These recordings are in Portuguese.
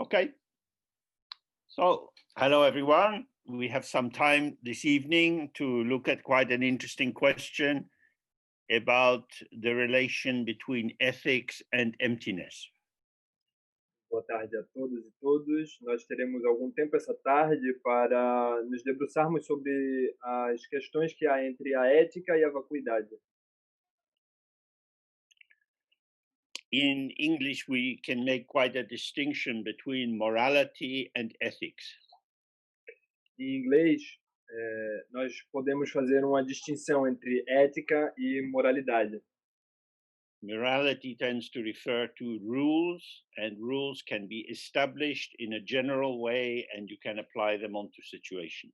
Okay. So, hello everyone. We have some time this evening to look at quite an interesting question about the relation between ethics and emptiness. Boa tarde a todas e todos. Nós teremos algum tempo essa tarde para nos debruçarmos sobre as questões que há entre a ética e a vacuidade. In English, we can make quite a distinction between morality and ethics. Em inglês, nós podemos fazer uma distinção entre ética e moralidade. Morality tends to refer to rules, and rules can be established in a general way, and you can apply them onto situations.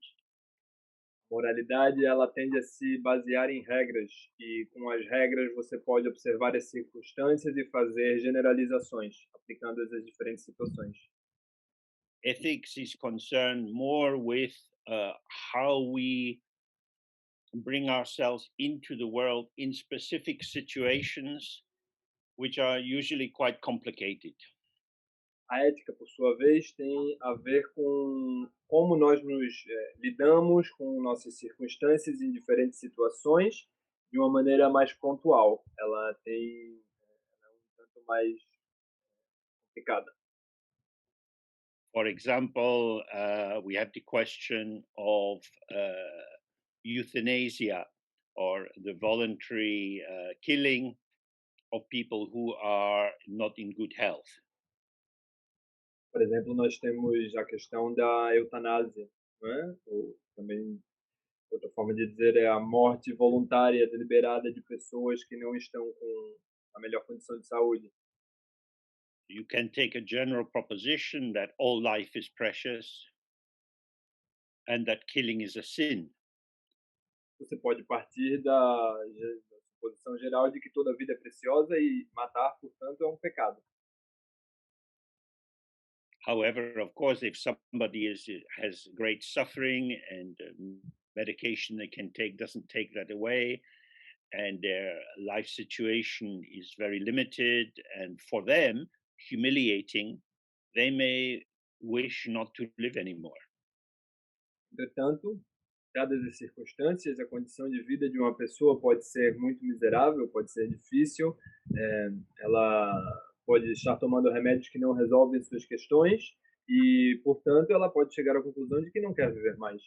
Moralidade, ela tende a se basear em regras, e com as regras você pode observar as circunstâncias e fazer generalizações, aplicando-as às diferentes situações. Ethics is concerned more with how we bring ourselves into the world in specific situations, which are usually quite complicated. A ética, por sua vez, tem a ver com como nós nos lidamos com nossas circunstâncias em diferentes situações de uma maneira mais pontual. Ela é um tanto mais complicada. For example, we have the question of euthanasia, or the voluntary killing of people who are not in good health. Por exemplo, nós temos a questão da eutanásia, não é? Ou também, outra forma de dizer, é a morte voluntária deliberada de pessoas que não estão com a melhor condição de saúde. You can take a general proposition that all life is precious and that killing is a sin. Você pode partir da suposição geral de que toda vida é preciosa e matar, portanto, é um pecado. However, of course, if somebody has great suffering and medication they can take doesn't take that away, and their life situation is very limited and for them humiliating, they may wish not to live anymore. Entretanto, dadas as circunstâncias, a condição de vida de uma pessoa pode ser muito miserável, pode ser difícil, ela pode estar tomando remédios que não resolvem suas questões e, portanto, ela pode chegar à conclusão de que não quer viver mais.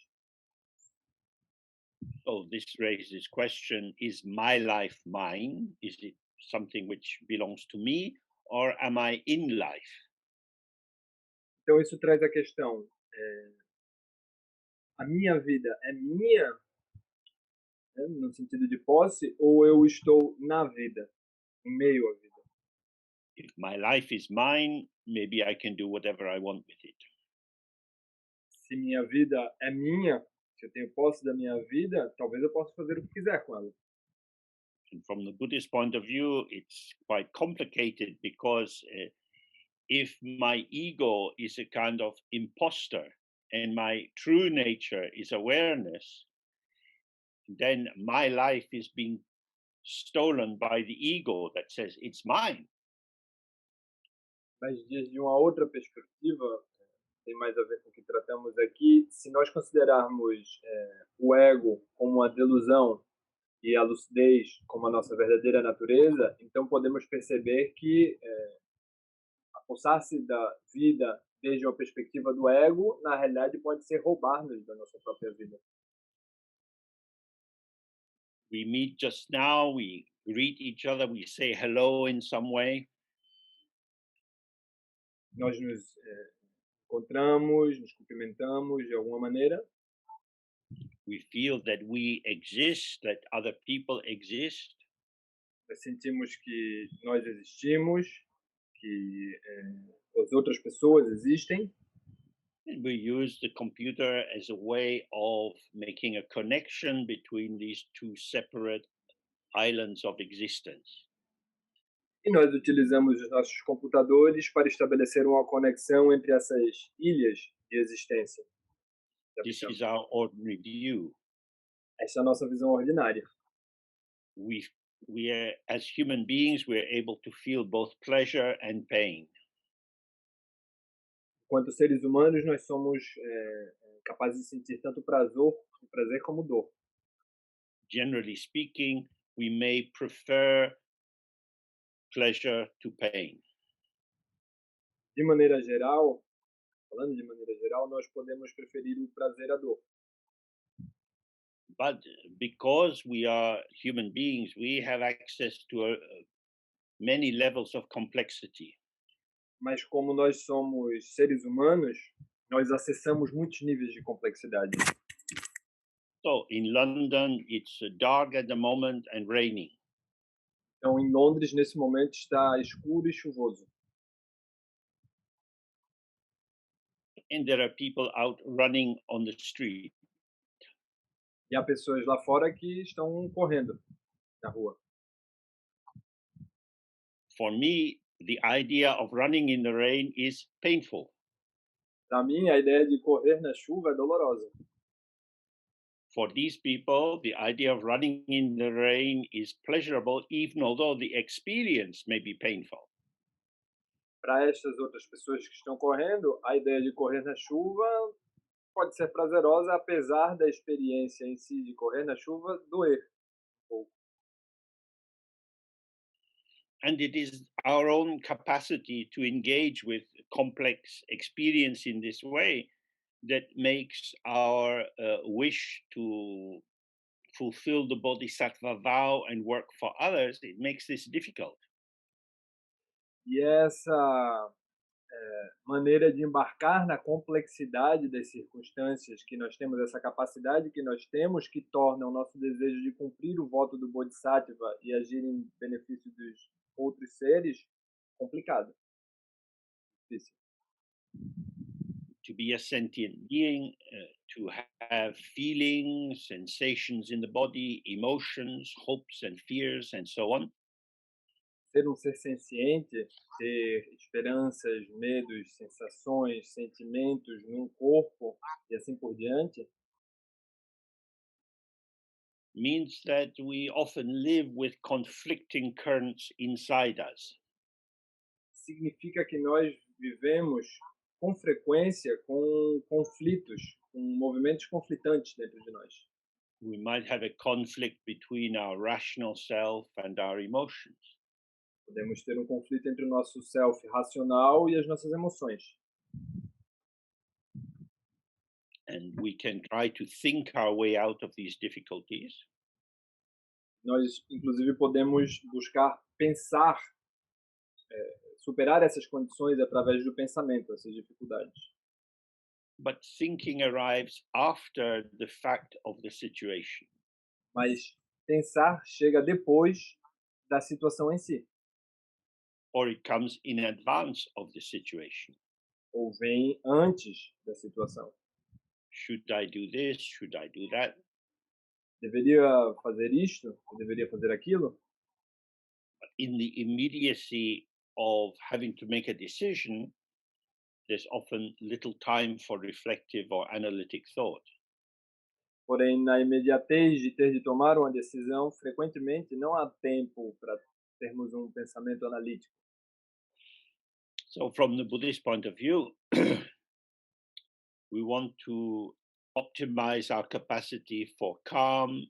So this raises question, is my life mine? Is it something which belongs to me, or am I in life? Então, isso traz a questão, a minha vida é minha, né, no sentido de posse, ou eu estou na vida, em meio à vida? If my life is mine, maybe I can do whatever I want with it. Se minha vida é minha, se eu tenho posse da minha vida, talvez eu possa fazer o que quiser com ela. And from the Buddhist point of view, it's quite complicated because if my ego is a kind of imposter and my true nature is awareness, then my life is being stolen by the ego that says it's mine. Mas de uma outra perspectiva, tem mais a ver com o que tratamos aqui, se nós considerarmos o ego como uma delusão e a lucidez como a nossa verdadeira natureza, então podemos perceber que apossar-se da vida desde uma perspectiva do ego, na realidade pode ser roubar-nos da nossa própria vida. We meet just now, we greet each other, we say hello in some way. Nós nos encontramos, nos cumprimentamos de alguma maneira. We feel that we exist, that other people exist. Sentimos que nós existimos, que as outras pessoas existem. And we use the computer as a way of making a connection between these two separate islands of existence. E nós utilizamos os nossos computadores para estabelecer uma conexão entre essas ilhas de existência. This is our ordinary view. Essa é a nossa visão ordinária. We are, as human beings, we are able to feel both pleasure and pain. Enquanto seres humanos, nós somos capazes de sentir tanto prazer como dor. Generally speaking, we may prefer pleasure to pain. De maneira geral, falando de maneira geral, nós podemos preferir o prazer à dor. But because we are human beings, we have access to many levels of complexity. Mas como nós somos seres humanos, nós acessamos muitos níveis de complexidade. So in London, it's dark at the moment and raining. Então, em Londres, nesse momento, está escuro e chuvoso. And there are people out running on the street. E há pessoas lá fora que estão correndo na rua. For me, the idea of running in the rain is painful. Para mim, a ideia de correr na chuva é dolorosa. For these people, the idea of running in the rain is pleasurable, even although the experience may be painful. Para estas outras pessoas que estão correndo, a ideia de correr na chuva pode ser prazerosa, apesar da experiência em si de correr na chuva doer um pouco. And it is our own capacity to engage with complex experience in this way that makes our wish to fulfill the bodhisattva vow and work for others, it makes this difficult. E essa maneira de embarcar na complexidade das circunstâncias que nós temos, essa capacidade que nós temos, que torna o nosso desejo de cumprir o voto do Bodhisattva e agir em benefício dos outros seres, complicado, difícil. To be a sentient being, to have feelings, sensations in the body, emotions, hopes and fears, and so on, Ser um ser senciente, ter esperanças, medos, sensações, sentimentos num corpo e assim por diante, means that we often live with conflicting currents inside us. significa que nós vivemos com frequência com conflitos, com movimentos conflitantes dentro de nós. We might have a conflict between our rational self and our emotions. Podemos ter um conflito entre o nosso self racional e as nossas emoções. And we can try to think our way out of these difficulties. Nós, inclusive, podemos buscar pensar, superar essas condições através do pensamento, essas dificuldades. But thinking arrives after the fact of the situation. Mas pensar chega depois da situação em si, Or it comes in advance of the situation. ou vem antes da situação. Should I do this? Should I do that? Deveria fazer isto? Eu deveria fazer aquilo? In the immediacy of having to make a decision, there's often little time for reflective or analytic thought. Porém, na imediatez de ter de tomar uma decisão, frequentemente não há tempo para termos um pensamento analítico. So, from the Buddhist point of view, we want to optimize our capacity for calm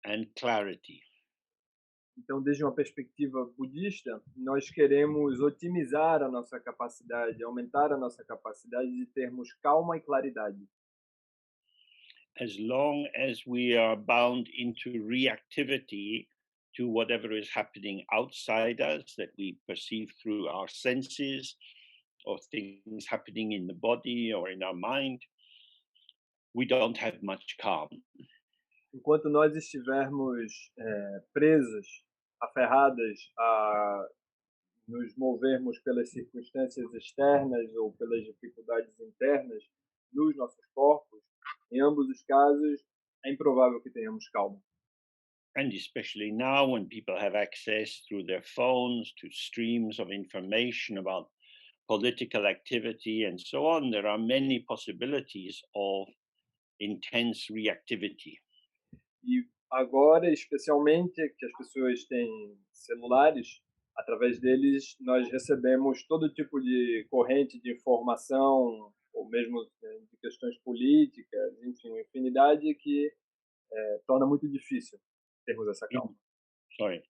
and clarity. Então, desde uma perspectiva budista, nós queremos otimizar a nossa capacidade, aumentar a nossa capacidade de termos calma e claridade. As long as we are bound into reactivity to whatever is happening outside us that we perceive through our senses, or things happening in the body or in our mind, we don't have much calm. Enquanto nós estivermos presos, aferradas a nos movermos pelas circunstâncias externas ou pelas dificuldades internas nos nossos corpos, em ambos os casos, é improvável que tenhamos calma. And especially now, when people have access through their phones to streams of information about political activity and so on, there are many possibilities of intense reactivity. E agora, especialmente que as pessoas têm celulares, Através deles, nós recebemos todo tipo de corrente de informação, ou mesmo de questões políticas, enfim, uma infinidade que torna muito difícil termos essa In, calma. sorry.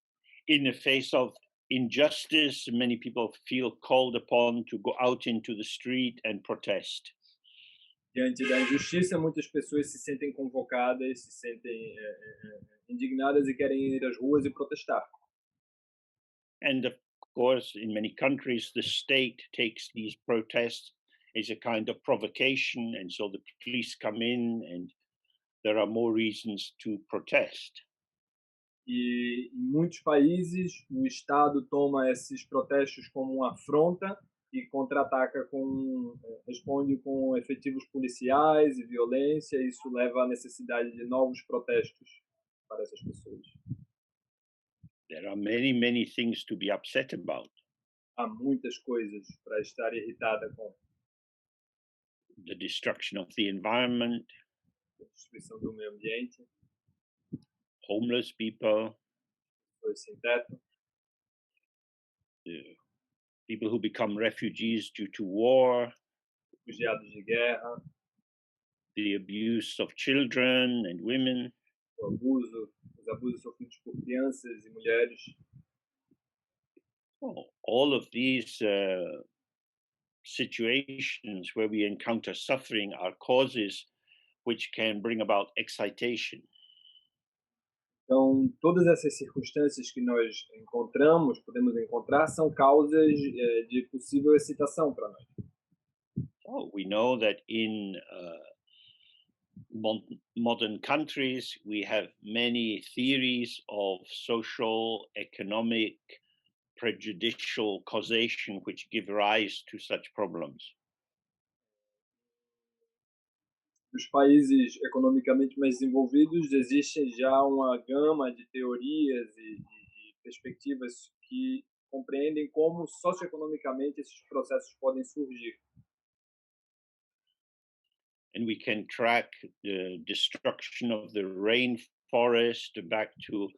In the face of injustice, many people feel called upon to go out into the street and protest. Diante da injustiça, muitas pessoas se sentem convocadas, se sentem indignadas e querem ir às ruas e protestar. And of course, in many countries, the state takes these protests as a kind of provocation, and so the police come in, and there are more reasons to protest. E em muitos países, o Estado toma esses protestos como uma afronta e contra-ataca responde com efetivos policiais e violência, e isso leva à necessidade de novos protestos para essas pessoas. There are many, many things to be upset about. Há muitas coisas para estar irritada com The destruction of the environment, a destruição do meio ambiente, homeless people, pessoas sem teto, the people who become refugees due to war, refugiados de guerra, the abuse of children and women. os abusos sofridos por crianças e mulheres. All of these situations where we encounter suffering are causes which can bring about excitation. Então, todas essas circunstâncias que nós podemos encontrar, são causas de possível excitação para nós. So we know that in modern countries, we have many theories of social, economic, prejudicial causation which give rise to such problems. Nos países economicamente mais desenvolvidos, existe já uma gama de teorias e perspectivas que compreendem como socioeconomicamente esses processos podem surgir. And we can track the destruction of the rainforest back to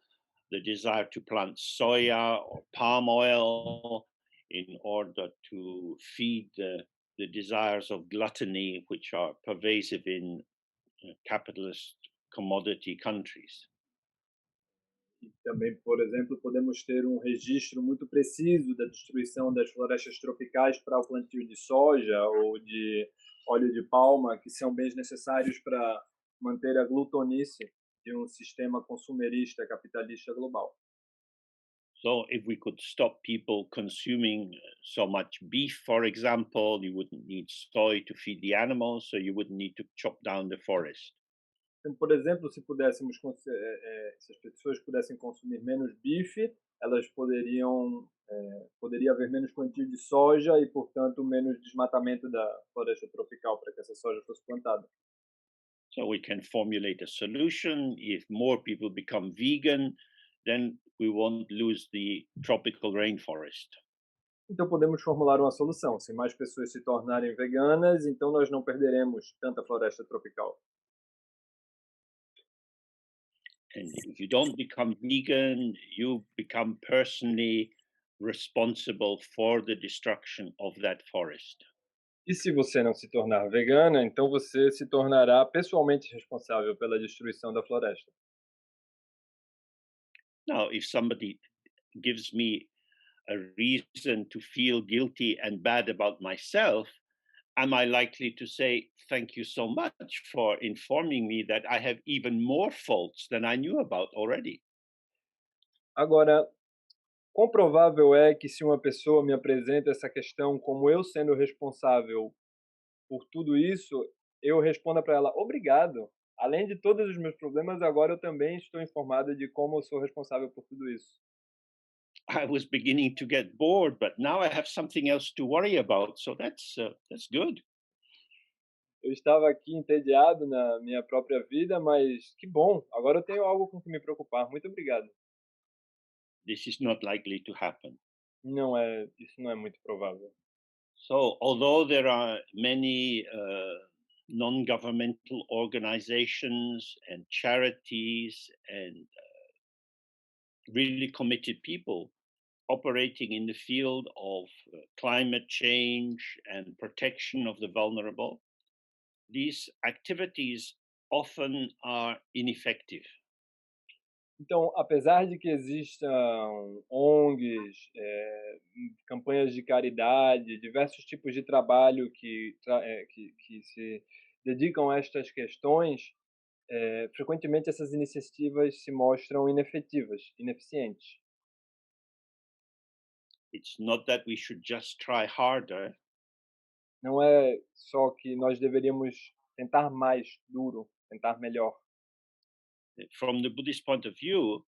the desire to plant soya or palm oil in order to feed the desires of gluttony, which are pervasive in capitalist commodity countries. E também, por exemplo, podemos ter um registro muito preciso da destruição das florestas tropicais para o plantio de soja ou de óleo de palma, que são bens necessários para manter a glutonice de um sistema consumerista capitalista global. So, if we could stop people consuming so much beef, for example, you wouldn't need soy to feed the animals, so you wouldn't need to chop down the forest. Então, por exemplo, se as pessoas pudessem consumir menos bife, elas poderia haver menos quantia de soja e, portanto, menos desmatamento da floresta tropical para que essa soja fosse plantada. So we can formulate a solution. If more people become vegan, then we won't lose the tropical rainforest. Então, podemos formular uma solução. Se mais pessoas se tornarem veganas, então nós não perderemos tanta floresta tropical. And if you don't become vegan, you become personally responsible for the destruction of that forest. E se você não se tornar vegana, então você se tornará pessoalmente responsável pela destruição da floresta. Now, if somebody gives me a reason to feel guilty and bad about myself, am I likely to say, thank you so much for informing me that I have even more faults than I knew about already? Agora, comprovável é que se uma pessoa me apresenta essa questão como eu sendo responsável por tudo isso, eu responda para ela, obrigado. Além de todos os meus problemas, agora eu também estou informada de como eu sou responsável por tudo isso. I was beginning to get bored, but now I have something else to worry about. So that's good. Eu estava aqui entediado na minha própria vida, mas que bom, agora eu tenho algo com que me preocupar. Muito obrigado. This is not likely to happen. Isso não é muito provável. So, although there are many non-governmental organizations and charities and really committed people operating in the field of climate change and protection of the vulnerable, these activities often are ineffective. Então, apesar de que existam ONGs, campanhas de caridade, diversos tipos de trabalho que se dedicam a estas questões, frequentemente essas iniciativas se mostram inefetivas, ineficientes. It's not that we should just try harder, Não é só que nós deveríamos tentar mais duro, tentar melhor. from the Buddhist point of view,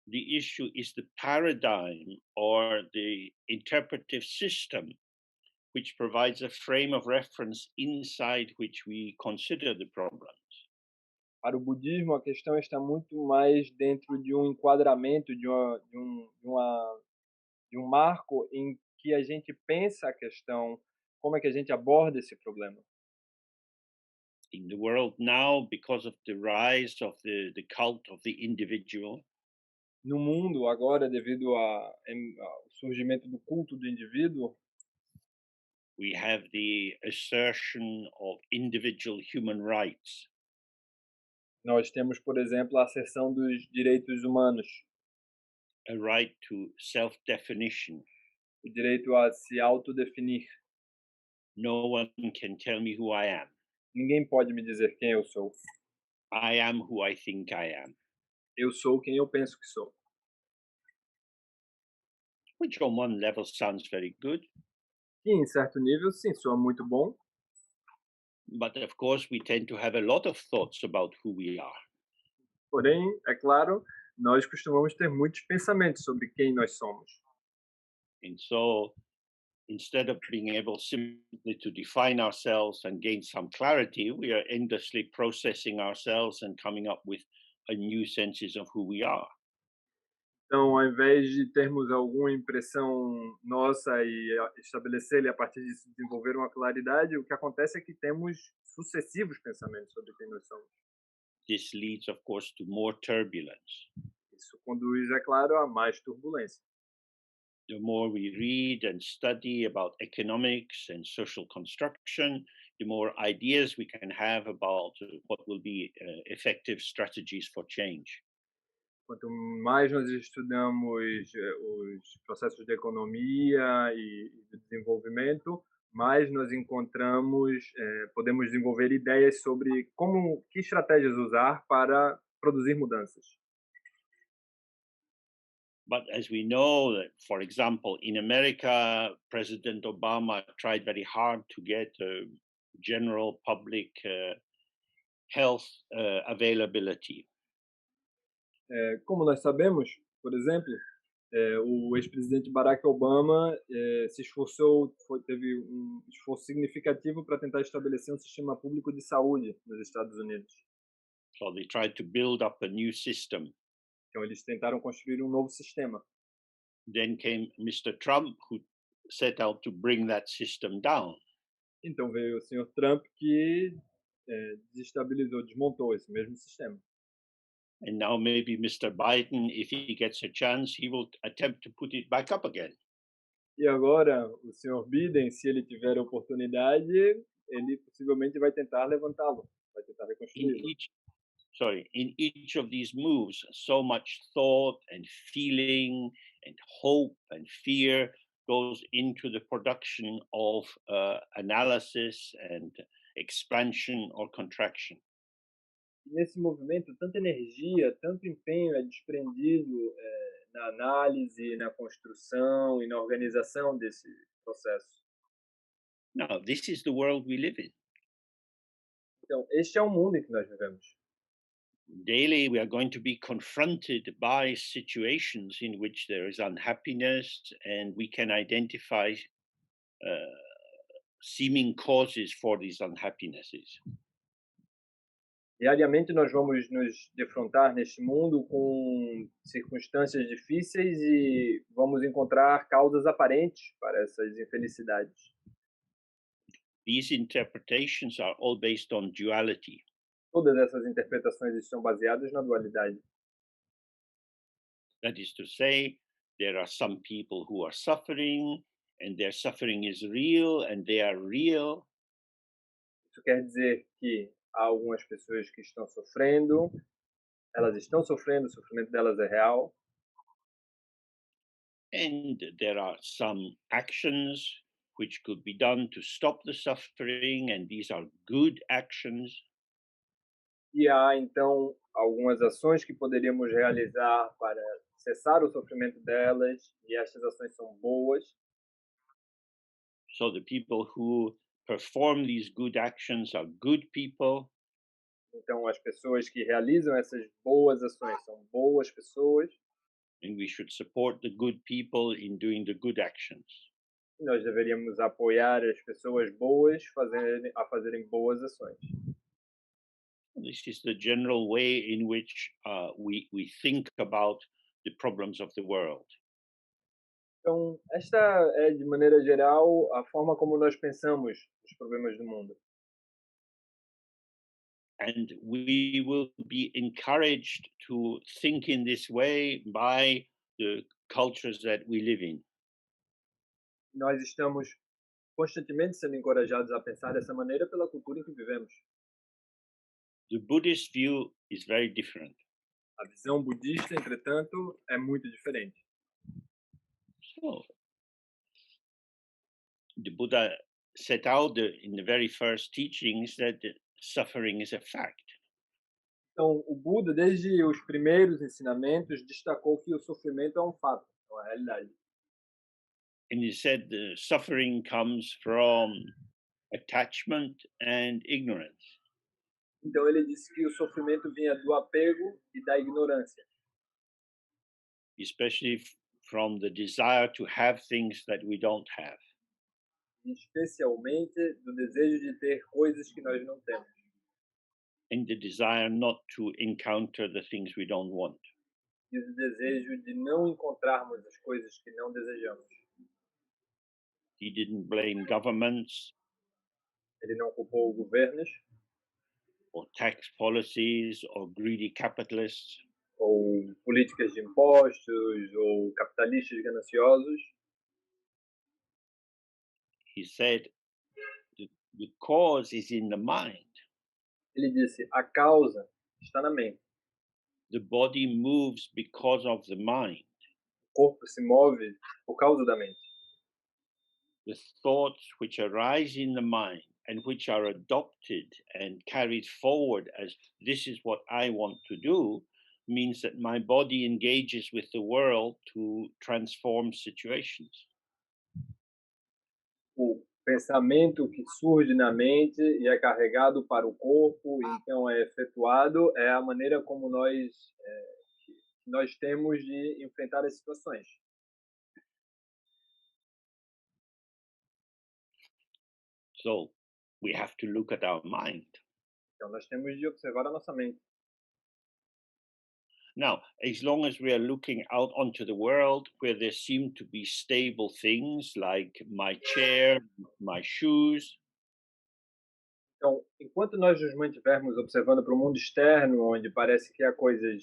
the issue is the paradigm or the interpretive system which provides a frame of reference inside which we consider the problem. Para o budismo, a questão está muito mais dentro de um enquadramento, de um marco em que a gente pensa a questão, como é que a gente aborda esse problema. In the world now, because of the rise of the cult of the individual, No mundo, agora, devido ao surgimento do culto do indivíduo, we have the assertion of individual human rights. nós temos, por exemplo, a asserção dos direitos humanos, A right to self-definition. o direito a se autodefinir. No one can tell me who I am. Ninguém pode me dizer quem eu sou. I am who I think I am, Eu sou quem eu penso que sou. which on one level sounds very good. E, em certo nível, sim, soa muito bom, But of course, we tend to have a lot of thoughts about who we are. porém, é claro, nós costumamos ter muitos pensamentos sobre quem nós somos. And so instead of being able simply to define ourselves and gain some clarity, we are endlessly processing ourselves and coming up with a new senses of who we are. Então, ao invés de termos alguma impressão nossa e estabelecer e a partir disso desenvolver uma claridade, o que acontece é que temos sucessivos pensamentos sobre quem nós somos. This leads, of course, to more turbulence. Isso conduz, é claro, a mais turbulência. The more we read and study about economics and social construction, the more ideas we can have about what will be effective strategies for change. Quanto mais nós estudamos os processos de economia e de desenvolvimento, mais nós podemos desenvolver ideias sobre que estratégias usar para produzir mudanças. But as we know, that, for example, in America, President Obama tried very hard to get general public health availability. Como nós sabemos, por exemplo, o ex-presidente Barack Obama se esforçou, teve um esforço significativo para tentar estabelecer um sistema público de saúde nos Estados Unidos. So they tried to build up a new system. Então, eles tentaram construir um novo sistema. Then came Mr. Trump, who set out to bring that system down. Então, veio o senhor Trump que desestabilizou, desmontou esse mesmo sistema. And now maybe Mr. Biden, if he gets a chance, he will attempt to put it back up again. E agora, o senhor Biden, se ele tiver a oportunidade, ele possivelmente vai tentar levantá-lo, vai tentar In reconstruí-lo. in each of these moves, so much thought and feeling and hope and fear goes into the production of analysis and expansion or contraction. Nesse movimento, tanta energia, tanto empenho é desprendido na análise, na construção e na organização desse processo. Now, this is the world we live in. Então, este é o mundo em que nós vivemos. Daily, we are going to be confronted by situations in which there is unhappiness, and we can identify seeming causes for these unhappinesses. Diariamente nós vamos nos defrontar neste mundo com circunstâncias difíceis e vamos encontrar causas aparentes para essas infelicidades. These interpretations are all based on duality. Todas essas interpretações estão baseadas na dualidade. That is to say, there are some people who are suffering, and their suffering is real, and they are real. Isso quer dizer que há algumas pessoas que estão sofrendo, elas estão sofrendo, o sofrimento delas é real, And there are some actions which could be done to stop the suffering, and these are good actions. e há então algumas ações que poderíamos realizar para cessar o sofrimento delas, e estas ações são boas. So the people who perform these good actions are good people, Então, as pessoas que realizam essas boas ações são boas pessoas, and we should support the good people in doing the good actions. e nós deveríamos apoiar as pessoas boas a fazerem boas ações. This is the general way in which we think about the problems of the world. Então, esta é, de maneira geral, a forma como nós pensamos os problemas do mundo. And we will be encouraged to think in this way by the cultures that we live in. Nós estamos constantemente sendo encorajados a pensar dessa maneira pela cultura em que vivemos. The Buddhist view is very different. A visão budista, entretanto, é muito diferente. So, the Buddha set out in the very first teachings that suffering is a fact. Então, o Buda, desde os primeiros ensinamentos, destacou que o sofrimento é um fato, é uma realidade. And he said the suffering comes from attachment and ignorance. Então, ele disse que o sofrimento vinha do apego e da ignorância, Especially from the desire to have things that we don't have. e especialmente do desejo de ter coisas que nós não temos, And the desire not to encounter the things we don't want. e o desejo de não encontrarmos as coisas que não desejamos. He didn't blame governments Ele não culpou governos or tax policies or greedy capitalists. ou políticas de impostos ou capitalistas gananciosos. He said the cause is in the mind. Ele disse: a causa está na mente. The body moves because of the mind. O corpo se move por causa da mente. The thoughts which arise in the mind and which are adopted and carried forward as this is what I want to do means that my body engages with the world to transform situations. O pensamento que surge na mente e é carregado para o corpo, então é efetuado, é a maneira como nós temos de enfrentar as situações. So we have to look at our mind. Então nós temos de observar a nossa mente. Now, as long as we are looking out onto the world where there seem to be stable things like my chair, my shoes, Então, enquanto nós nos mantivermos observando para o mundo externo, onde parece que há coisas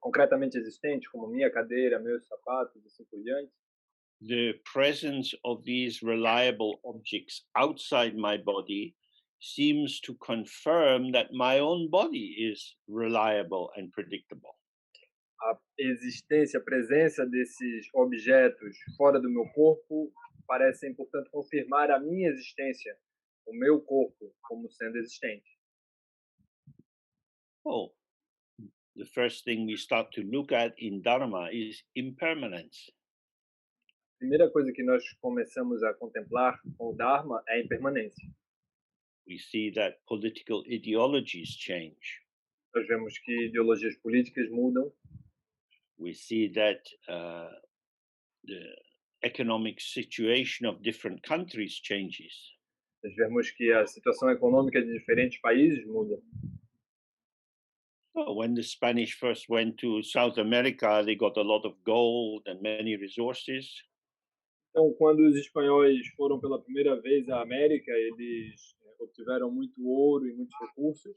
concretamente existentes, como minha cadeira, meus sapatos, e assim por diante, the presence of these reliable objects outside my body seems to confirm that my own body is reliable and predictable. a existência, a presença desses objetos fora do meu corpo parecem, portanto, confirmar a minha existência, o meu corpo, como sendo existente. Oh, the first thing we start to look at in Dharma is impermanence. A primeira coisa que nós começamos a contemplar com o Dharma é a impermanência. We see that political ideologies change. Nós vemos que ideologias políticas mudam, We see that the economic situation of different countries changes. nós vemos que a situação econômica de diferentes países muda. So when the Spanish first went to South America, they got a lot of gold and many resources. Então, quando os espanhóis foram pela primeira vez à América, eles obtiveram muito ouro e muitos recursos.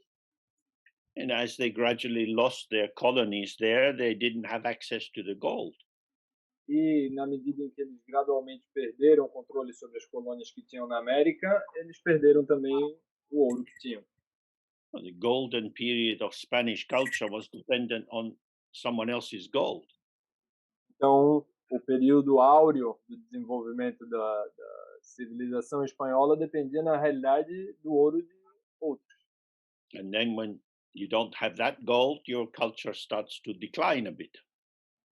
And as they gradually lost their colonies there, they didn't have access to the gold. e na medida em que eles gradualmente perderam o controle sobre as colônias que tinham na América, eles perderam também o ouro que tinham. Well, the golden period of Spanish culture was dependent on someone else's gold. Então, o período áureo do desenvolvimento da civilização espanhola dependia, na realidade, do ouro de outros. And then when you don't have that gold, your culture starts to decline a bit.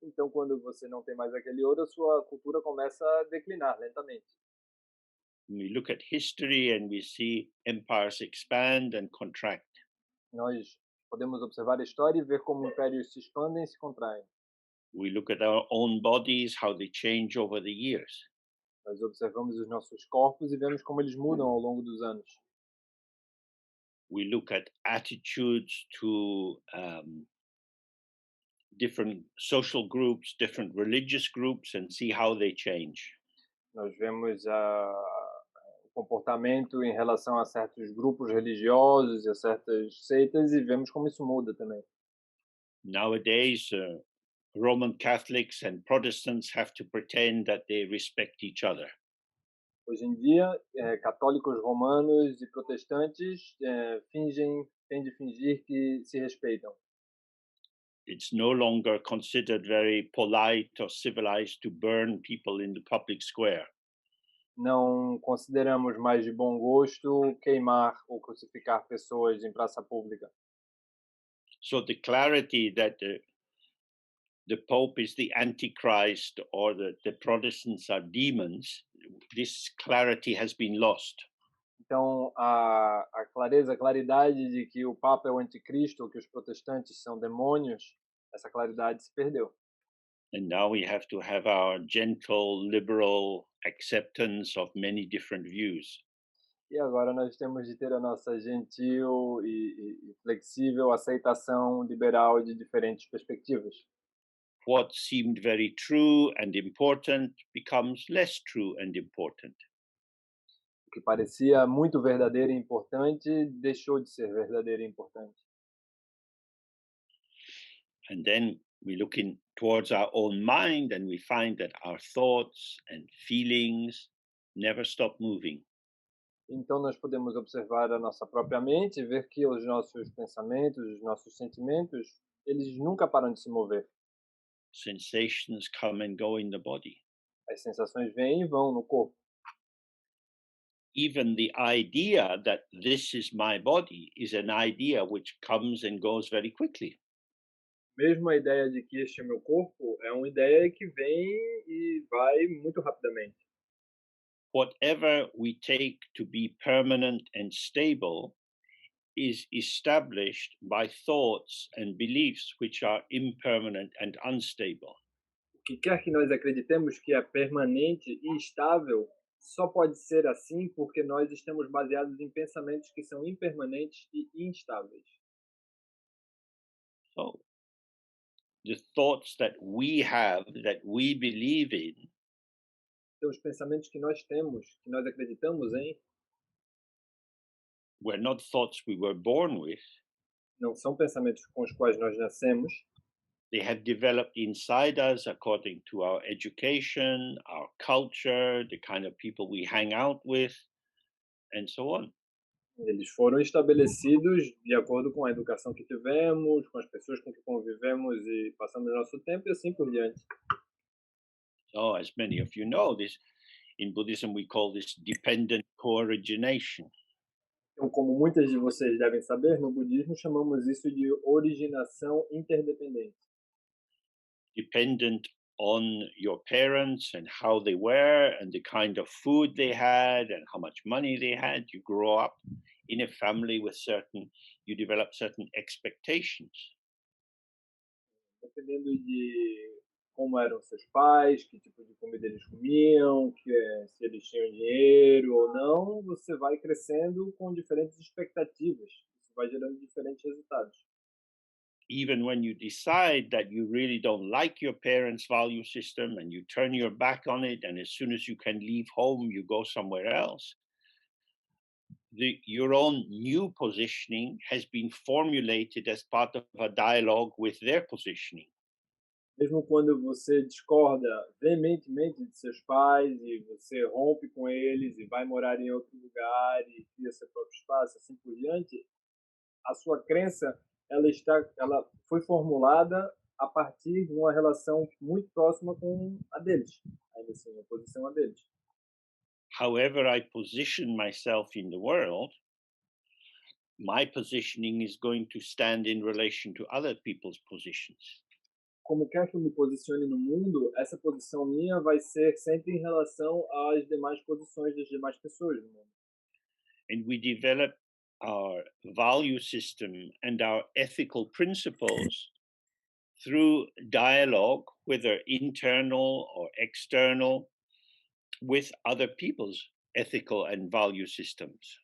Então, quando você não tem mais aquele ouro, a sua cultura começa a declinar lentamente. We look at history and we see empires expand and contract. Nós podemos observar a história e ver como impérios se expandem e se contraem. We look at our own bodies, how they change over the years. Nós observamos os nossos corpos e vemos como eles mudam ao longo dos anos. We look at attitudes to different social groups, different religious groups, and see how they change. Nós vemos o comportamento em relação a certos grupos religiosos e a certas seitas e vemos como isso muda também. Nowadays, Roman Catholics and Protestants have to pretend that they respect each other. Hoje em dia, católicos romanos e protestantes têm de fingir que se respeitam. It's no longer considered very polite or civilized to burn people in the public square. Não consideramos mais de bom gosto queimar ou crucificar pessoas em praça pública. So the clarity that the Pope is the Antichrist or the Protestants are demons, this clarity has been lost. Então, a clareza, a claridade de que o Papa é o anticristo, que os protestantes são demônios, essa claridade se perdeu. And now we have to have our gentle, liberal acceptance of many different views. E agora nós temos de ter a nossa gentil e flexível aceitação liberal de diferentes perspectivas. What seemed very true and important becomes less true and important. O que parecia muito verdadeiro e importante deixou de ser verdadeiro e importante. And then we look in towards our own mind and we find that our thoughts and feelings never stop moving. Então nós podemos observar a nossa própria mente e ver que os nossos pensamentos, os nossos sentimentos, eles nunca param de se mover. Sensations come and go in the body. As sensações vêm e vão no corpo. Even the idea that this is my body is an idea which comes and goes very quickly. Mesmo a ideia de que este é meu corpo é uma ideia que vem e vai muito rapidamente. Whatever we take to be permanent and stable is established by thoughts and beliefs which are impermanent and unstable. O que quer que nós acreditemos que é permanente e estável só pode ser assim porque nós estamos baseados em pensamentos que são impermanentes e instáveis. So the thoughts that we have, that we believe in, Então, os pensamentos que nós temos, que nós acreditamos em, were not thoughts we were born with. não são pensamentos com os quais nós nascemos. They have developed inside us according to our education, our culture, the kind of people we hang out with, and so on. Eles foram estabelecidos de acordo com a educação que tivemos, com as pessoas com que convivemos e passamos nosso tempo e assim por diante. So, as many of you know, this in Buddhism we call this dependent co-origination. Então, como muitas de vocês devem saber, no budismo chamamos isso de originação interdependente. Dependent on your parents and how they were and the kind of food they had and how much money they had. You grow up in a family with you develop certain expectations. Dependendo de como eram seus pais, que tipo de comida eles comiam, se eles tinham dinheiro ou não, você vai crescendo com diferentes expectativas. Isso vai gerando diferentes resultados. Even when you decide that you really don't like your parents' value system and you turn your back on it, and as soon as you can leave home, you go somewhere else, your own new positioning has been formulated as part of a dialogue with their positioning. Mesmo quando você discorda veementemente de seus pais e você rompe com eles e vai morar em outro lugar e cria seu próprio espaço, assim por diante, a sua crença ela foi formulada a partir de uma relação muito próxima com a deles, ainda assim, uma posição a deles. However I position myself in the world, my positioning is going to stand in relation to other people's positions. Como quer que eu me posicione no mundo, essa posição minha vai ser sempre em relação às demais posições das demais pessoas no mundo. And we develop our value system and our ethical principles through dialogue, whether internal or external, with other people's ethical and value systems.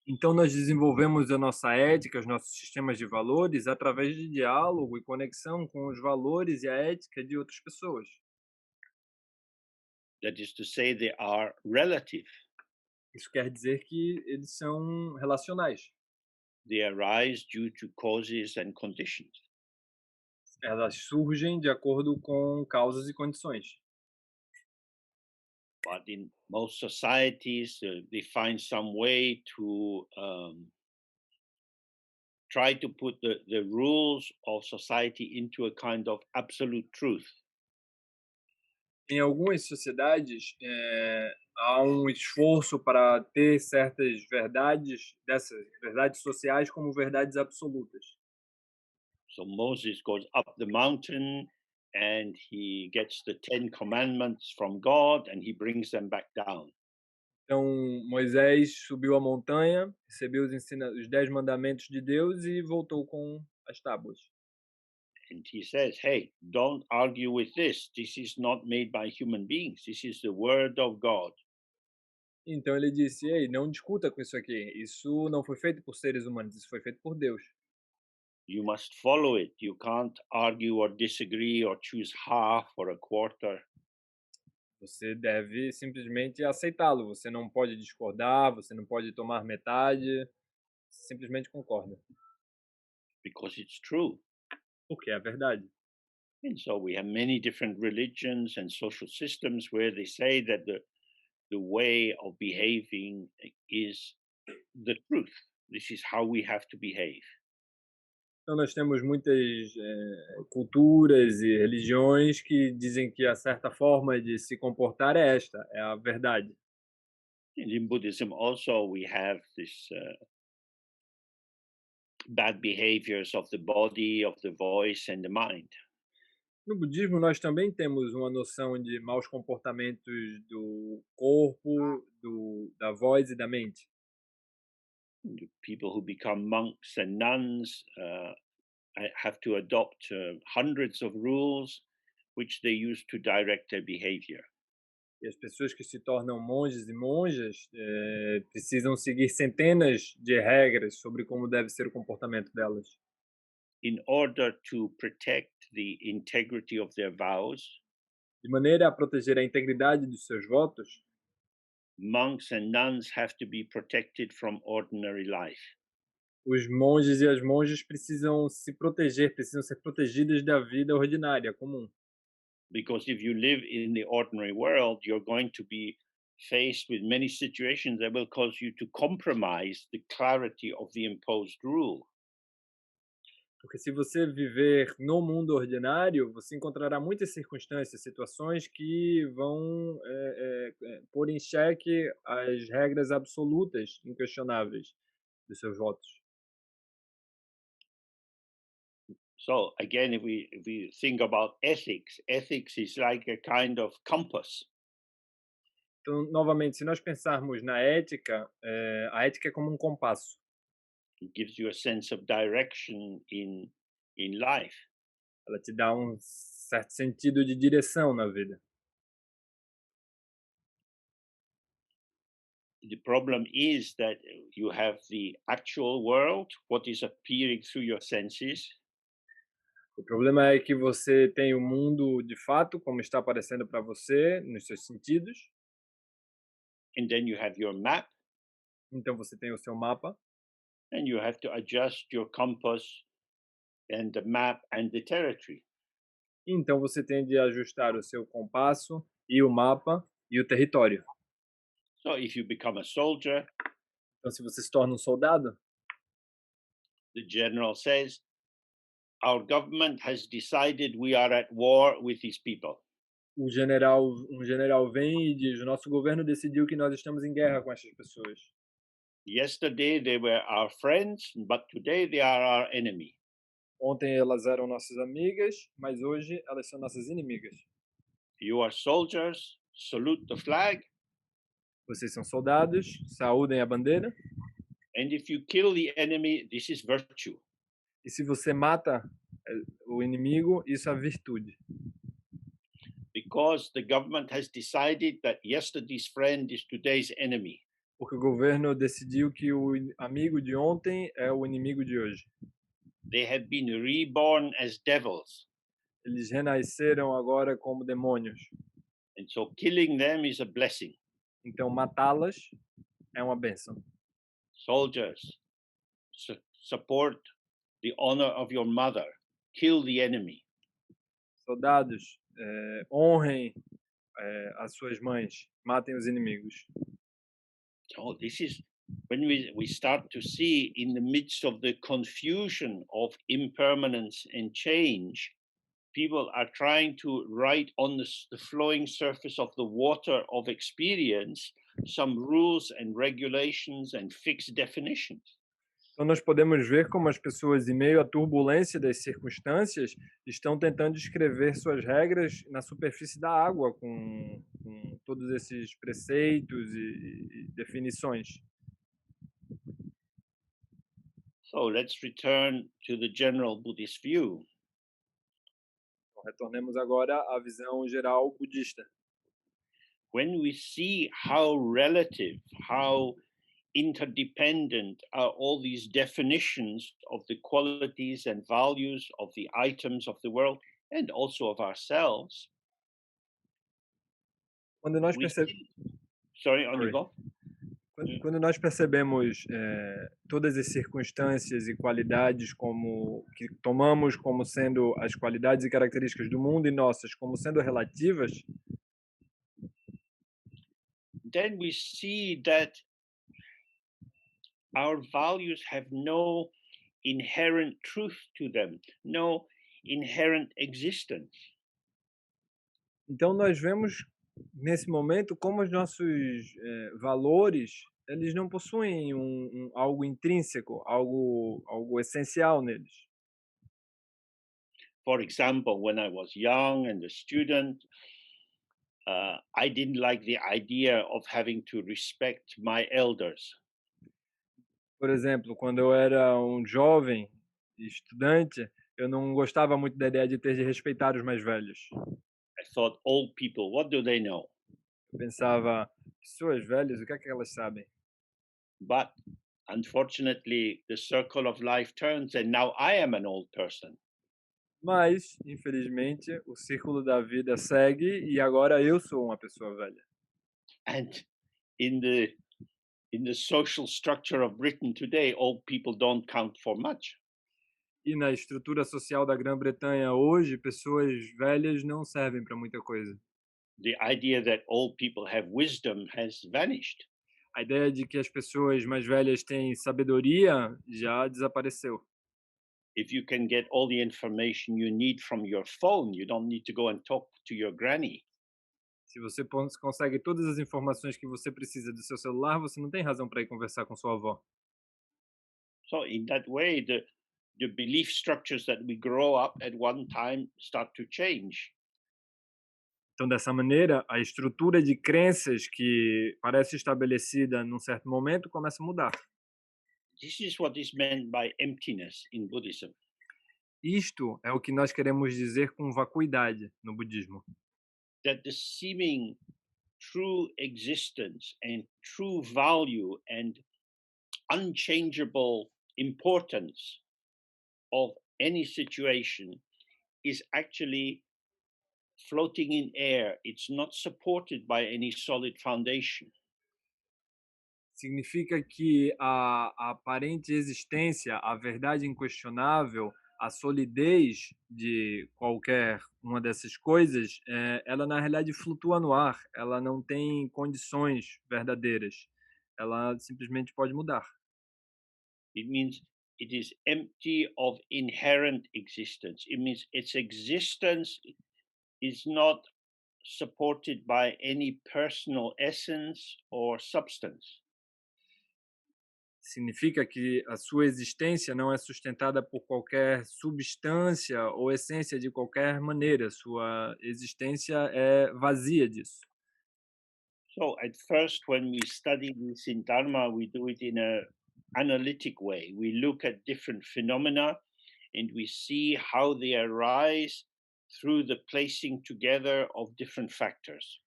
Então, nós desenvolvemos a nossa ética, os nossos sistemas de valores, através de diálogo e conexão com os valores e a ética de outras pessoas. That is to say, they are relative. Isso quer dizer que eles são relacionais. They arise due to causes and conditions. Elas surgem de acordo com causas e condições. But in most societies, they find some way to try to put the rules of society into a kind of absolute truth. Em algumas sociedades, há um esforço para ter certas verdades, dessas verdades sociais, como verdades absolutas. So Moses goes up the mountain and he gets the 10 commandments from God and he brings them back down. Então, Moisés subiu a montanha, recebeu os 10 mandamentos de Deus e voltou com as tábuas. And he says, hey, don't argue with this. This is not made by human beings. This is the word of God. Então ele disse: "Ei, não discuta com isso aqui. Isso não foi feito por seres humanos, isso foi feito por Deus. You must follow it. You can't argue or disagree or choose half or a quarter. Você deve simplesmente aceitá-lo. Você não pode discordar, você não pode tomar metade, simplesmente concorda, Because it's true. porque é a verdade." And so we have many different religions and social systems where they say that the way of behaving is the truth. This is how we have to behave. Então nós temos muitas culturas e religiões que dizem que a certa forma de se comportar é esta, é a verdade. And in Buddhism, also, we have this bad behaviors of the body, of the voice, and the mind. No budismo, nós também temos uma noção de maus comportamentos do corpo, da voz e da mente. The people who become monks and nuns have to adopt hundreds of rules which they use to direct their behavior. E as pessoas que se tornam monges e monjas precisam seguir centenas de regras sobre como deve ser o comportamento delas. In order to protect the integrity of their vows, De maneira a proteger a integridade dos seus votos, monks and nuns have to be protected from ordinary life. os monges e as monjas precisam se proteger, precisam ser protegidas da vida ordinária, comum. Because if you live in the ordinary world, you're going to be faced with many situations that will cause you to compromise the clarity of the imposed rule. Porque se você viver no mundo ordinário, você encontrará muitas circunstâncias, situações que vão pôr em xeque as regras absolutas, inquestionáveis dos seus votos. So again, if we think about ethics, ethics is like a kind of compass. Então, novamente, se nós pensarmos na ética, a ética é como um compasso. It gives you a sense of direction in life. Ela te dá um certo sentido de direção na vida. The problem is that you have the actual world, what is appearing through your senses, O problema é que você tem o mundo de fato, como está aparecendo para você, nos seus sentidos. and then you have your map, Então você tem o seu mapa, and you have to adjust your compass and the map and the territory. Então você tem de ajustar o seu compasso e o mapa e o território. So if you become a soldier, Então se você se torna um soldado, the general says, our government has decided we are at war with these people. um general vem e diz: "O nosso governo decidiu que nós estamos em guerra com essas pessoas. Yesterday they were our friends, but today they are our enemy. Ontem elas eram nossas amigas, mas hoje elas são nossas inimigas. You are soldiers, salute the flag, Vocês são soldados, saúdem a bandeira, and if you kill the enemy, this is virtue. e se você mata o inimigo, isso é virtude. Because the government has decided that yesterday's friend is today's enemy. Porque o governo decidiu que o amigo de ontem é o inimigo de hoje. They have been reborn as devils. Eles renasceram agora como demônios. And so killing them is a blessing. Então matá-las é uma bênção. Soldiers, support the honor of your mother. Kill the enemy. Soldados, honrem as suas mães, matem os inimigos. So this is when we start to see in the midst of the confusion of impermanence and change, people are trying to write on the flowing surface of the water of experience some rules and regulations and fixed definitions. Então nós podemos ver como as pessoas, em meio à turbulência das circunstâncias, estão tentando escrever suas regras na superfície da água, com todos esses preceitos e definições. So let's return to the general Buddhist view. Então, retornemos agora à visão geral budista. When we see how relative, how interdependent are all these definitions of the qualities and values of the items of the world and also of ourselves, Quando nós, we perce... see, sorry, on you Sorry. go. Quando nós percebemos todas as circunstâncias e qualidades como que tomamos como sendo as qualidades e características do mundo e nossas como sendo relativas, Then we see that our values have no inherent truth to them, no inherent existence. então nós vemos nesse momento como os nossos valores eles não possuem algo intrínseco, algo essencial neles. For example, when I was young and a student, I didn't like the idea of having to respect my elders. Por exemplo, quando eu era um jovem estudante, eu não gostava muito da ideia de ter de respeitar os mais velhos. I thought, old people, what do they know? Eu pensava, pessoas velhas, o que é que elas sabem? But unfortunately, the circle of life turns, and now I am an old person. Mas, infelizmente, o círculo da vida segue e agora eu sou uma pessoa velha. And in the social structure of Britain today, old people don't count for much. E na estrutura social da Grã-Bretanha hoje, pessoas velhas não servem para muita coisa. The idea that old people have wisdom has vanished. A ideia de que as pessoas mais velhas têm sabedoria já desapareceu. If you can get all the information you need from your phone, you don't need to go and talk to your granny. Se você consegue todas as informações que você precisa do seu celular, você não tem razão para ir conversar com sua avó. So in that way, the belief structures that we grow up at one time start to change. Então, dessa maneira, a estrutura de crenças que parece estabelecida num certo momento começa a mudar. This is what is meant by emptiness in Buddhism. Isto é o que nós queremos dizer com vacuidade no budismo. That the seeming true existence and true value and unchangeable importance of any situation is actually floating in air. It's not supported by any solid foundation. Significa que a aparente existência, a verdade inquestionável, a solidez de qualquer uma dessas coisas, ela na realidade flutua no ar, ela não tem condições verdadeiras, ela simplesmente pode mudar. It means it is empty of inherent existence. It means its existence is not supported by any personal essence or substance. Significa que a sua existência não é sustentada por qualquer substância ou essência de qualquer maneira, sua existência é vazia disso. So at first, when we study this in Dharma, we do it in a analytic way. We look at different phenomena and we see how they arise through the placing together of different factors.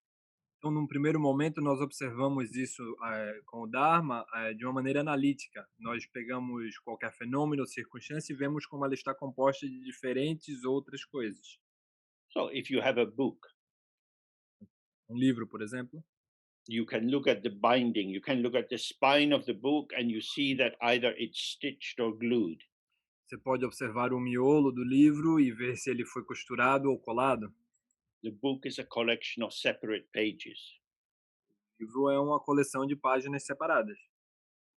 Então, num primeiro momento, nós observamos isso com o Dharma de uma maneira analítica. Nós pegamos qualquer fenômeno ou circunstância e vemos como ela está composta de diferentes outras coisas. So if you have a book, Livro, por exemplo, you can look at the binding, you can look at the spine of the book, and you see that either it's stitched or glued. você pode observar o miolo do livro e ver se ele foi costurado ou colado. The book is a collection of separate pages. O livro é uma coleção de páginas separadas.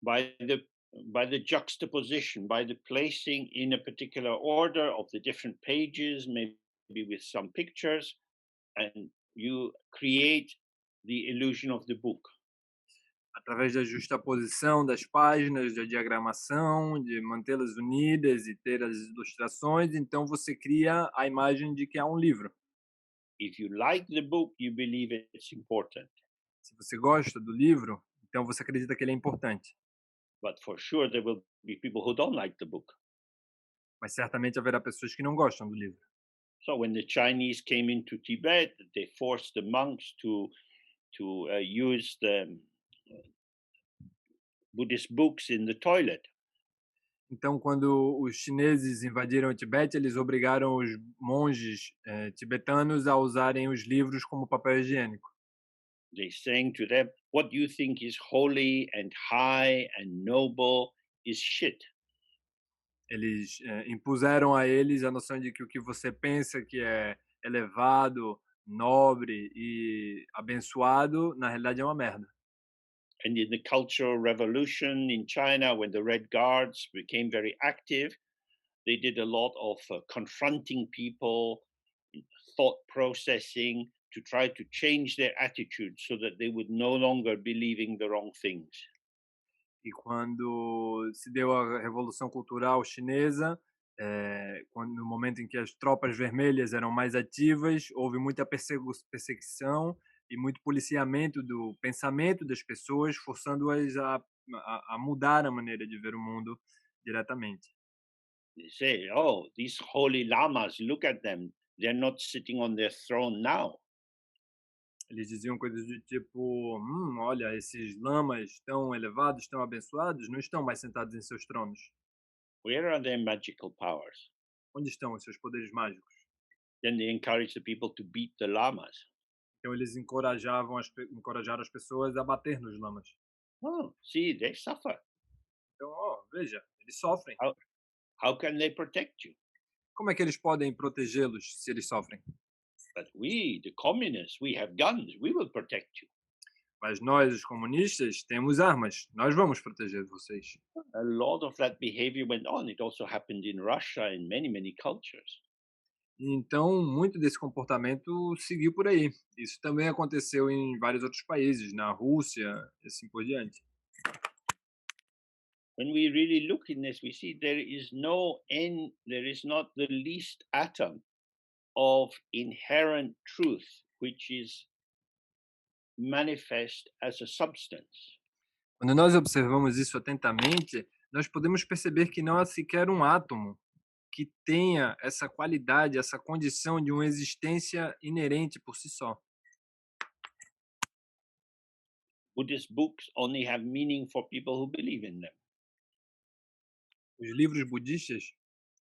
By the by the juxtaposition, by the placing in a particular order of the different pages, maybe with some pictures, and you create the illusion of the book. Através da justaposição das páginas, da diagramação, de mantê-las unidas e ter as ilustrações, então você cria a imagem de que há um livro. If you like the book, you believe it's important. Se você gosta do livro, então você acredita que ele é importante. But for sure, there will be people who don't like the book. Mas certamente haverá pessoas que não gostam do livro. So when the Chinese came into Tibet, they forced the monks to use the Buddhist books in the toilet. Então, quando os chineses invadiram o Tibete, eles obrigaram os monges tibetanos a usarem os livros como papel higiênico. They saying to them, "What you think is holy and high and noble is shit." Eles impuseram a eles a noção de que o que você pensa que é elevado, nobre e abençoado, na realidade é uma merda. And in the Cultural Revolution in China, when the Red Guards became very active, they did a lot of confronting people, thought processing to try to change their attitude so that they would no longer believing the wrong things. E quando se deu a Revolução Cultural Chinesa, no momento em que as tropas vermelhas eram mais ativas, houve muita perseguição e muito policiamento do pensamento das pessoas, forçando-as a mudar a maneira de ver o mundo diretamente. They say, "Oh, these holy lamas, look at them. They're not sitting on their throne now." Eles diziam coisas do tipo: olha, esses lamas tão elevados, tão abençoados, não estão mais sentados em seus tronos. Where are their magical powers? Onde estão os seus poderes mágicos?" Then they encourage the people to beat the lamas. Então eles encorajaram as pessoas a bater nos lamas. Oh, see, they suffer. Então, veja, eles sofrem. How, how can they protect you? Como é que eles podem protegê-los se eles sofrem? But we, the communists, we have guns. We will protect you. Mas nós, os comunistas, temos armas. Nós vamos proteger vocês. A lot of that behavior went on. It also happened in Russia and many, many cultures. Então, muito desse comportamento seguiu por aí. Isso também aconteceu em vários outros países, na Rússia e assim por diante. When we really look in this, we see there is no end, there is not the least atom of inherent truth, which is manifest as a substance. Quando nós observamos isso atentamente, nós podemos perceber que não há sequer um átomo que tenha essa qualidade, essa condição de uma existência inerente por si só. Buddhist books only have meaning for people who believe in them. Os livros budistas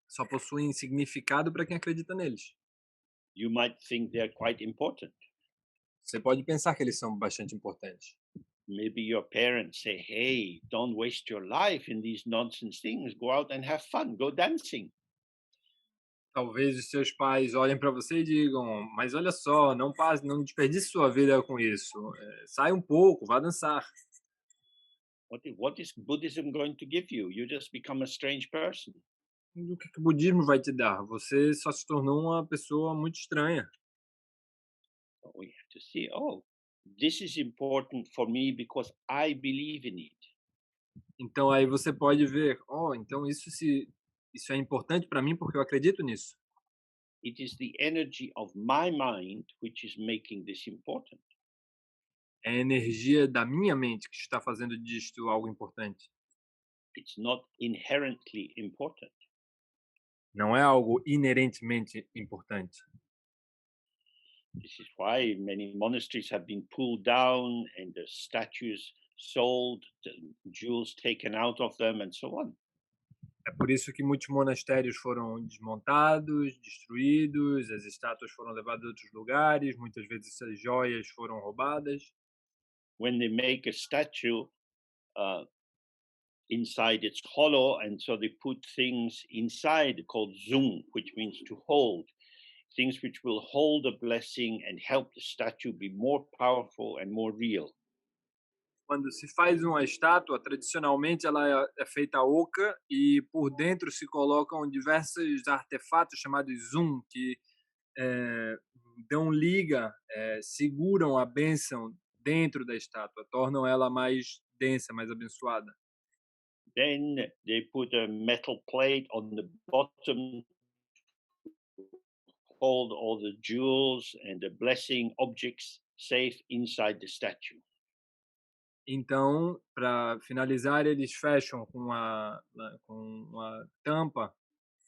só possuem significado para quem acredita neles. You might think they're quite important. Você pode pensar que eles são bastante importantes. Maybe your parents say, "Hey, don't waste your life in these nonsense things. Go out and have fun. Go dancing." Talvez os seus pais olhem para você e digam: "Mas olha só, não desperdice sua vida com isso, sai um pouco, vá dançar". What is Buddhism going to give you? You just become a strange person. E o que que o budismo vai te dar? Você só se tornou uma pessoa muito estranha. So we have to see, oh, this is important for me because I believe in it. Então aí você pode ver: "Oh, então isso é importante para mim porque eu acredito nisso". It is the energy of my mind which is making this important. É a energia da minha mente que está fazendo disto algo importante. It's not inherently important. Não é algo inerentemente importante. This is why many monasteries have been pulled down and the statues sold, the jewels taken out of them, and so on. É por isso que muitos monastérios foram desmontados, destruídos, as estátuas foram levadas a outros lugares, muitas vezes as joias foram roubadas. When they make a statue, uh, inside it's hollow, and so they put things inside called zung, which means to hold, things which will hold a blessing and help the statue be more powerful and more real. Quando se faz uma estátua, tradicionalmente ela é feita oca e por dentro se colocam diversos artefatos chamados zoom, que eh, dão liga, seguram a bênção dentro da estátua, tornam ela mais densa, mais abençoada. Then they put a metal plate on the bottom, hold all the jewels and the blessing objects safe inside the statue. Então, para finalizar, eles fecham com uma tampa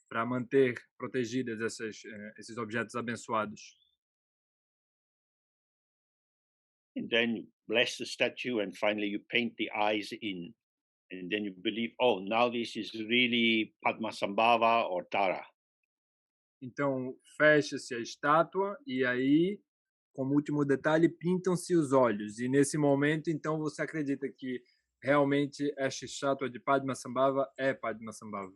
para manter protegidas esses objetos abençoados. And then you bless the statue, and finally you paint the eyes in. And then you believe, oh, now this is really Padmasambhava or Tara. Então, fecha-se a estátua e aí, como último detalhe, pintam-se os olhos. E nesse momento, então, você acredita que realmente esta estátua de Padmasambhava é Padmasambhava.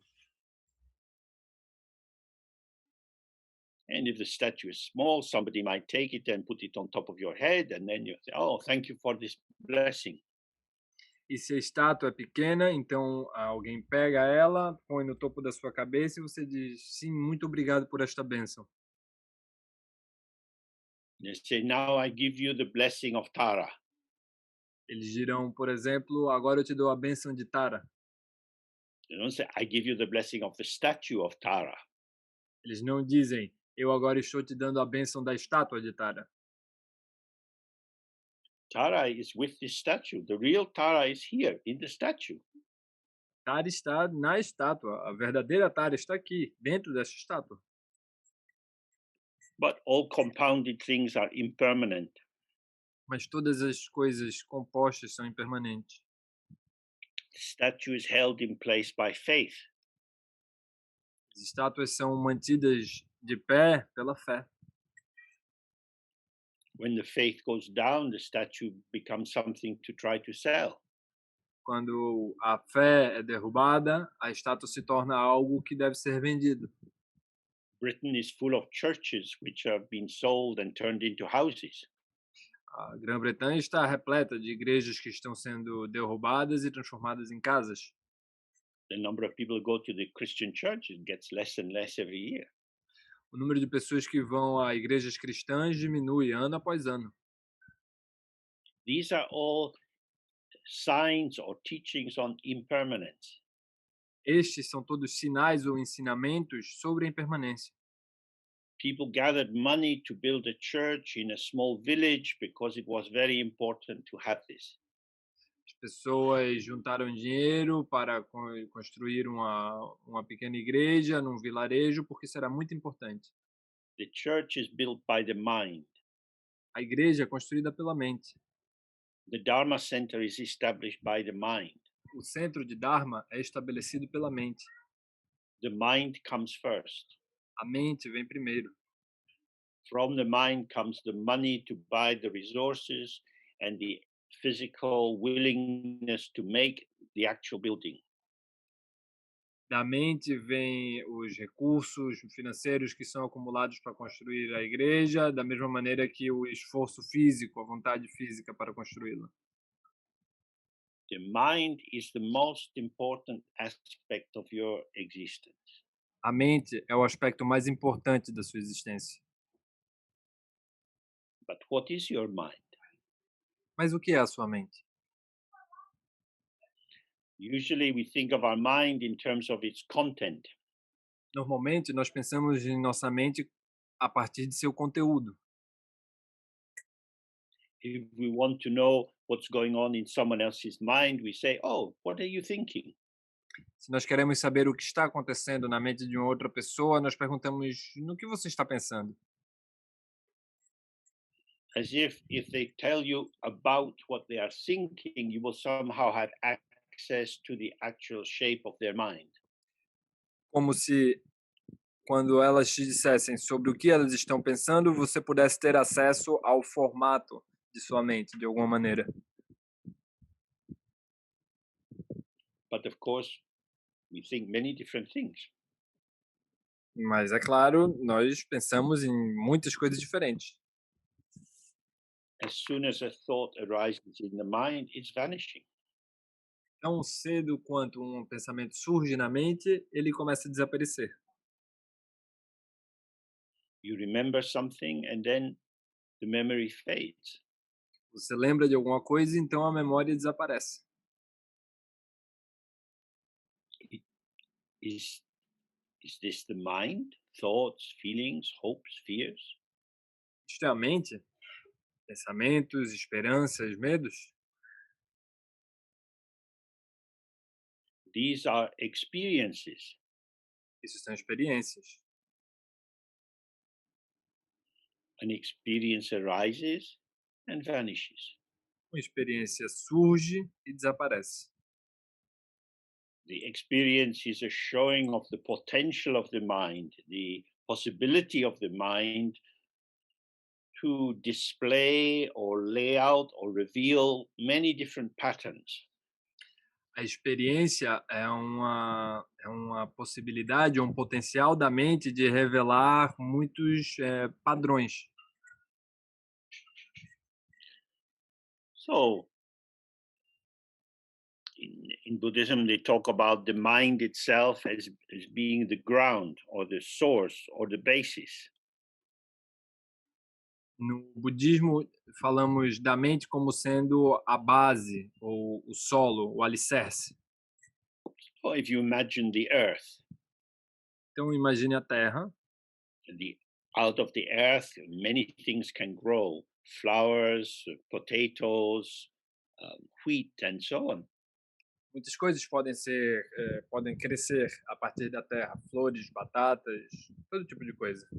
And if the statue is small, somebody might take it and put it on top of your head, and then you say, oh, thank you for this blessing. E se a estátua é pequena, então alguém pega ela, põe no topo da sua cabeça e você diz: sim, muito obrigado por esta bênção. They say, now I give you the blessing of Tara. Eles dirão, por exemplo, agora eu te dou a bênção de Tara. They don't say, I give you the blessing of the statue of Tara. Eles não dizem, eu agora estou te dando a bênção da estátua de Tara. Tara is with this statue. The real Tara is here in the statue. Tara está na estátua. A verdadeira Tara está aqui, dentro dessa estátua. But all compounded things are impermanent. Mas todas as coisas compostas são impermanentes. The statue is held in place by faith. As estátuas são mantidas de pé pela fé. When the faith goes down, the statue becomes something to try to sell. Quando a fé é derrubada, a estátua se torna algo que deve ser vendido. Britain is full of churches which have been sold and turned into houses. A Grã-Bretanha está repleta de igrejas que estão sendo derrubadas e transformadas em casas. The number of people who go to the Christian church gets less and less every year. O número de pessoas que vão a igrejas cristãs diminui ano após ano. These are all signs or teachings on impermanence. Estes são todos sinais ou ensinamentos sobre a impermanência. People gathered money to build a church in a small village because it was very important to have this. As pessoas juntaram dinheiro para construir uma pequena igreja num vilarejo porque será muito importante. The church is built by the mind. A igreja é construída pela mente. The Dharma center is established by the mind. O centro de Dharma é estabelecido pela mente. The mind comes first. A mente vem primeiro. From the mind comes the money to buy the resources and the physical willingness to make the actual building. Da mente vêm os recursos financeiros que são acumulados para construir a igreja, da mesma maneira que o esforço físico, a vontade física para construí-la. The mind is the most important aspect of your existence. A mente é o aspecto mais importante da sua existência. But what is your mind? Mas o que é a sua mente? Usually we think of our mind in terms of its content. Normalmente, nós pensamos em nossa mente a partir de seu conteúdo. If we want to know what's going on in someone else's mind, we say, "Oh, what are you thinking?" Se nós queremos saber o que está acontecendo na mente de uma outra pessoa, nós perguntamos: no que você está pensando? As if they tell you about what they are thinking, you will somehow have access to the actual shape of their mind. Como se, quando elas te dissessem sobre o que elas estão pensando, você pudesse ter acesso ao formato de sua mente, de alguma maneira. But of course, we think many different things. Mas, é claro, nós pensamos em muitas coisas diferentes. As soon as a thought arises in the mind, it's vanishing. Tão cedo quanto um pensamento surge na mente, ele começa a desaparecer. You remember something and then the memory fades. Você lembra de alguma coisa, então a memória desaparece. Is, is this the mind? Thoughts, feelings, hopes, fears? Isto é a mente? Pensamentos, esperanças, medos? These are experiences. Isso são experiências. An experience arises and vanishes. Uma experiência surge e desaparece. The experience is a showing of the potential of the mind, the possibility of the mind to display or lay out or reveal many different patterns. A experiência é uma possibilidade, um potencial da mente de revelar muitos padrões. So, in Buddhism, they talk about the mind itself as being the ground or the source or the basis. No budismo, falamos da mente como sendo a base, ou o solo, o alicerce. So, if you imagine the earth, Então, imagine a Terra. the out of the earth, many things can grow: flowers, potatoes, wheat, and so on. Muitas coisas podem crescer a partir da terra, flores, batatas, todo tipo de coisa.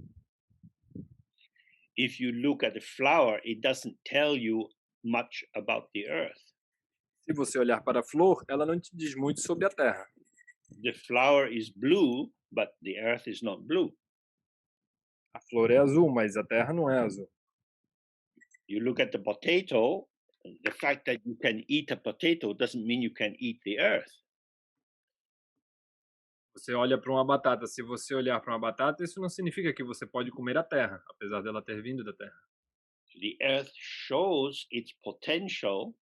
If you look at the flower, it doesn't tell you much about the earth. Se você olhar para a flor, ela não te diz muito sobre a terra. The flower is blue, but the earth is not blue. A flor é azul, mas a terra não é azul. You look at the potato, the fact that you can eat a potato doesn't mean you can eat the earth. Você olha para uma batata, se você olhar para uma batata, isso não significa que você pode comer a terra, apesar dela ter vindo da terra. The earth shows its potential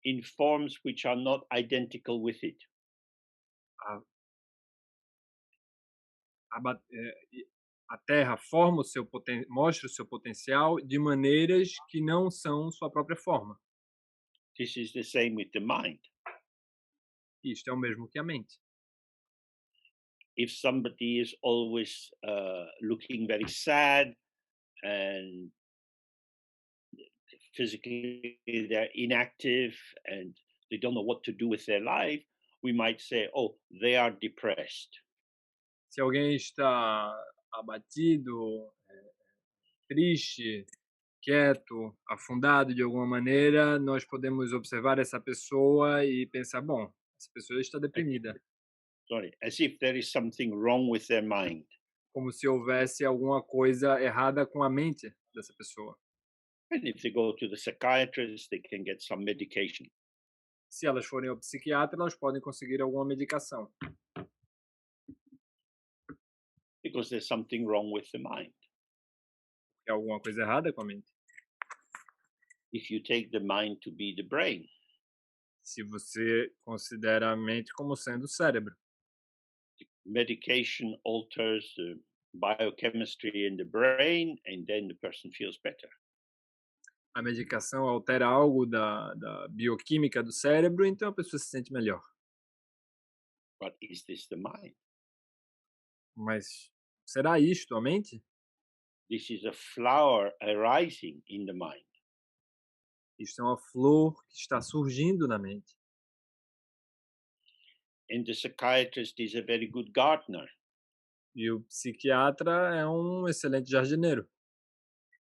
in forms which are not identical with it. A, a terra forma mostra o seu potencial de maneiras que não são sua própria forma. This is the same with the mind. Isto é o mesmo que a mente. If somebody is always looking very sad and physically they're inactive and they don't know what to do with their life, we might say, oh, they are depressed. Se alguém está abatido, triste, quieto, afundado de alguma maneira, nós podemos observar essa pessoa e pensar, bom, essa pessoa está deprimida, Sorry, as if there is something wrong with their mind. como se houvesse alguma coisa errada com a mente dessa pessoa. And if they go to the psychiatrist, they can get some medication. Se elas forem ao psiquiatra, elas podem conseguir alguma medicação. because there's something wrong with the mind. Tem alguma coisa errada com a mente. If you take the mind to be the brain, Se você considera a mente como sendo o cérebro. medication alters the biochemistry in the brain, and then the person feels better. A medicação altera algo da bioquímica do cérebro, então a pessoa se sente melhor. But is this the mind? Mas será isto a mente? This is a flower arising in the mind. Isto é uma flor que está surgindo na mente. And the psychiatrist is a very good gardener. E o psiquiatra é um excelente jardineiro.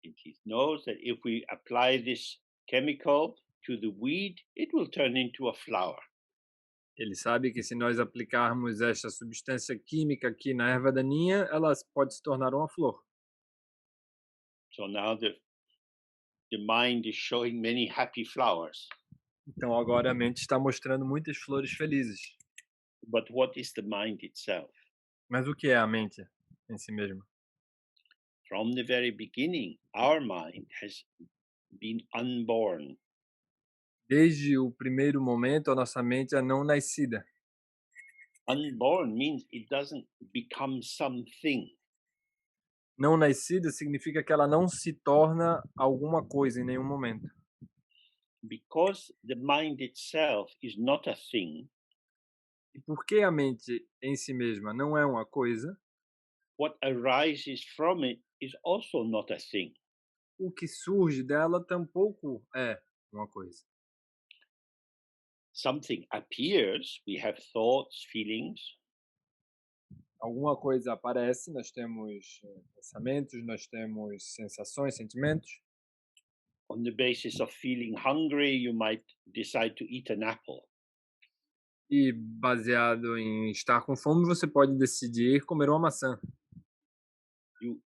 And he knows that if we apply this chemical to the weed, it will turn into a flower. Ele sabe que se nós aplicarmos esta substância química aqui na erva daninha, ela pode se tornar uma flor. So now the mind is showing many happy flowers. Então agora a mente está mostrando muitas flores felizes. But what is the mind itself? Mas o que é a mente em si mesma? From the very beginning, our mind has been unborn. Desde o primeiro momento, a nossa mente é não nascida. Unborn means it doesn't become something. Não nascida significa que ela não se torna alguma coisa em nenhum momento. Because the mind itself is not a thing, E porque a mente em si mesma não é uma coisa, what arises from it is also not a thing. o que surge dela tampouco é uma coisa. Something appears, we have thoughts, feelings, Alguma coisa aparece, nós temos pensamentos, nós temos sensações, sentimentos. on the basis of feeling hungry, you might decide to eat an apple. E baseado em estar com fome, você pode decidir comer uma maçã. You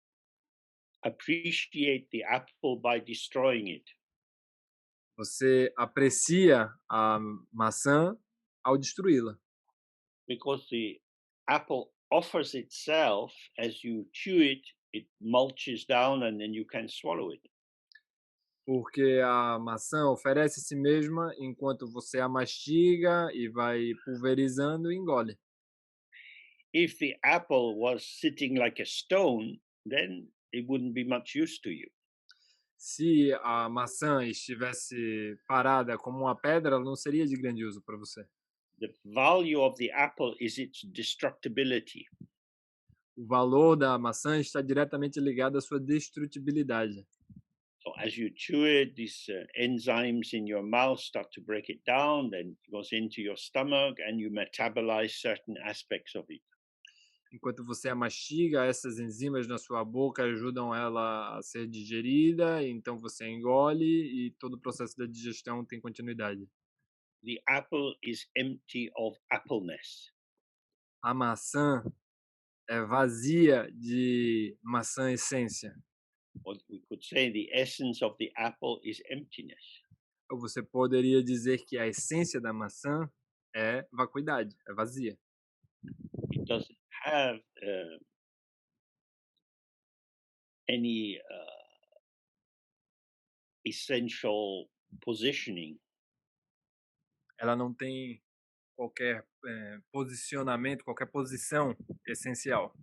appreciate the apple by destroying it. Você aprecia a maçã ao destruí-la. Because the apple offers itself as you chew it, it mulches down and then you can swallow it. Porque a maçã oferece a si mesma enquanto você a mastiga e vai pulverizando e engole. If the apple was sitting like a stone, then it wouldn't be much use to you. Se a maçã estivesse parada como uma pedra, ela não seria de grande uso para você. The value of the apple is its destructibility. O valor da maçã está diretamente ligado à sua destrutibilidade. So as you chew it, these enzymes in your mouth start to break it down, then it goes into your stomach and you metabolize certain aspects of it. Enquanto você a mastiga, essas enzimas na sua boca ajudam ela a ser digerida, então você engole e todo o processo da digestão tem continuidade. The apple is empty of appleness. A maçã é vazia de maçã essência. What we could say, the essence of the apple is emptiness. Ou você poderia dizer que a essência da maçã é vacuidade, é vazia. It doesn't have any essential positioning. Ela não tem qualquer posicionamento, qualquer posição essencial.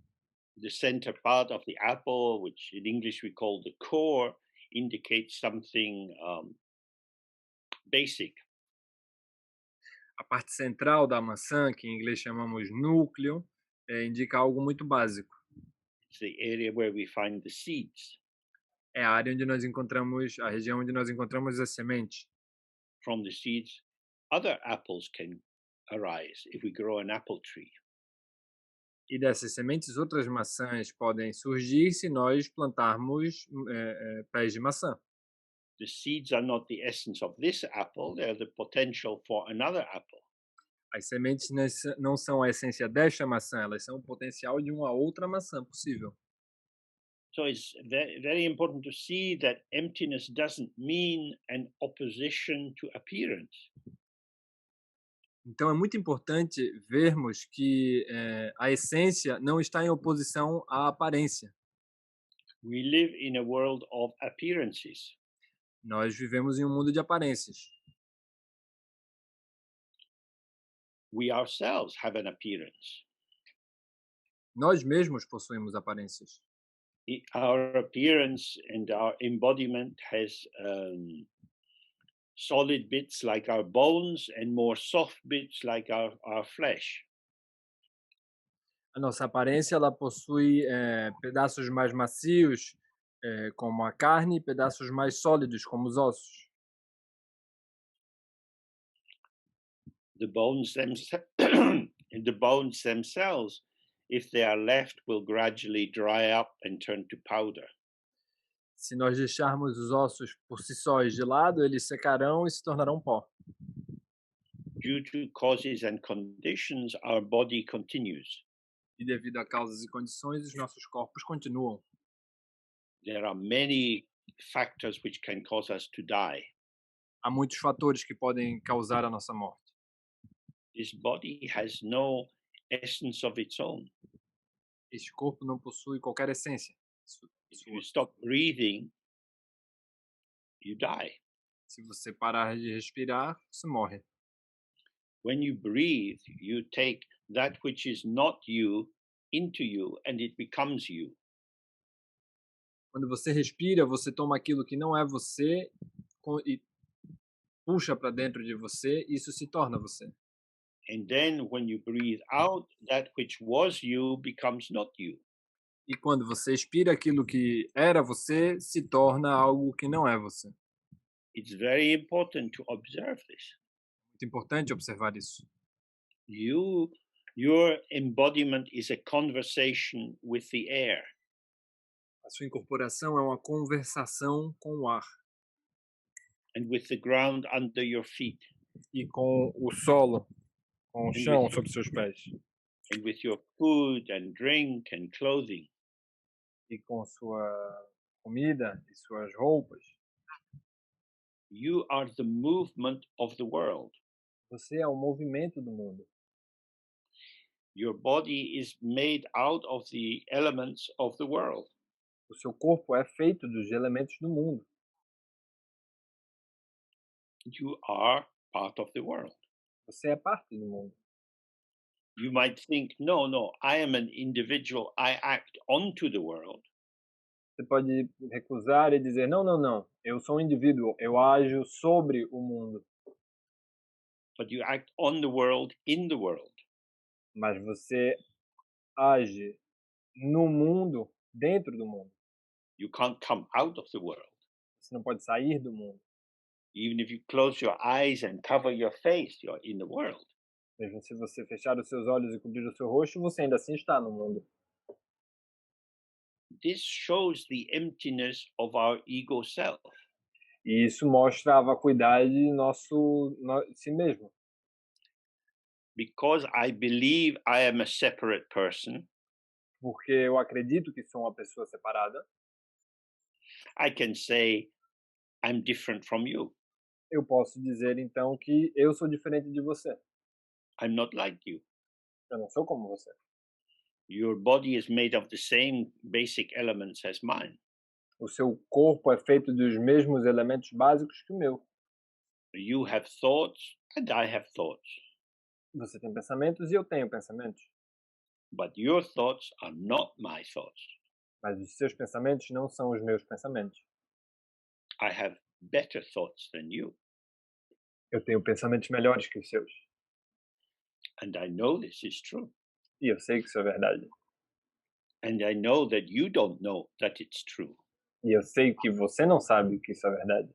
The center part of the apple, which in English we call the core, indicates something basic. A parte central da maçã, que em inglês chamamos núcleo, indica algo muito básico. It's the area where we find the seeds. É a área onde nós encontramos, a região onde nós encontramos as sementes. From the seeds, other apples can arise if we grow an apple tree. E dessas sementes, outras maçãs podem surgir se nós plantarmos pés de maçã. The seeds are not the essence of this apple, they're the potential for another apple. As sementes não são a essência desta maçã, elas são o potencial de uma outra maçã possível. So it's very, very important to see that emptiness doesn't mean an opposition to appearance. Então é muito importante vermos que a essência não está em oposição à aparência. We live in a world of appearances. Nós vivemos em um mundo de aparências. We ourselves have an appearance. Nós mesmos possuímos aparências. Our appearance and our embodiment has solid bits like our bones and more soft bits like our flesh. A nossa aparência ela possui pedaços mais macios, como a carne, e pedaços mais sólidos, como os ossos. The bones the bones themselves, if they are left, will gradually dry up and turn to powder. Se nós deixarmos os ossos por si sós de lado, eles secarão e se tornarão pó. Due to causes and conditions, our body continues. E devido a causas e condições, os nossos corpos continuam. There are many factors which can cause us to die. Há muitos fatores que podem causar a nossa morte. This body has no essence of its own. Este corpo não possui qualquer essência. If you stop breathing, you die. Se você parar de respirar, você morre. When you breathe, you take that which is not you into you and it becomes you. Quando você respira, você toma aquilo que não é você e puxa para dentro de você, e isso se torna você. And then when you breathe out, that which was you becomes not you. E quando você expira, aquilo que era você se torna algo que não é você. It's very important to observe this. Muito importante observar isso. Your embodiment is a conversation with the air. A sua incorporação é uma conversação com o ar And with the ground under your feet. e com o solo, com o And chão with sob seus pés and with your food and drink and clothing. e com sua comida e suas roupas. You are the movement of the world. Você é o movimento do mundo. Your body is made out of the elements of the world. O seu corpo é feito dos elementos do mundo. You are part of the world. Você é parte do mundo. You might think, no, I am an individual. I act onto the world. Você pode recusar e dizer, não, eu sou um indivíduo, eu ajo sobre o mundo. But you act on the world, in the world. Mas você age no mundo, dentro do mundo. You can't come out of the world. Você não pode sair do mundo. Even if you close your eyes and cover your face, you're in the world. Mesmo se você fechar os seus olhos e cobrir o seu rosto, você ainda assim está no mundo. This shows the emptiness of our ego self. E isso mostra a vacuidade si mesmo. Because I believe I am a separate person, Porque eu acredito que sou uma pessoa separada, I can say I'm different from you. eu posso dizer então que eu sou diferente de você. I'm not like you. Eu não sou como você. Your body is made of the same basic elements as mine. O seu corpo é feito dos mesmos elementos básicos que o meu. You have thoughts and I have thoughts. Você tem pensamentos e eu tenho pensamentos. But your thoughts are not my thoughts. Mas os seus pensamentos não são os meus pensamentos. I have better thoughts than you. Eu tenho pensamentos melhores que os seus. And I know this is true. E eu sei que isso é verdade. And I know that you don't know that it's true. E eu sei que você não sabe que isso é verdade.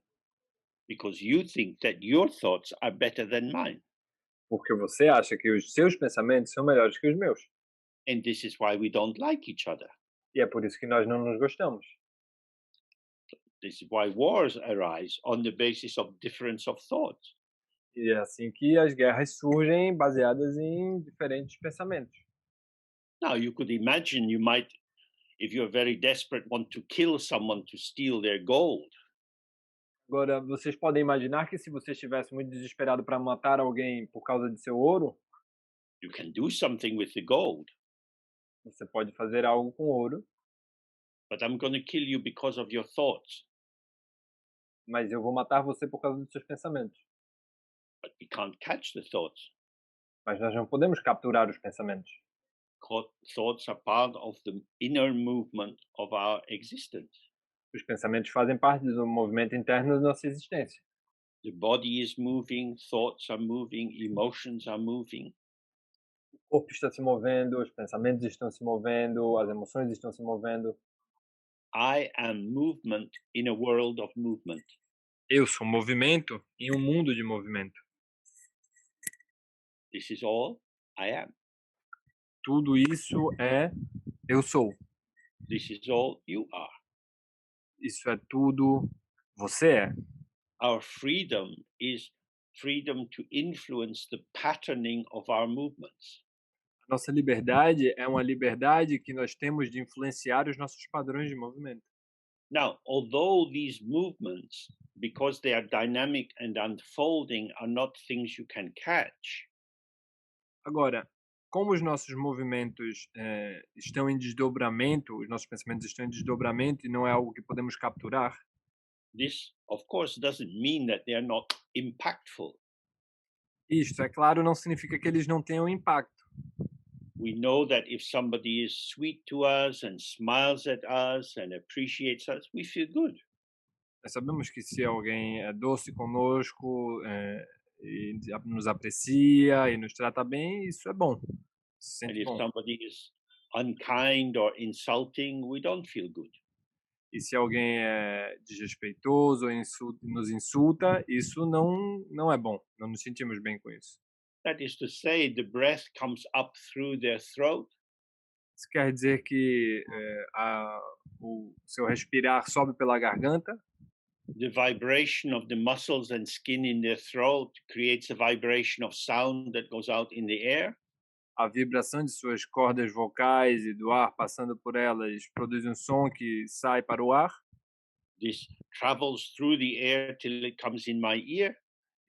Because you think that your thoughts are better than mine. Porque você acha que os seus pensamentos são melhores que os meus. And this is why we don't like each other. E é por isso que nós não nos gostamos. This is why wars arise on the basis of difference of thoughts. E é assim que as guerras surgem baseadas em diferentes pensamentos. Now, you could imagine you might, if you're very desperate, want to kill someone to steal their gold. Agora, vocês podem imaginar que se você estivesse muito desesperado para matar alguém por causa de seu ouro, You can do something with the gold, você pode fazer algo com ouro, but I'm going to kill you because of your thoughts. mas eu vou matar você por causa dos seus pensamentos. But we can't catch the thoughts. Mas nós não podemos capturar os pensamentos. Thoughts are part of the inner movement of our existence. Os pensamentos fazem parte do movimento interno da nossa existência. The body is moving, thoughts are moving, emotions are moving. O corpo está se movendo, os pensamentos estão se movendo, as emoções estão se movendo. I am movement in a world of movement. Eu sou movimento em um mundo de movimento. This is all I am. Tudo isso é eu sou. This is all you are. Isso é tudo você é. Our freedom is freedom to influence the patterning of our movements. Nossa liberdade é uma liberdade que nós temos de influenciar os nossos padrões de movimento. Now, although these movements, because they are dynamic and unfolding, are not things you can catch, Agora, como os nossos movimentos estão em desdobramento, os nossos pensamentos estão em desdobramento e não é algo que podemos capturar, this, of course, doesn't mean that they are not impactful. isto, é claro, não significa que eles não tenham impacto. We know that if somebody is sweet to us and smiles at us and appreciates us, we feel good. Nós sabemos que se alguém é doce conosco, e nos aprecia e nos trata bem, isso é bom. Se And sente if bom. somebody is unkind or insulting, we don't feel good. E se alguém é desrespeitoso ou nos insulta, isso não é bom. Não nos sentimos bem com isso. That is to say, the breath comes up through their throat, Isso quer dizer que o seu respirar sobe pela garganta, the vibration of the muscles and skin in their throat creates a vibration of sound that goes out in the air. a vibração de suas cordas vocais e do ar passando por elas produz um som que sai para o ar. This travels through the air till it comes in my ear.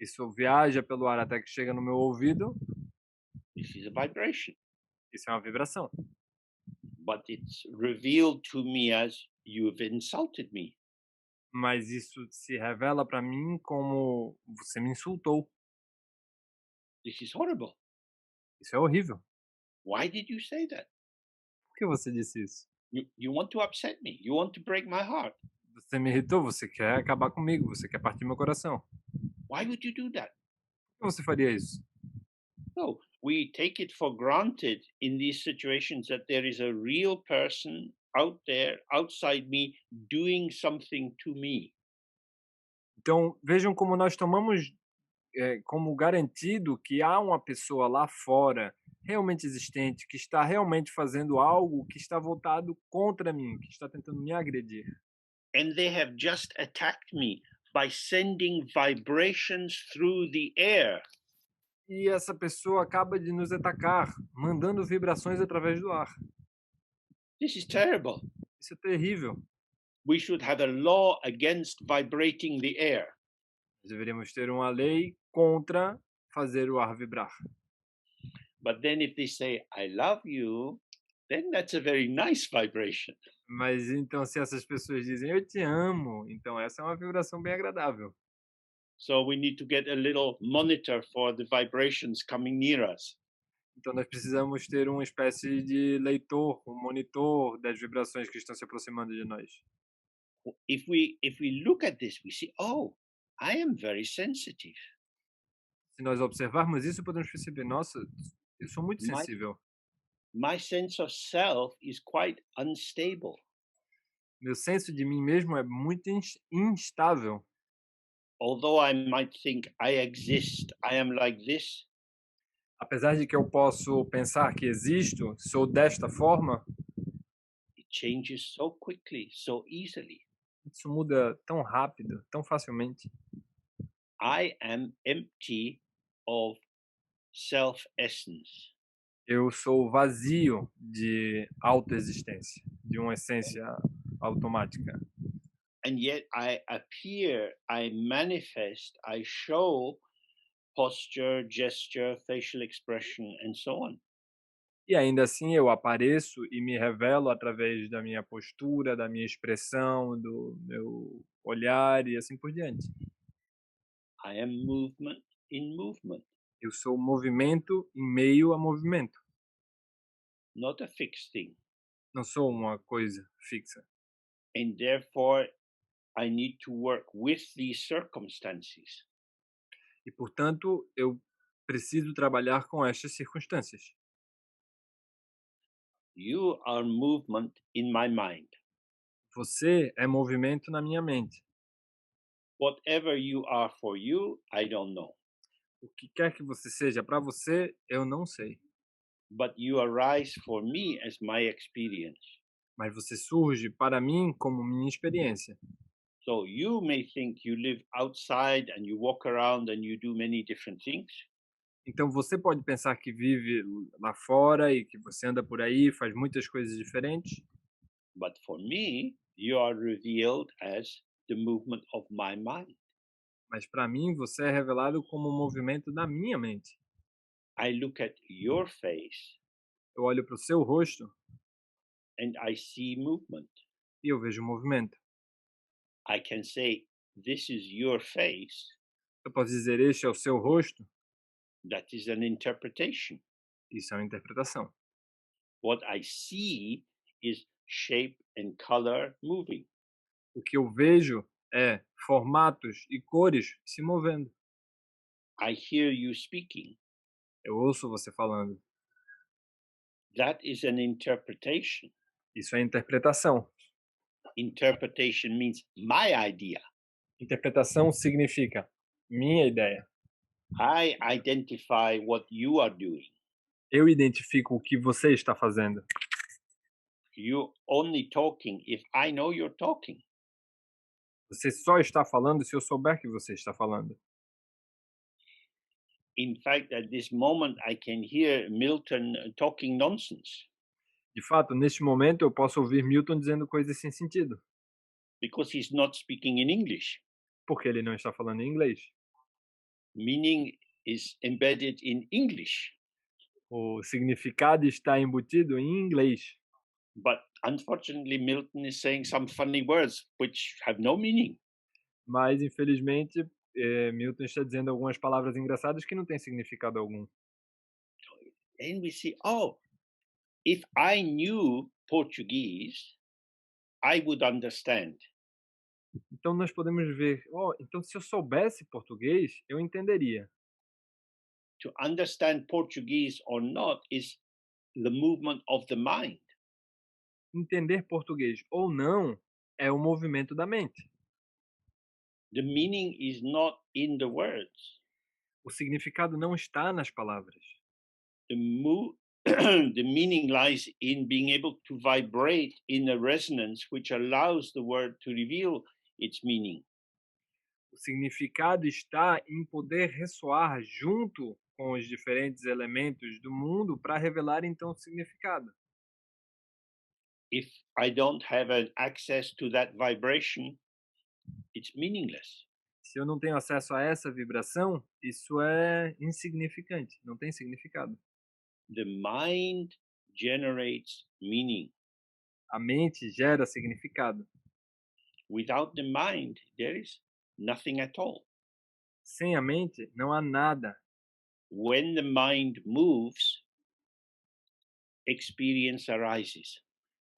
Isso viaja pelo ar até que chega no meu ouvido. This is a vibration, Isso é uma vibração. but it's revealed to me as you've insulted me. Mas isso se revela para mim como você me insultou. This is horrible. Isso é horrível. Why did you say that? Por que você disse isso? You want to upset me. You want to break my heart. Você me irritou, você quer acabar comigo, você quer partir meu coração. Why would you do that? Por que você faria isso? No, we take it for granted in these situations that there is a real person out there, outside me, doing something to me. Então, vejam como nós tomamos como garantido que há uma pessoa lá fora, realmente existente, que está realmente fazendo algo que está voltado contra mim, que está tentando me agredir. And they have just attacked me by sending vibrations through the air. E essa pessoa acaba de nos atacar, mandando vibrações através do ar. This is terrible. Isso é terrível. We should have a law against vibrating the air. Nós deveríamos ter uma lei contra fazer o ar vibrar. But then if they say, I love you, then that's a very nice vibration. Mas então, se essas pessoas dizem eu te amo, então essa é uma vibração bem agradável. So we need to get a little monitor for the vibrations coming near us. Então nós precisamos ter uma espécie de leitor, um monitor das vibrações que estão se aproximando de nós. If we look at this, we see, oh, I am very sensitive. Se nós observarmos isso, podemos perceber, nossa, eu sou muito My- sensível. My sense of self is quite unstable. Meu senso de mim mesmo é muito instável. Although I might think I exist, I am like this, Apesar de que eu posso pensar que existo, sou desta forma, it changes so quickly, so easily. isso muda tão rápido, tão facilmente. I am empty of self-essence. Eu sou vazio de autoexistência, de uma essência automática. and yet I appear, I manifest, I show posture, gesture, facial expression, and so on. E ainda assim eu apareço e me revelo através da minha postura, da minha expressão, do meu olhar e assim por diante. I am movement in movement, Eu sou movimento em meio a movimento. not a fixed thing. Não sou uma coisa fixa. And therefore, I need to work with these circumstances. E, portanto, eu preciso trabalhar com estas circunstâncias. You are movement in my mind. Você é movimento na minha mente. Whatever you are for you, I don't know. O que quer que você seja para você, eu não sei. But you arise for me as my experience. Mas você surge para mim como minha experiência. So you may think you live outside and you walk around and you do many different things. Então você pode pensar que vive lá fora e que você anda por aí, faz muitas coisas diferentes. But for me, you are revealed as the movement of my mind. Mas para mim você é revelado como um movimento da minha mente. I look at your face Eu olho para o seu rosto and I see movement. e eu vejo movimento. I can say, this is your face. Eu posso dizer, este é o seu rosto? That is an interpretation. Isso é uma interpretação. What I see is shape and color moving. O que eu vejo é formatos e cores se movendo. I hear you speaking. Eu ouço você falando. That is an interpretation. Isso é interpretação. Interpretation means my idea. Interpretação significa minha ideia. I identify what you are doing. Eu identifico o que você está fazendo. You're only talking if I know you're talking. Você só está falando se eu souber que você está falando. In fact, at this moment, I can hear Milton talking nonsense De fato, neste momento eu posso ouvir Milton dizendo coisas sem sentido, because he's not speaking in English. porque ele não está falando em inglês. Meaning is embedded in English. O significado está embutido em inglês. But unfortunately, Milton is saying some funny words which have no meaning. Mas, infelizmente, Milton está dizendo algumas palavras engraçadas que não têm significado algum. And we see, oh, if I knew Portuguese, I would understand. Então nós podemos ver, então se eu soubesse português, eu entenderia. To understand Portuguese or not is the movement of the mind. Entender português ou não é o movimento da mente. The meaning is not in the words. O significado não está nas palavras. The meaning lies in being able to vibrate in a resonance which allows the word to reveal its meaning. O significado está em poder ressoar junto com os diferentes elementos do mundo para revelar então o significado. If I don't have an access to that vibration, it's meaningless. Se eu não tenho acesso a essa vibração, isso é insignificante, não tem significado. The mind generates meaning. A mente gera significado. Without the mind, there is nothing at all. Sem a mente, não há nada. When the mind moves, experience arises.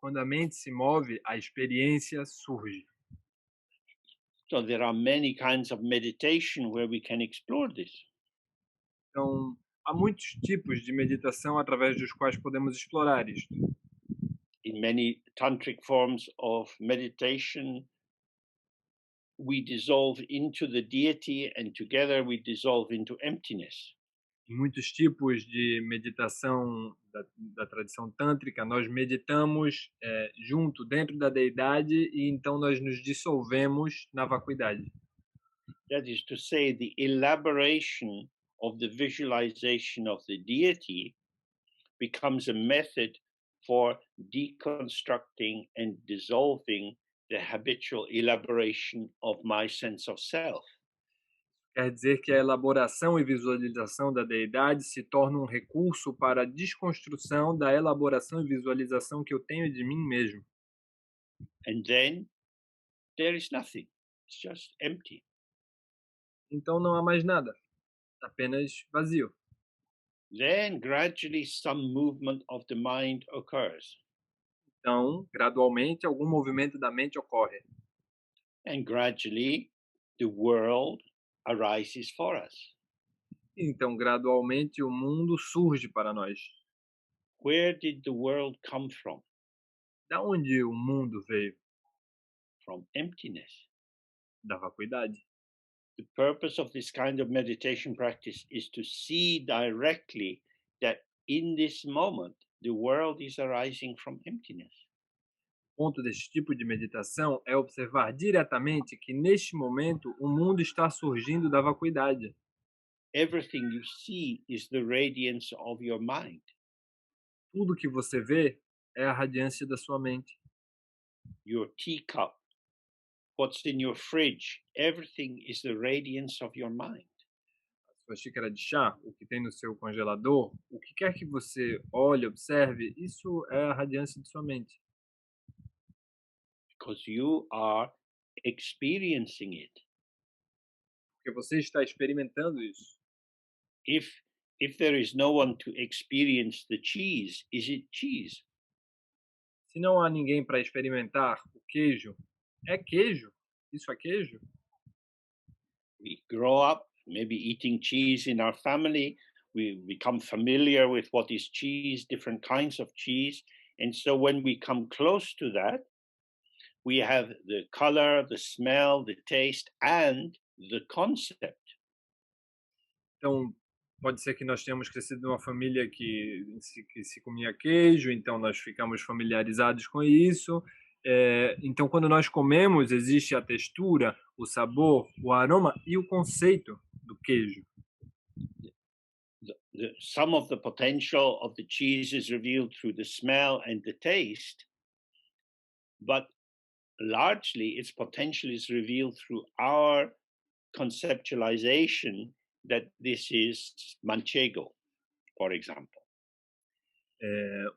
Quando a mente se move, a experiência surge. So there are many kinds of meditation where we can explore this. Então, há muitos tipos de meditação através dos quais podemos explorar isto. In many tantric forms of meditation, we dissolve into the deity and together we dissolve into emptiness. Em muitos tipos de meditação da tradição tântrica, nós meditamos junto, dentro da deidade, e então nós nos dissolvemos na vacuidade. That is to say, the elaboration of the visualization of the deity becomes a method for deconstructing and dissolving the habitual elaboration of my sense of self. Quer dizer que a elaboração e visualização da deidade se torna um recurso para a desconstrução da elaboração e visualização que eu tenho de mim mesmo. And then there is nothing, it's just empty. Então não há mais nada, apenas vazio. Then gradually some movement of the mind occurs, Então, gradualmente, algum movimento da mente ocorre. and gradually the world arises for us. Então, gradualmente, o mundo surge para nós. Where did the world come from? Da onde o mundo veio? From emptiness. Da vacuidade. The purpose of this kind of meditation practice is to see directly that in this moment the world is arising from emptiness. O ponto deste tipo de meditação é observar diretamente que, neste momento, o mundo está surgindo da vacuidade. Everything you see is the radiance of your mind. Tudo que você vê é a radiância da sua mente. Your teacup, what's in your fridge, everything is the radiance of your mind. A sua xícara de chá, o que tem no seu congelador, o que quer que você olhe, observe, isso é a radiância de sua mente. Because you are experiencing it. Porque você está experimentando isso. If there is no one to experience the cheese, is it cheese? Se não há ninguém para experimentar o queijo, é queijo? Isso é queijo? We grow up maybe eating cheese in our family. We become familiar with what is cheese, different kinds of cheese. And so when we come close to that, we have the color, the smell, the taste, and the concept. Então, pode ser que nós tenhamos crescido numa família que se comia queijo, então nós ficamos familiarizados com isso. Então, quando nós comemos, existe a textura, o sabor, o aroma e o conceito do queijo. Some of the potential of the cheese is revealed through the smell and the taste, but largely its potential is revealed through our conceptualization that this is manchego, for example.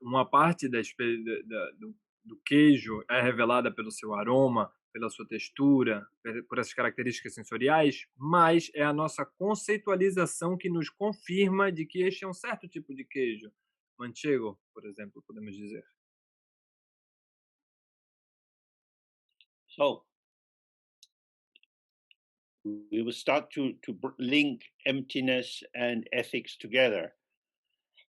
Uma parte do queijo é revelada pelo seu aroma, pela sua textura, por essas características sensoriais, mas é a nossa conceitualização que nos confirma de que este é um certo tipo de queijo. Manchego, por exemplo, podemos dizer. So we will start to link emptiness and ethics together.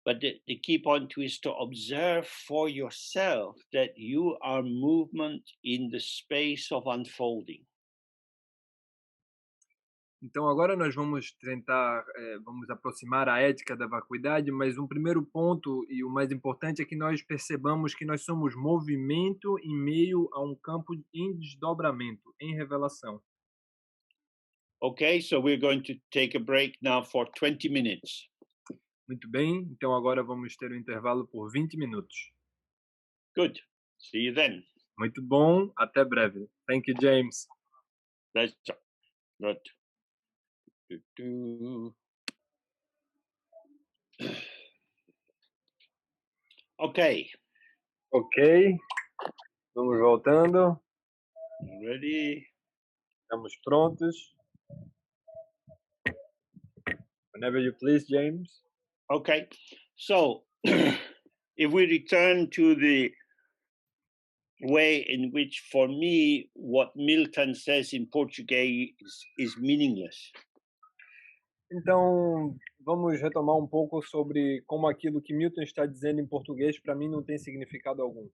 But the key point is to observe for yourself that you are movement in the space of unfolding. Então agora nós vamos tentar, vamos aproximar a ética da vacuidade, mas um primeiro ponto e o mais importante é que nós percebamos que nós somos movimento em meio a um campo em desdobramento, em revelação. Okay, so we're going to take a break now for 20 minutes. Muito bem, então agora vamos ter um intervalo por 20 minutos. Good. See you then. Muito bom, até breve. Thank you, James. Pleasure. Good. Okay. Ok, vamos voltando. Ready? Estamos prontos. Whenever you please, James. Okay. So if we return to the way in which, for me, what Milton says in Portuguese is meaningless. Então, vamos retomar um pouco sobre como aquilo que Milton está dizendo em português para mim não tem significado algum.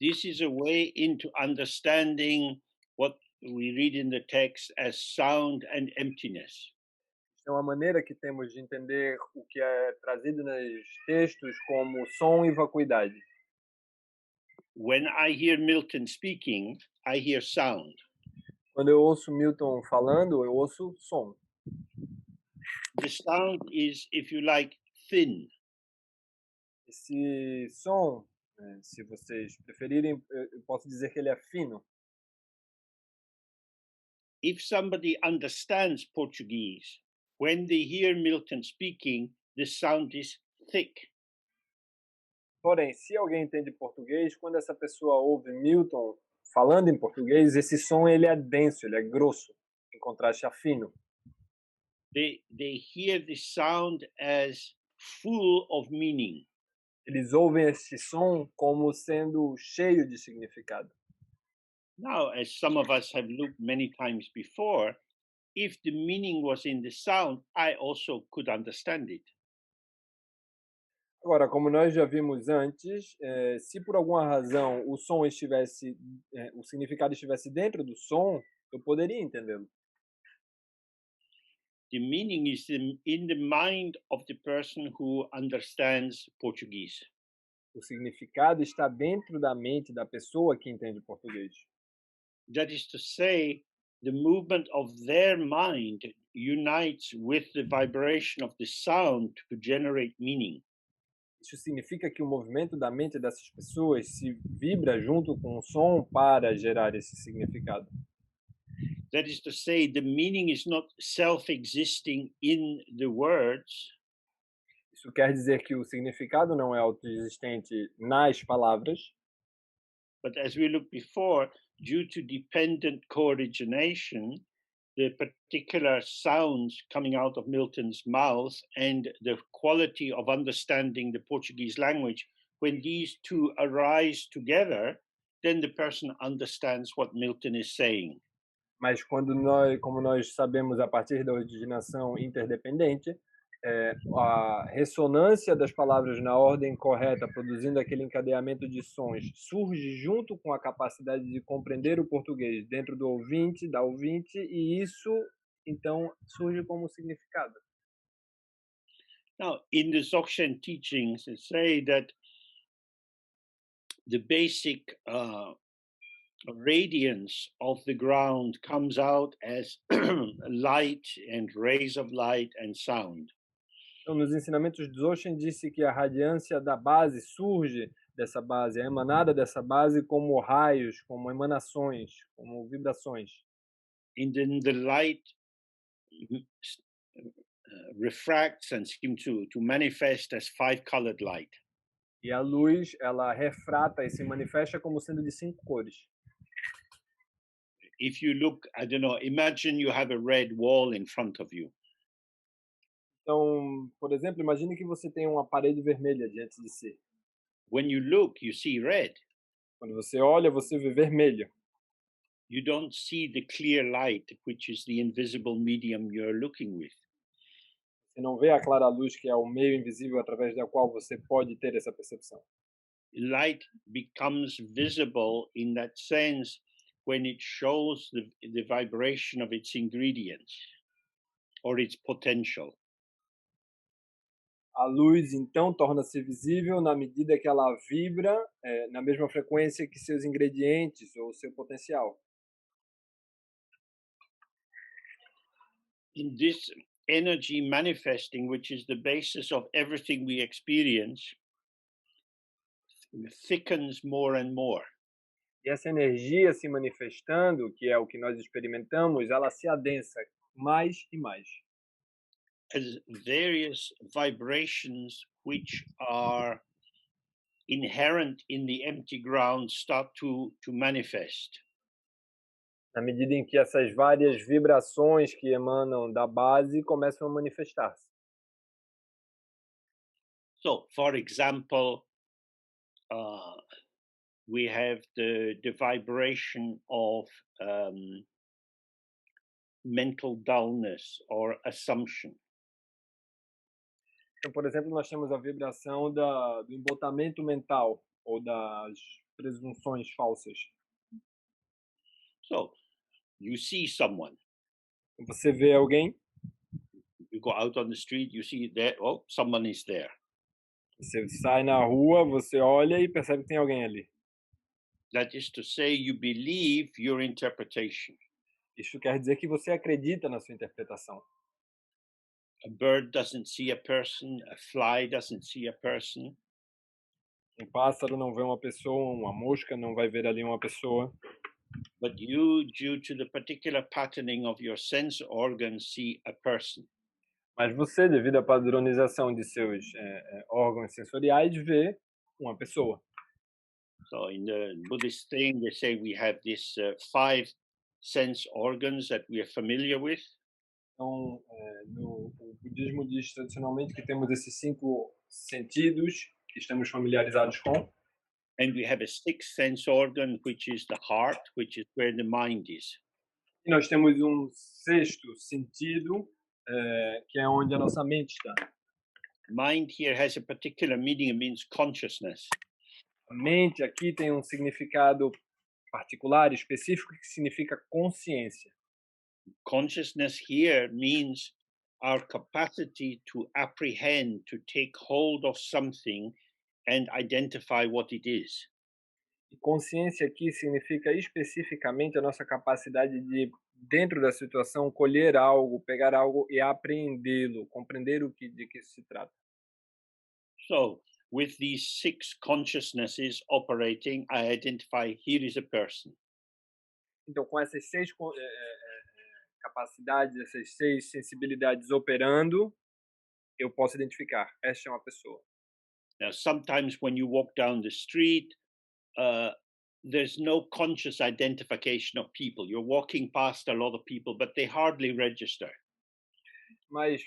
This is a way into understanding what we read in the text as sound and emptiness. É uma maneira que temos de entender o que é trazido nos textos como som e vacuidade. When I hear Milton speaking, I hear sound. Quando eu ouço Milton falando, eu ouço som. The sound is, if you like, thin. Esse som Se vocês preferirem, eu posso dizer que ele é fino. If somebody understands Portuguese, when they hear Milton speaking, the sound is thick. Porém, se alguém entende português, quando essa pessoa ouve Milton falando em português, esse som ele é denso, ele é grosso, em contraste a fino. They hear the sound as full of meaning. Eles ouvem esse som como sendo cheio de significado. Now, as some of us have looked many times before, if the meaning was in the sound, I also could understand it. Agora, como nós já vimos antes, se por alguma razão o som estivesse, o significado estivesse dentro do som, eu poderia entendê-lo. The meaning is in the mind of the person who understands Portuguese. O significado está dentro da mente da pessoa que entende português. That is to say, the movement of their mind unites with the vibration of the sound to generate meaning. Isso significa que o movimento da mente dessas pessoas se vibra junto com o som para gerar esse significado. That is to say, the meaning is not self-existing in the words, Isso quer dizer que o significado não é autoexistente nas palavras, but as we looked before, due to dependent co-origination, the particular sounds coming out of Milton's mouth and the quality of understanding the Portuguese language, when these two arise together, then the person understands what Milton is saying. mas quando nós, como nós sabemos a partir da originação interdependente, a ressonância das palavras na ordem correta, produzindo aquele encadeamento de sons, surge junto com a capacidade de compreender o português dentro do ouvinte, da ouvinte, e isso então surge como significado. Now, in the Dzogchen teachings, they say that the basic radiance of the ground comes out as light and rays of light and sound. Então, nos ensinamentos de Dzogchen disse que a radiância da base surge dessa base, é emanada dessa base como raios, como emanações, como vibrações. And then the light refracts and seems to manifest as five-colored light. E a luz, ela refrata e se manifesta como sendo de 5 cores. If you look, I don't know, imagine you have a red wall in front of you. Então, por exemplo, imagine que você tem uma parede vermelha diante de si. When you look, you see red. Quando você olha, você vê vermelho. You don't see the clear light, which is the invisible medium you're looking with. Você não vê a clara luz, que é o meio invisível através da qual você pode ter essa percepção. Light becomes visible in that sense when it shows the vibration of its ingredients or its potential. A luz, então, torna-se visível na medida que ela vibra na mesma frequência que seus ingredientes ou seu potencial. In this energy manifesting, which is the basis of everything we experience, thickens more and more. E essa energia se manifestando, que é o que nós experimentamos, ela se adensa mais e mais. As various vibrations which are inherent in the empty ground start to manifest. Na medida em que essas várias vibrações que emanam da base começam a manifestar-se. So, for example, we have the vibration of mental dullness or assumption. Então, por exemplo, nós temos a vibração do embotamento mental ou das presunções falsas. So, you see someone, Você vê alguém, you go out on the street, you see there, oh, someone is there. você sai na rua, você olha e percebe que tem alguém ali. That is to say, you believe your interpretation. Isso quer dizer que você acredita na sua interpretação. A bird doesn't see a person, a fly doesn't see a person. Um pássaro não vê uma pessoa, uma mosca não vai ver ali uma pessoa, but you, due to the particular patterning of your sense organs, see a person. mas você, devido à padronização de seus órgãos sensoriais, vê uma pessoa. So in the Buddhist thing, they say we have these five sense organs that we are familiar with. Então, no budismo diz tradicionalmente que temos esses 5 sentidos que estamos familiarizados com, And we have a sixth sense organ, which is the heart, which is where the mind is. e nós temos um sexto sentido, que é onde a nossa mente está. Mind here has a particular meaning, it means consciousness. A mente aqui tem um significado particular, específico, que significa consciência. Consciousness here means our capacity to apprehend, to take hold of something and identify what it is. E consciência aqui significa especificamente a nossa capacidade de, dentro da situação, colher algo, pegar algo e apreendê-lo, compreender de que isso se trata. So, with these six consciousnesses operating, I identify here is a person. Então, com essas 6 capacidades, essas 6 sensibilidades operando, eu posso identificar, esta é uma pessoa. Now, sometimes when you walk down the street, there's no conscious identification of people. You're walking past a lot of people, but they hardly register. Mas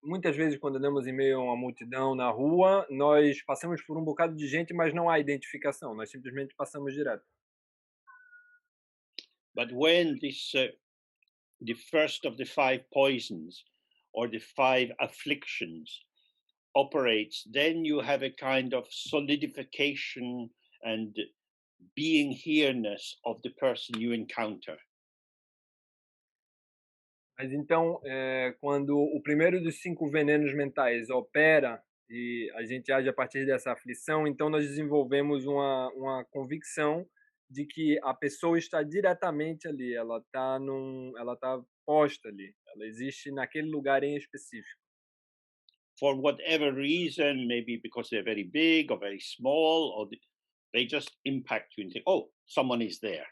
muitas vezes, quando andamos em meio a uma multidão na rua, nós passamos por um bocado de gente, mas não há identificação, nós simplesmente passamos direto. But when the first of the five poisons or the five afflictions operates, then you have a kind of solidification and being here-ness of the person you encounter. Mas então, quando o primeiro dos 5 venenos mentais opera e a gente age a partir dessa aflição, então nós desenvolvemos uma convicção de que a pessoa está diretamente ali, ela está posta ali, ela existe naquele lugar em específico. For whatever reason, maybe because they're very big or very small, or they just impact you and think, oh, someone is there.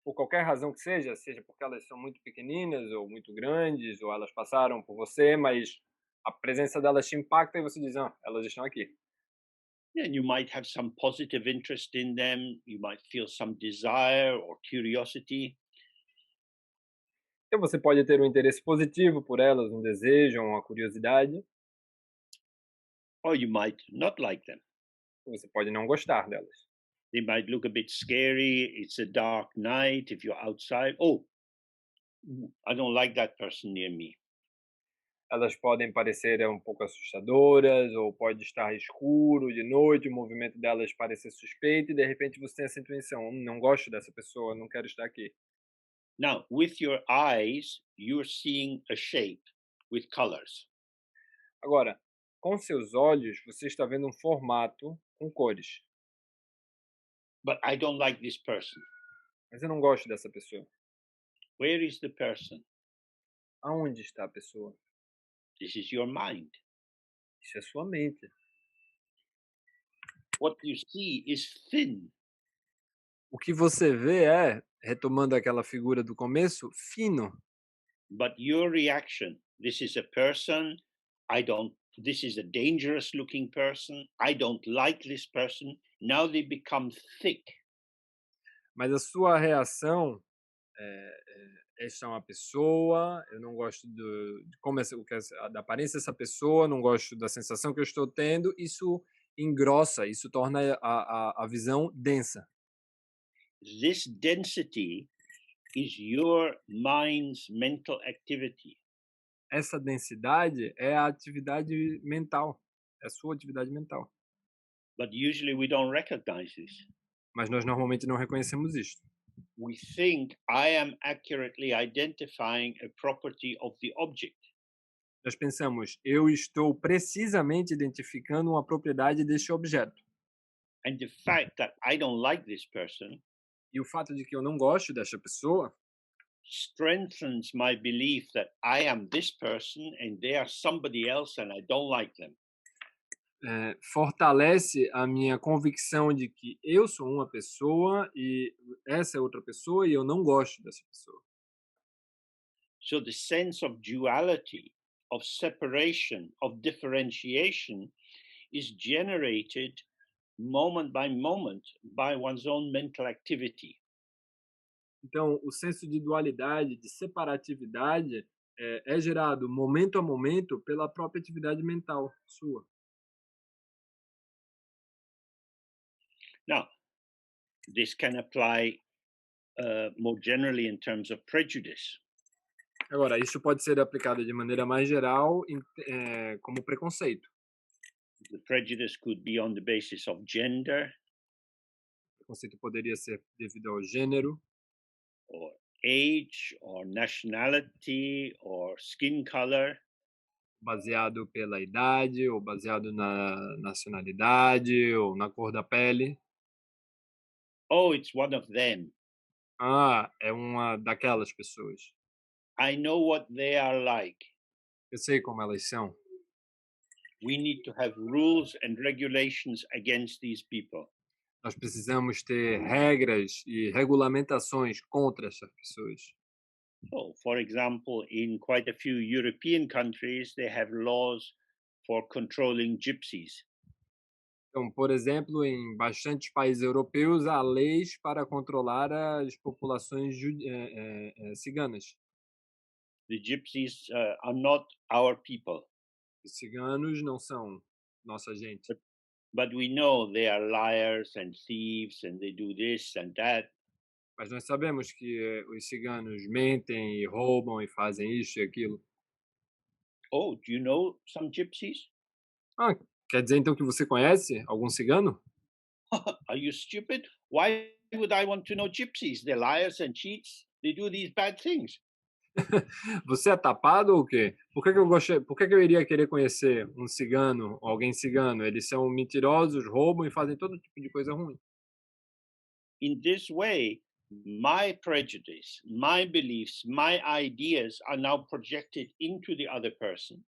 Por qualquer razão que seja, seja porque elas são muito pequeninas ou muito grandes, ou elas passaram por você, mas a presença delas te impacta e você diz, ah, elas estão aqui. And you might have some positive interest in them. You might feel some desire or curiosity. Então você pode ter um interesse positivo por elas, um desejo, uma curiosidade, Or you might not like them. ou você pode não gostar delas. They might look a bit scary. It's a dark night. If you're outside, oh, I don't like that person near me. Elas podem parecer um pouco assustadoras, ou pode estar escuro de noite, o movimento delas parecer suspeito, e de repente você tem essa intuição, não gosto dessa pessoa, não quero estar aqui. Now, with your eyes, you're seeing a shape with colors. Agora, com seus olhos, você está vendo um formato com cores. But I don't like this person. Mas eu não gosto dessa pessoa. Where is the person? Aonde está a pessoa? This is your mind. Isso é sua mente. What you see is thin. O que você vê é, retomando aquela figura do começo, fino. But your reaction, this is a person, this is a dangerous looking person, I don't like this person, now they become thick. Mas a sua reação esta é uma pessoa, eu não gosto de como da aparência dessa pessoa, não gosto da sensação que eu estou tendo, isso engrossa, isso torna a visão densa. This density is your mind's mental activity. Essa densidade é a atividade mental, é a sua atividade mental. But usually we don't recognize this. Mas nós normalmente não reconhecemos isto. We think I am accurately identifying a property of the object. Nós pensamos, eu estou precisamente identificando uma propriedade deste objeto. And the fact that I don't like this person E o fato de que eu não gosto desta pessoa strengthens my belief that I am this person and they are somebody else and I don't like them. fortalece a minha convicção de que eu sou uma pessoa e essa é outra pessoa e eu não gosto dessa pessoa. So the sense of duality, of separation, of differentiation is generated moment by one's own mental activity. Então, o senso de dualidade, de separatividade, é gerado momento a momento pela própria atividade mental sua. Now, this can apply more generally in terms of prejudice. Agora, isso pode ser aplicado de maneira mais geral como preconceito. The prejudice could be on the basis of gender, Preconceito poderia ser devido ao gênero, or age, or nationality, or skin color. baseado pela idade, ou baseado na nacionalidade, ou na cor da pele. Oh, it's one of them. Ah, é uma daquelas pessoas. I know what they are like. Eu sei como elas são. We need to have rules and regulations against these people. Nós precisamos ter regras e regulamentações contra essas pessoas. So, for example, in quite a few European countries, they have laws for controlling gypsies. Então, por exemplo, em bastantes países europeus há leis para controlar as populações ciganas. The gypsies are not our people, Os ciganos não são nossa gente, but we know they are liars and thieves and they do this and that. mas nós sabemos que os ciganos mentem e roubam e fazem isso e aquilo. Oh, do you know some gypsies? Ah, quer dizer então que você conhece algum cigano? Are you stupid? Why would I want to know gypsies? They're liars and cheats. They do these bad things. Você é tapado ou o quê? Por que que eu iria querer conhecer um cigano, ou alguém cigano? Eles são mentirosos, roubam e fazem todo tipo de coisa ruim. In this way, my prejudice, my beliefs, my ideas are now projected into the other person.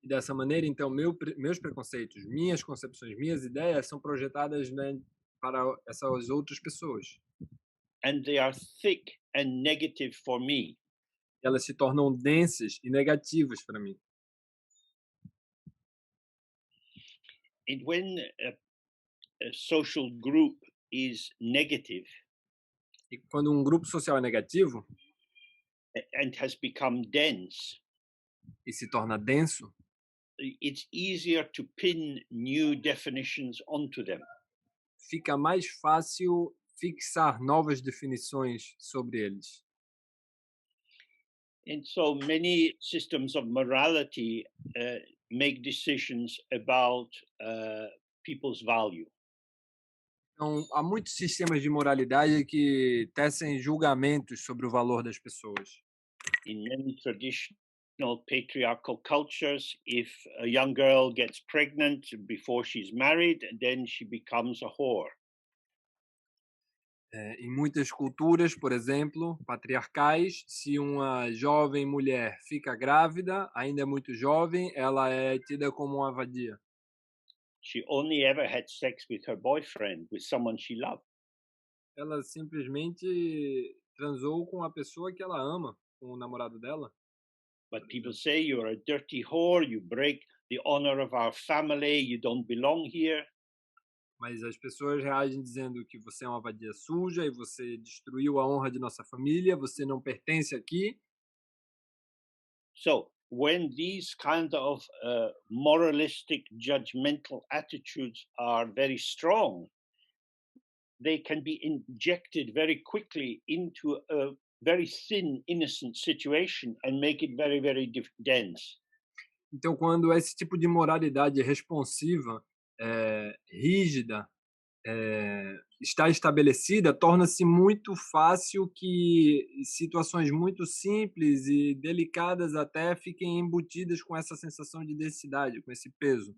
E dessa maneira, então, meus preconceitos, minhas concepções, minhas ideias são projetadas, né, para essas outras pessoas. And they are thick and negative for me. Elas se tornam densas e negativas para mim. And when a social group is negative E quando um grupo social é negativo and has become dense, e se torna denso, it's easier to pin new definitions onto them. fica mais fácil fixar novas definições sobre eles. And so many systems of morality make decisions about people's value. Então, há muitos sistemas de moralidade que tecem julgamentos sobre o valor das pessoas. In many traditional patriarchal cultures, if a young girl gets pregnant before she's married, then she becomes a whore. Em muitas culturas, por exemplo, patriarcais, se uma jovem mulher fica grávida, ainda é muito jovem, ela é tida como uma vadia. She only ever had sex with her boyfriend, with someone she loved. Ela simplesmente transou com a pessoa que ela ama, com o namorado dela. But people say you're a dirty whore, you break the honor of our family, you don't belong here. Mas as pessoas reagem dizendo que você é uma vadia suja e você destruiu a honra de nossa família, você não pertence aqui. So when these kind of moralistic, judgmental attitudes are very strong, they can be injected very quickly into a very thin, innocent situation and make it very, very dense. Então, quando esse tipo de moralidade responsiva, rígida, está estabelecida, torna-se muito fácil que situações muito simples e delicadas até fiquem embutidas com essa sensação de densidade, com esse peso.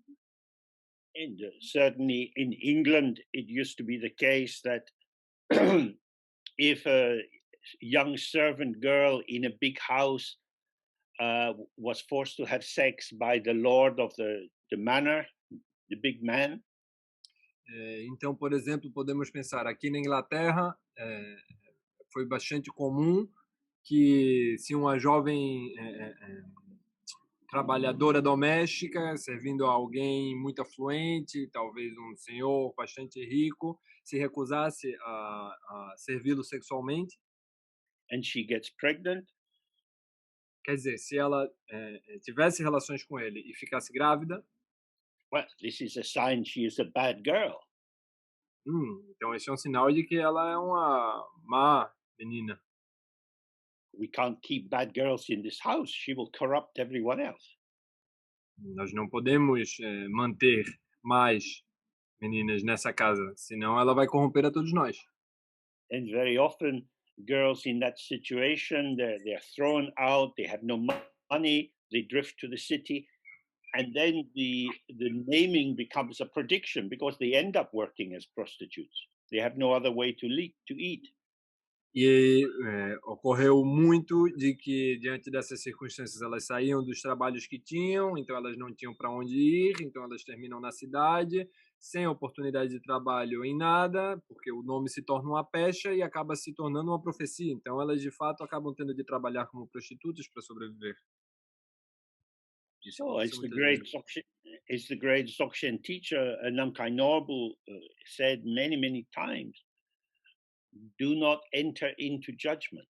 And certainly in England, it used to be the case that if a young servant girl in a big house was forced to have sex by the lord of the manor, the big man. Então, por exemplo, podemos pensar aqui na Inglaterra, foi bastante comum que se uma jovem trabalhadora doméstica, servindo a alguém muito afluente, talvez um senhor bastante rico, se recusasse a servi-lo sexualmente, And she gets pregnant, quer dizer, se ela tivesse relações com ele e ficasse grávida, well, this is a sign she is a bad girl. então esse é um sinal de que ela é uma má menina. We can't keep bad girls in this house. She will corrupt everyone else. Nós não podemos manter mais meninas nessa casa, senão ela vai corromper a todos nós. And very often, girls in that situation, they're thrown out, they have no money, they drift to the city. And then the naming becomes a prediction because they end up working as prostitutes. They have no other way to eat. E ocorreu muito de que, diante dessas circunstâncias, elas saíam dos trabalhos que tinham, então elas não tinham para onde ir, então elas terminam na cidade, sem oportunidade de trabalho em nada, porque o nome se torna uma pecha e acaba se tornando uma profecia. Então elas, de fato, acabam tendo de trabalhar como prostitutas para sobreviver. Isso So, acontece muitas vezes. as the great Dzogchen teacher Namkhai Norbu said many times, do not enter into judgment.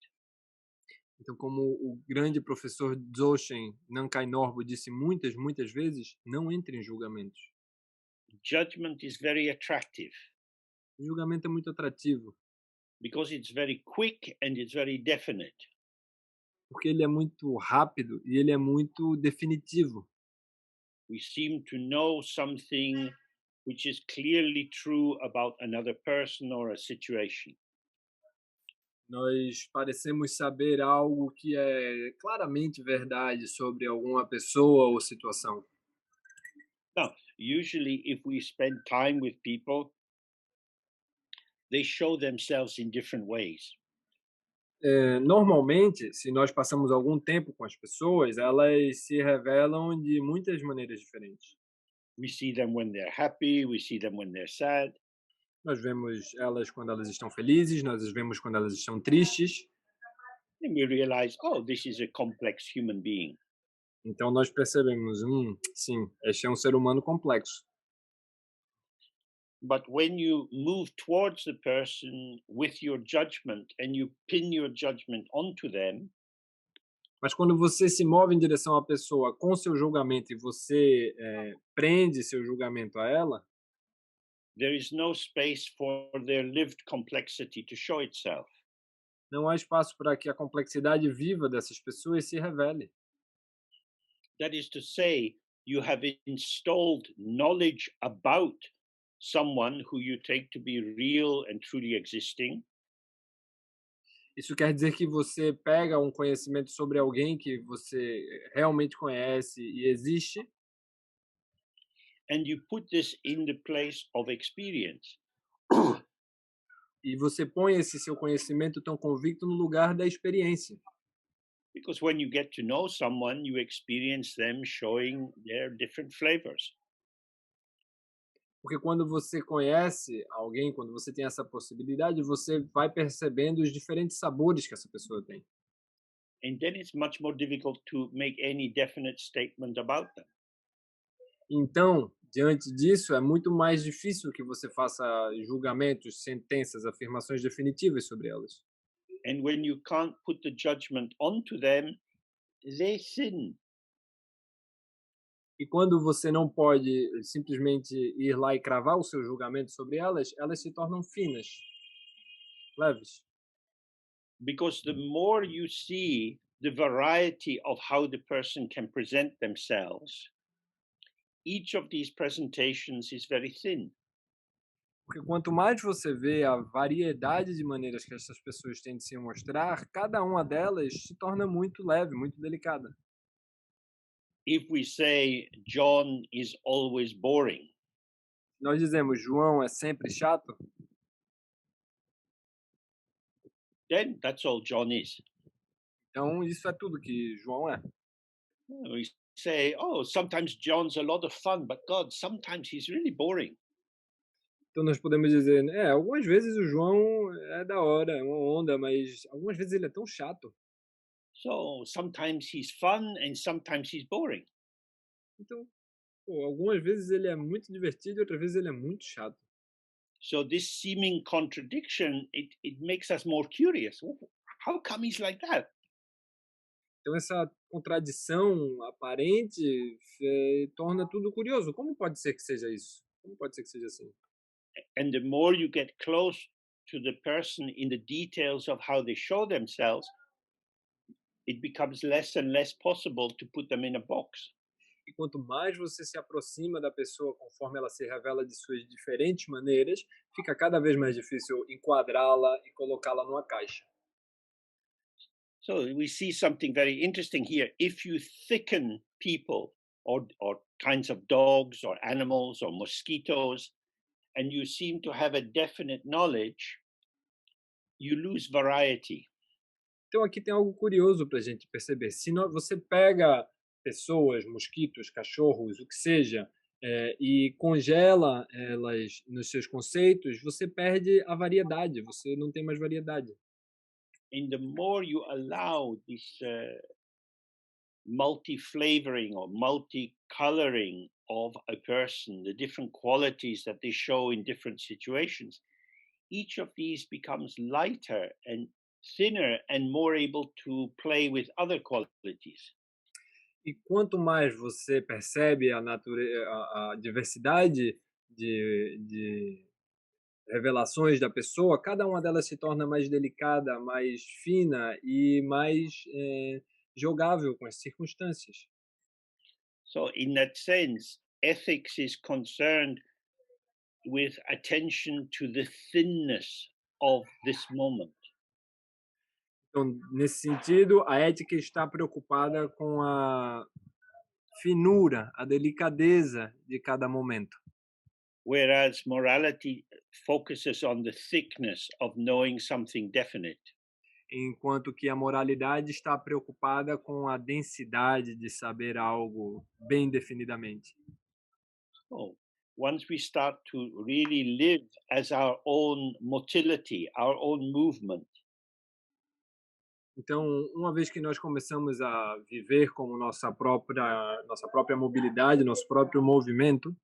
Então, como o grande professor Dzogchen Nankai Norbu disse muitas vezes, não entre em julgamentos. Judgment is very attractive O julgamento é muito atrativo, because it's very quick and it's very definite. porque ele é muito rápido e ele é muito definitivo. We seem to know something which is clearly true about another person or a situation. Nós parecemos saber algo que é claramente verdade sobre alguma pessoa ou situação. Now, usually, if we spend time with people, they show themselves in different ways. Normalmente, se nós passamos algum tempo com as pessoas, elas se revelam de muitas maneiras diferentes. We see them when they're happy, we see them when they're sad. Nós vemos elas quando elas estão felizes, nós as vemos quando elas estão tristes. And we realize, oh, this is a complex human being. Então nós percebemos, sim, este é um ser humano complexo. But when you move towards the person with your judgment and you pin your judgment onto them, Mas quando você se move em direção à pessoa com seu julgamento e você prende seu julgamento a ela, there is no space for their lived complexity to show itself. não há espaço para que a complexidade viva dessas pessoas se revele. That is to say, you have installed knowledge about someone who you take to be real and truly existing. Isso quer dizer que você pega um conhecimento sobre alguém que você realmente conhece e existe, And you put this in the place of experience. e você põe esse seu conhecimento tão convicto no lugar da experiência. Because when you get to know someone, you experience them showing their different flavors. Porque quando você conhece alguém, quando você tem essa possibilidade, você vai percebendo os diferentes sabores que essa pessoa tem. And then it's much more difficult to make any definite statement about them. Então, diante disso, é muito mais difícil que você faça julgamentos, sentenças, afirmações definitivas sobre elas. And when you can't put the judgment onto them, they sin. E quando você não pode simplesmente ir lá e cravar o seu julgamento sobre elas, elas se tornam finas, leves. Because the more you see the variety of how the person can present themselves, each of these presentations is very thin. Porque quanto mais você vê a variedade de maneiras que essas pessoas têm de se mostrar, cada uma delas se torna muito leve, muito delicada. If we say John is always boring, Nós dizemos, João é sempre chato, then that's all John is. então isso é tudo que João é. We say, oh, sometimes John's a lot of fun, but God, sometimes he's really boring. Então nós podemos dizer, né, algumas vezes o João é da hora, é uma onda, mas algumas vezes ele é tão chato. So sometimes he's fun and sometimes he's boring. Então, pô, algumas vezes ele é muito divertido e outras vezes ele é muito chato. So this seeming contradiction, it makes us more curious. How come he's like that? Então essa contradição aparente torna tudo curioso. Como pode ser que seja isso? Como pode ser que seja assim? And the more you get close to the person in the details of how they show themselves, it becomes less and less possible to put them in a box. E quanto mais você se aproxima da pessoa conforme ela se revela de suas diferentes maneiras, fica cada vez mais difícil enquadrá-la e colocá-la numa caixa. So we see something very interesting here. If you thicken people or kinds of dogs or animals or mosquitoes, and you seem to have a definite knowledge, you lose variety. Então aqui tem algo curioso para a gente perceber. Se você pega pessoas, mosquitos, cachorros, o que seja, e congela elas nos seus conceitos, você perde a variedade, você não tem mais variedade. And the more you allow this multi-flavoring or multi-coloring of a person, the different qualities that they show in different situations, each of these becomes lighter and thinner and more able to play with other qualities. E quanto mais você percebe a diversidade de revelações da pessoa, cada uma delas se torna mais delicada, mais fina e mais jogável com as circunstâncias. So, in that sense, ethics is concerned with attention to the thinness of this moment. Então, nesse sentido, a ética está preocupada com a finura, a delicadeza de cada momento. Whereas morality focuses on the thickness of knowing something definite. Enquanto que a moralidade está preocupada com a densidade de saber algo bem definidamente. So, once we start to really live as our own motility, our own movement, Então, uma vez que nós começamos a viver como nossa própria mobilidade, nosso próprio movimento,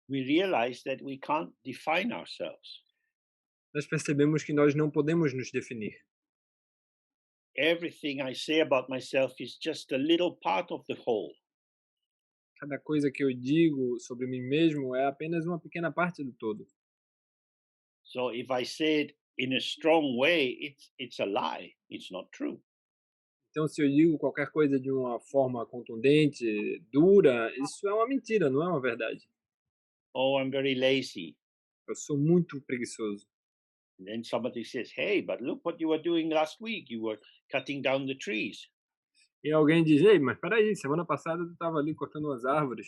we realize that we can't define ourselves. nós percebemos que nós não podemos nos definir. Everything I say about myself is just a little part of the whole. Cada coisa que eu digo sobre mim mesmo é apenas uma pequena parte do todo. So if I say it in a strong way, it's a lie. It's not true. Então, se eu digo qualquer coisa de uma forma contundente, dura, isso é uma mentira, não é uma verdade. Oh, I'm very lazy. Eu sou muito preguiçoso. And then somebody says, hey, but look what you were doing last week. You were cutting down the trees. E alguém diz: ei, mas peraí, semana passada tu estava ali cortando umas árvores.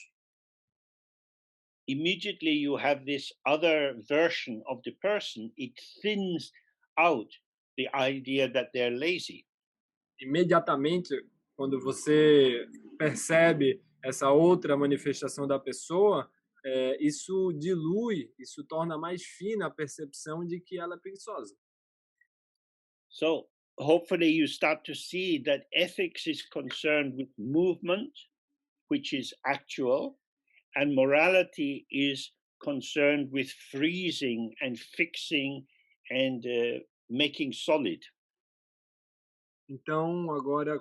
Immediately you have this other version of the person. It thins out the idea that they're lazy. Imediatamente, quando você percebe essa outra manifestação da pessoa, isso dilui, isso torna mais fina a percepção de que ela é preguiçosa. So hopefully you start to see that ethics is concerned with movement, which is actual, and morality is concerned with freezing and fixing and making solid. Então, agora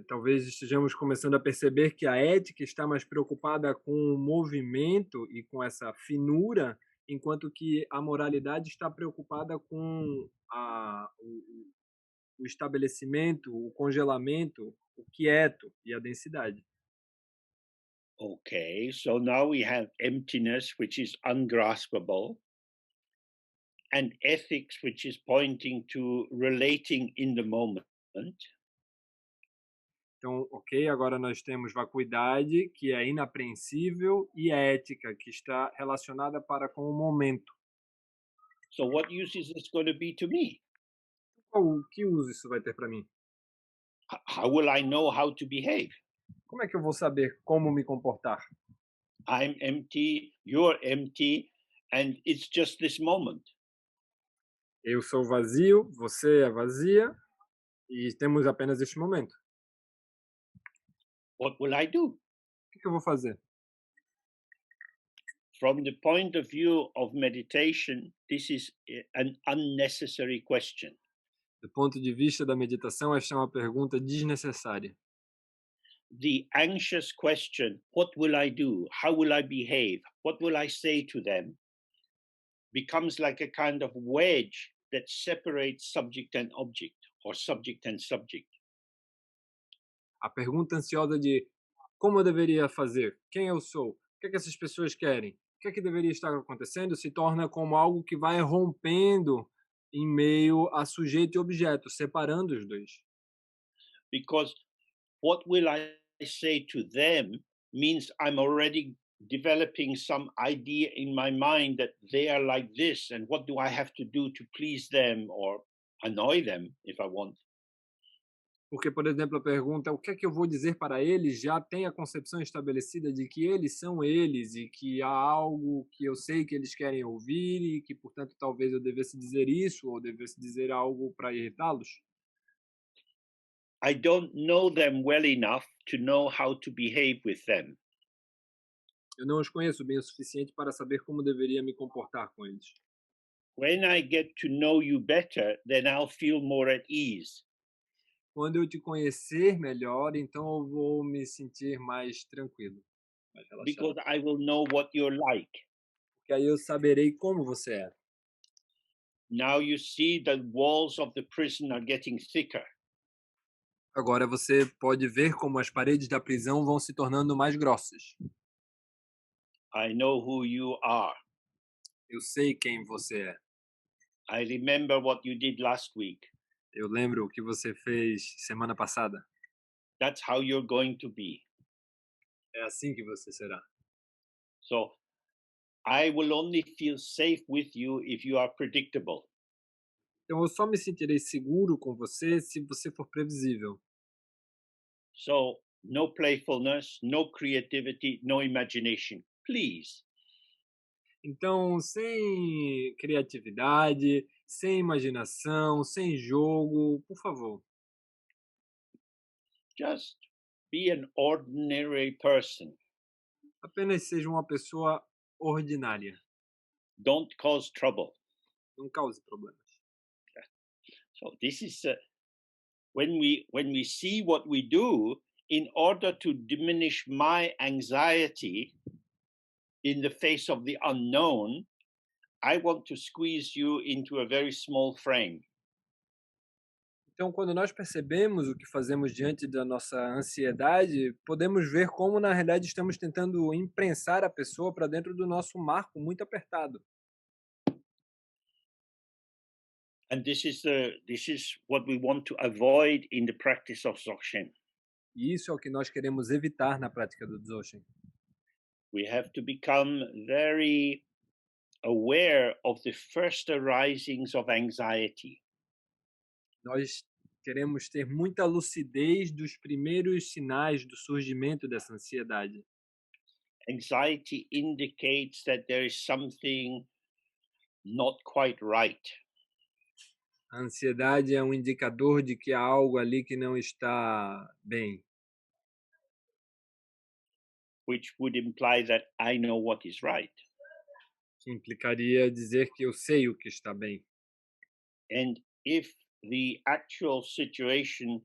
talvez estejamos começando a perceber que a ética está mais preocupada com o movimento e com essa finura, enquanto que a moralidade está preocupada com o estabelecimento, o congelamento, o quieto e a densidade. Okay, so now we have emptiness, which is ungraspable, and ethics, which is pointing to relating in the moment. Então, ok, agora nós temos vacuidade, que é inapreensível, e ética, que está relacionada para com o momento. So, what use is this going to be to me? Qual que uso isso vai ter para mim? How will I know how to behave? Como é que eu vou saber como me comportar? I'm empty, you're empty, and it's just this moment. Eu sou vazio, você é vazia e temos apenas este momento. What will I do? O que eu vou fazer? From the point of view of meditation, this is an unnecessary question. Do ponto de vista da meditação, esta é uma pergunta desnecessária. The anxious question, what will I do? How will I behave? What will I say to them? Becomes like a kind of wedge that separates subject and object, or subject and subject. A pergunta ansiosa de como eu deveria fazer, quem eu sou, o que é que essas pessoas querem, o que é que deveria estar acontecendo, se torna como algo que vai rompendo em meio a sujeito e objeto, separando os dois. Because what will I say to them means I'm already developing some idea in my mind that they are like this, and what do I have to do to please them or annoy them if I want. Porque, por exemplo, a pergunta o que é que eu vou dizer para eles já tem a concepção estabelecida de que eles são eles e que há algo que eu sei que eles querem ouvir e que, portanto, talvez eu devesse dizer isso ou devesse dizer algo para irritá-los. I don't know them well enough to know how to behave with them. Eu não os conheço bem o suficiente para saber como deveria me comportar com eles. When I get to know you better, then I'll feel more at ease. Quando eu te conhecer melhor, então eu vou me sentir mais tranquilo, mais Because relaxado. I will know what you're like. Porque aí eu saberei como você é. Now you see the walls of the prison are getting thicker. Agora você pode ver como as paredes da prisão vão se tornando mais grossas. I know who you are. Eu sei quem você é. I remember what you did last week. Eu lembro o que você fez semana passada. That's how you're going to be. É assim que você será. So I will only feel safe with you if you are predictable. Então eu só me sentirei seguro com você se você for previsível. So no playfulness, no creativity, no imagination. Please. Então, sem criatividade, sem imaginação, sem jogo, por favor. Just be an ordinary person. Apenas seja uma pessoa ordinária. Don't cause trouble. Não cause problemas. So this is when we see what we do in order to diminish my anxiety in the face of the unknown. I want to squeeze you into a very small frame. Então, quando nós percebemos o que fazemos diante da nossa ansiedade, podemos ver como, na realidade, estamos tentando imprensar a pessoa para dentro do nosso marco muito apertado. And this is what we want to avoid in the practice of Dzogchen. E isso é o que nós queremos evitar na prática do Dzogchen. We have to become very aware of the first arisings of anxiety. Nós queremos ter muita lucidez dos primeiros sinais do surgimento dessa ansiedade. Anxiety indicates that there is something not quite right. A ansiedade é um indicador de que há algo ali que não está bem, Which would imply that I know what is right. que implicaria dizer que eu sei o que está bem. And if the actual situation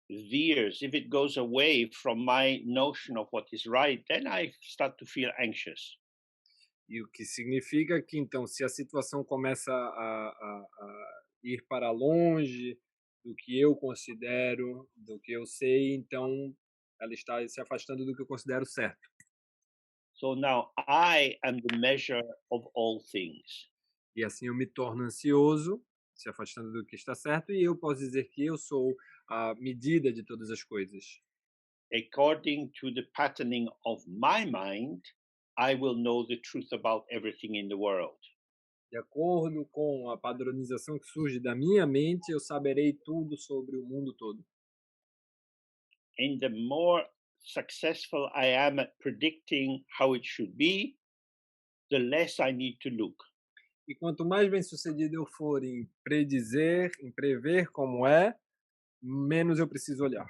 veers, if it goes away from my notion of what is right, then I start to feel anxious. E o que significa que, então, se a situação começa a ir para longe do que eu considero, do que eu sei, então ela está se afastando do que eu considero certo. So now I am the measure of all things. E assim eu me torno ansioso, se afastando do que está certo, e eu posso dizer que eu sou a medida de todas as coisas. According to the patterning of my mind, I will know the truth about everything in the world. De acordo com a padronização que surge da minha mente, eu saberei tudo sobre o mundo todo. and the more successful I am at predicting how it should be, the less I need to look. E quanto mais bem-sucedido eu for em predizer, em prever como é, menos eu preciso olhar.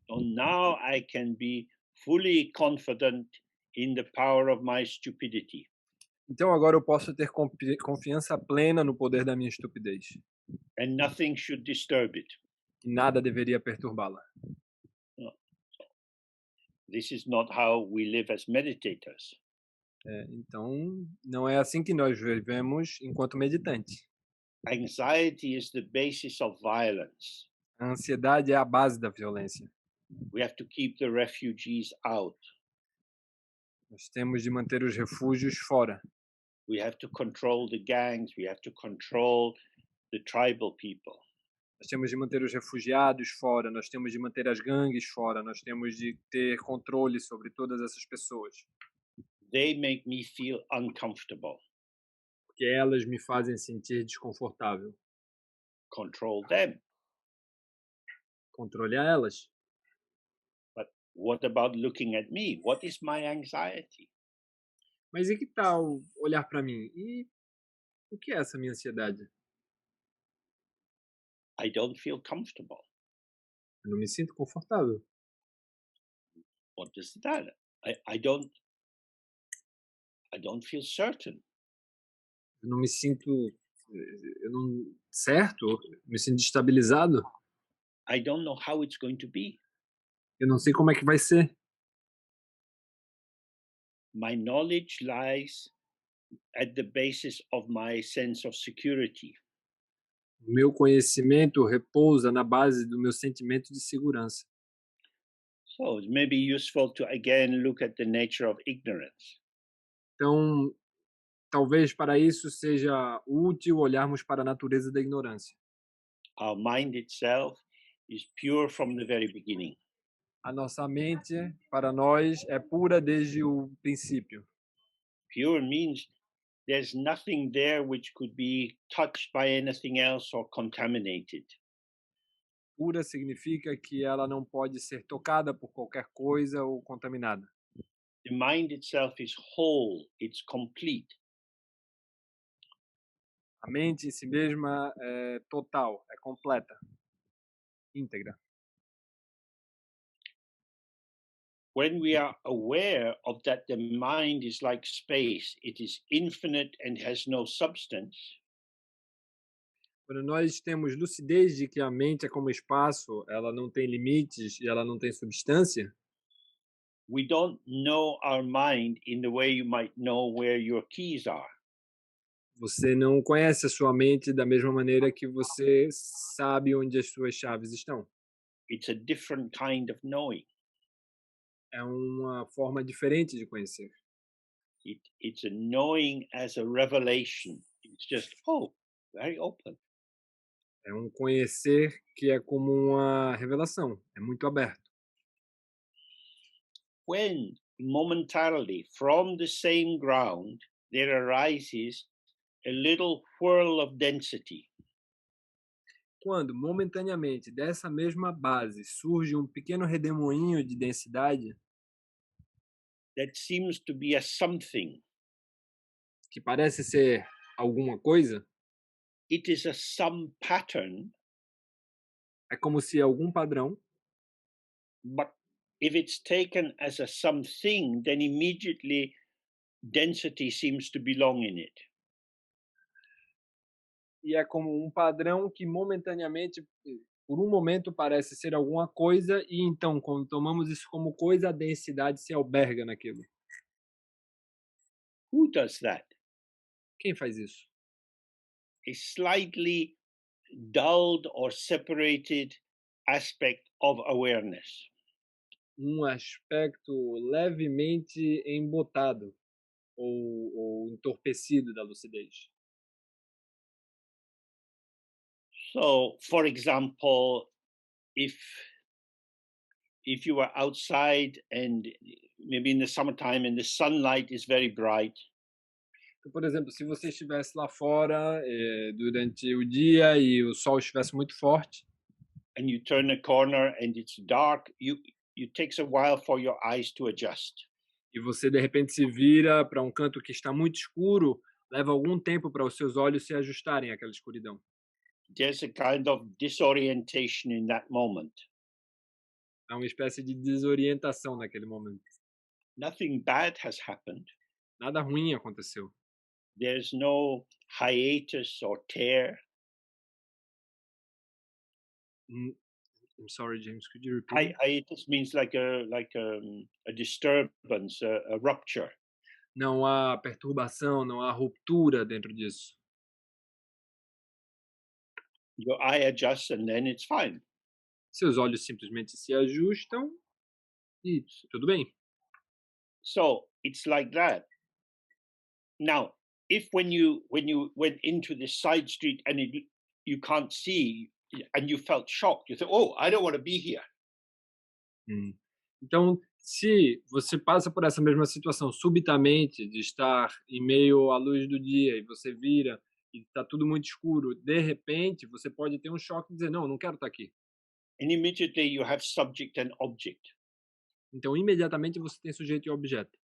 So now I can be fully confident in the power of my stupidity. Então agora eu posso ter confiança plena no poder da minha estupidez. And nothing should disturb it. E nada deveria perturbá-la. This is not how we live as meditators. Então, não é assim que nós vivemos enquanto meditantes. Anxiety is the basis of violence. A ansiedade é a base da violência. We have to keep the refugees out. Nós temos de manter os refúgios fora. We have to control the gangs. We have to control the tribal people. Nós temos de manter os refugiados fora, nós temos de manter as gangues fora, nós temos de ter controle sobre todas essas pessoas. They make me feel uncomfortable. Porque elas me fazem sentir desconfortável. Control them. Controle a elas. But what about looking at me? What is my anxiety? Mas e que tal olhar para mim? E o que é essa minha ansiedade? I don't feel comfortable. Eu não me sinto confortável. What does that? I don't feel certain. Eu não me sinto certo, me sinto destabilizado. I don't know how it's going to be. Eu não sei como é que vai ser. My knowledge lies at the basis of my sense of security. O meu conhecimento repousa na base do meu sentimento de segurança. So it may be useful to again look at the nature of ignorance. Então, talvez para isso seja útil olharmos para a natureza da ignorância. Our mind itself is pure from the very beginning. A nossa mente, para nós, é pura desde o princípio. Pure means there's nothing there which could be touched by anything else or contaminated. Pura significa que ela não pode ser tocada por qualquer coisa ou contaminada. The mind itself is whole, it's complete. A mente em si mesma é total, é completa, íntegra. When we are aware of that the mind is like space, it is infinite and has no substance, Quando nós temos lucidez de que a mente é como espaço, ela não tem limites e ela não tem substância, we don't know our mind in the way you might know where your keys are. você não conhece a sua mente da mesma maneira que você sabe onde as suas chaves estão. It's a different kind of knowing. É uma forma diferente de conhecer. It's a knowing as a revelation. It's just, oh, very open. É um conhecer que é como uma revelação, é muito aberto. When momentarily from the same ground there arises a little whirl of density, Quando, momentaneamente, dessa mesma base surge um pequeno redemoinho de densidade that seems to be a something, que parece ser alguma coisa, it is a some pattern, é como se algum padrão, but if it's taken as a something, then immediately density seems to belong in it. e é como um padrão que momentaneamente, por um momento, parece ser alguma coisa, e então, quando tomamos isso como coisa, a densidade se alberga naquilo. Who does that? Quem faz isso? A slightly dulled or separated aspect of awareness. Um aspecto levemente embotado ou entorpecido da lucidez. So, for example, if you are outside and maybe in the summertime and the sunlight is very bright, Então, por exemplo, se você estivesse lá fora durante o dia e o sol estivesse muito forte, and you turn a corner and it's dark, it takes a while for your eyes to adjust. E você de repente se vira para um canto que está muito escuro, leva algum tempo para os seus olhos se ajustarem àquela escuridão. There's a kind of disorientation in that moment. É uma espécie de desorientação naquele momento. Nothing bad has happened. Nada ruim aconteceu. There's no hiatus or tear. I'm sorry, James, could you repeat? Hiatus means like a disturbance, a rupture. Não há perturbação, não há ruptura dentro disso. Your eye adjusts and then it's fine. Seus olhos simplesmente se ajustam e tudo bem. So it's like that. Now, if when you went into this side street and you can't see and you felt shocked, you say, "Oh, I don't want to be here." Então, se você passa por essa mesma situação subitamente de estar em meio à luz do dia e você vira e está tudo muito escuro, de repente você pode ter um choque e dizer, não quero estar aqui. And immediately you have subject and object. Então, imediatamente você tem sujeito e objeto.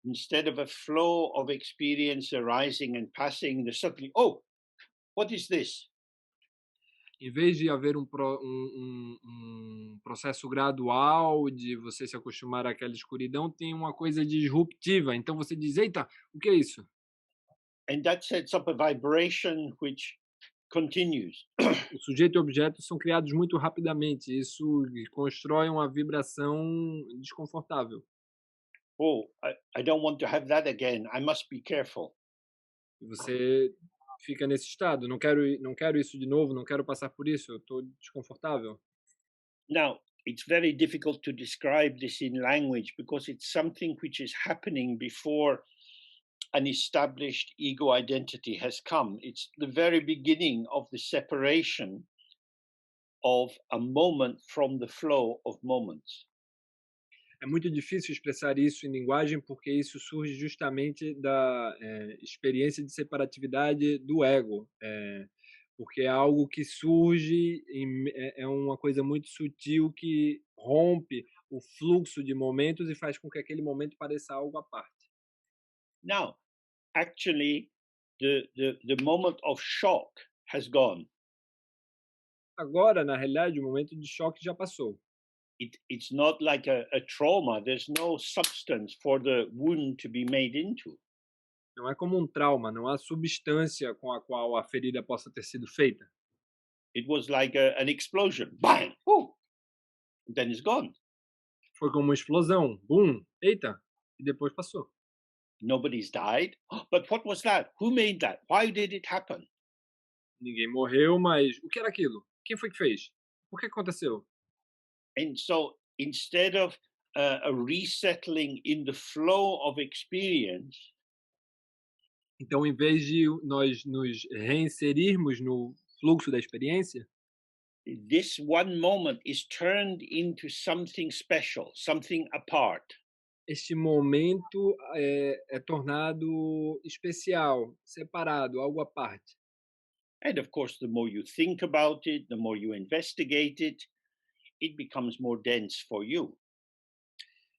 Instead of a flow of experience arising and passing, there's suddenly, "Oh, what is this?" Em vez de haver um processo gradual de você se acostumar àquela escuridão, tem uma coisa disruptiva. Então você diz, eita, o que é isso? And that sets up a vibration which continues. O sujeito e o objeto são criados muito rapidamente. Isso constrói uma vibração desconfortável. Oh, I don't want to have that again. I must be careful. E você fica nesse estado. Não quero isso de novo, não quero passar por isso. Eu estou desconfortável. Now, it's very difficult to describe this in language because it's something which is happening before an established ego identity has come. It's the very beginning of the separation of a moment from the flow of moments. É muito difícil expressar isso em linguagem porque isso surge justamente da experiência de separatividade do ego. Porque é algo que surge, é uma coisa muito sutil que rompe o fluxo de momentos e faz com que aquele momento pareça algo à parte. Now, actually, the moment of shock has gone. Agora, na realidade, o momento de choque já passou. It's not like a trauma. There's no substance for the wound to be made into. Não é como um trauma, não há substância com a qual a ferida possa ter sido feita. It was like an explosion. Bang! Whoo! Then it's gone. Foi como uma explosão. Bum! Eita! E depois passou. Nobody's died. But what was that? Who made that? Why did it happen? Ninguém morreu, mas o que era aquilo? Quem foi que fez? Por que aconteceu? And so instead of a resettling in the flow of experience, Então, em vez de nós nos reinserirmos no fluxo da experiência, this one moment is turned into something special, something apart. este momento é tornado especial, separado, algo à parte. And of course, the more you think about it, the more you investigate it becomes more dense for you.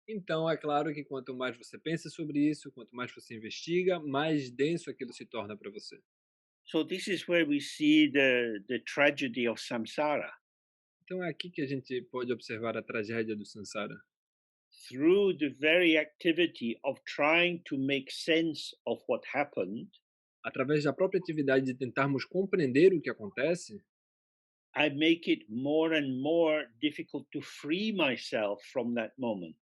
Então, é claro que quanto mais você pensa sobre isso, quanto mais você investiga, mais denso aquilo se torna para você. So this is where we see the tragedy of samsara. Então, é aqui que a gente pode observar a tragédia do samsara. Through the very activity of trying to make sense of what happened, Através da própria atividade de tentarmos compreender o que acontece, I make it more and more difficult to free myself from that moment.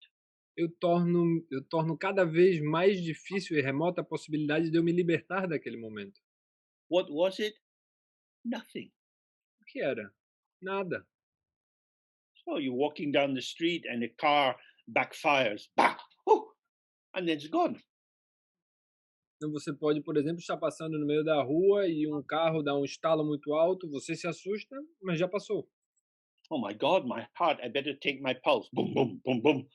eu torno cada vez mais difícil e remota a possibilidade de eu me libertar daquele momento. What was it? Nothing. O que era? Nada. So you're walking down the street and a car backfires, bah, whoo, and then it's gone. Então você pode, por exemplo, estar passando no meio da rua e um carro dá um estalo muito alto, você se assusta, mas já passou. Oh my God, my heart, I better take my pulse. Boom, boom, boom, boom.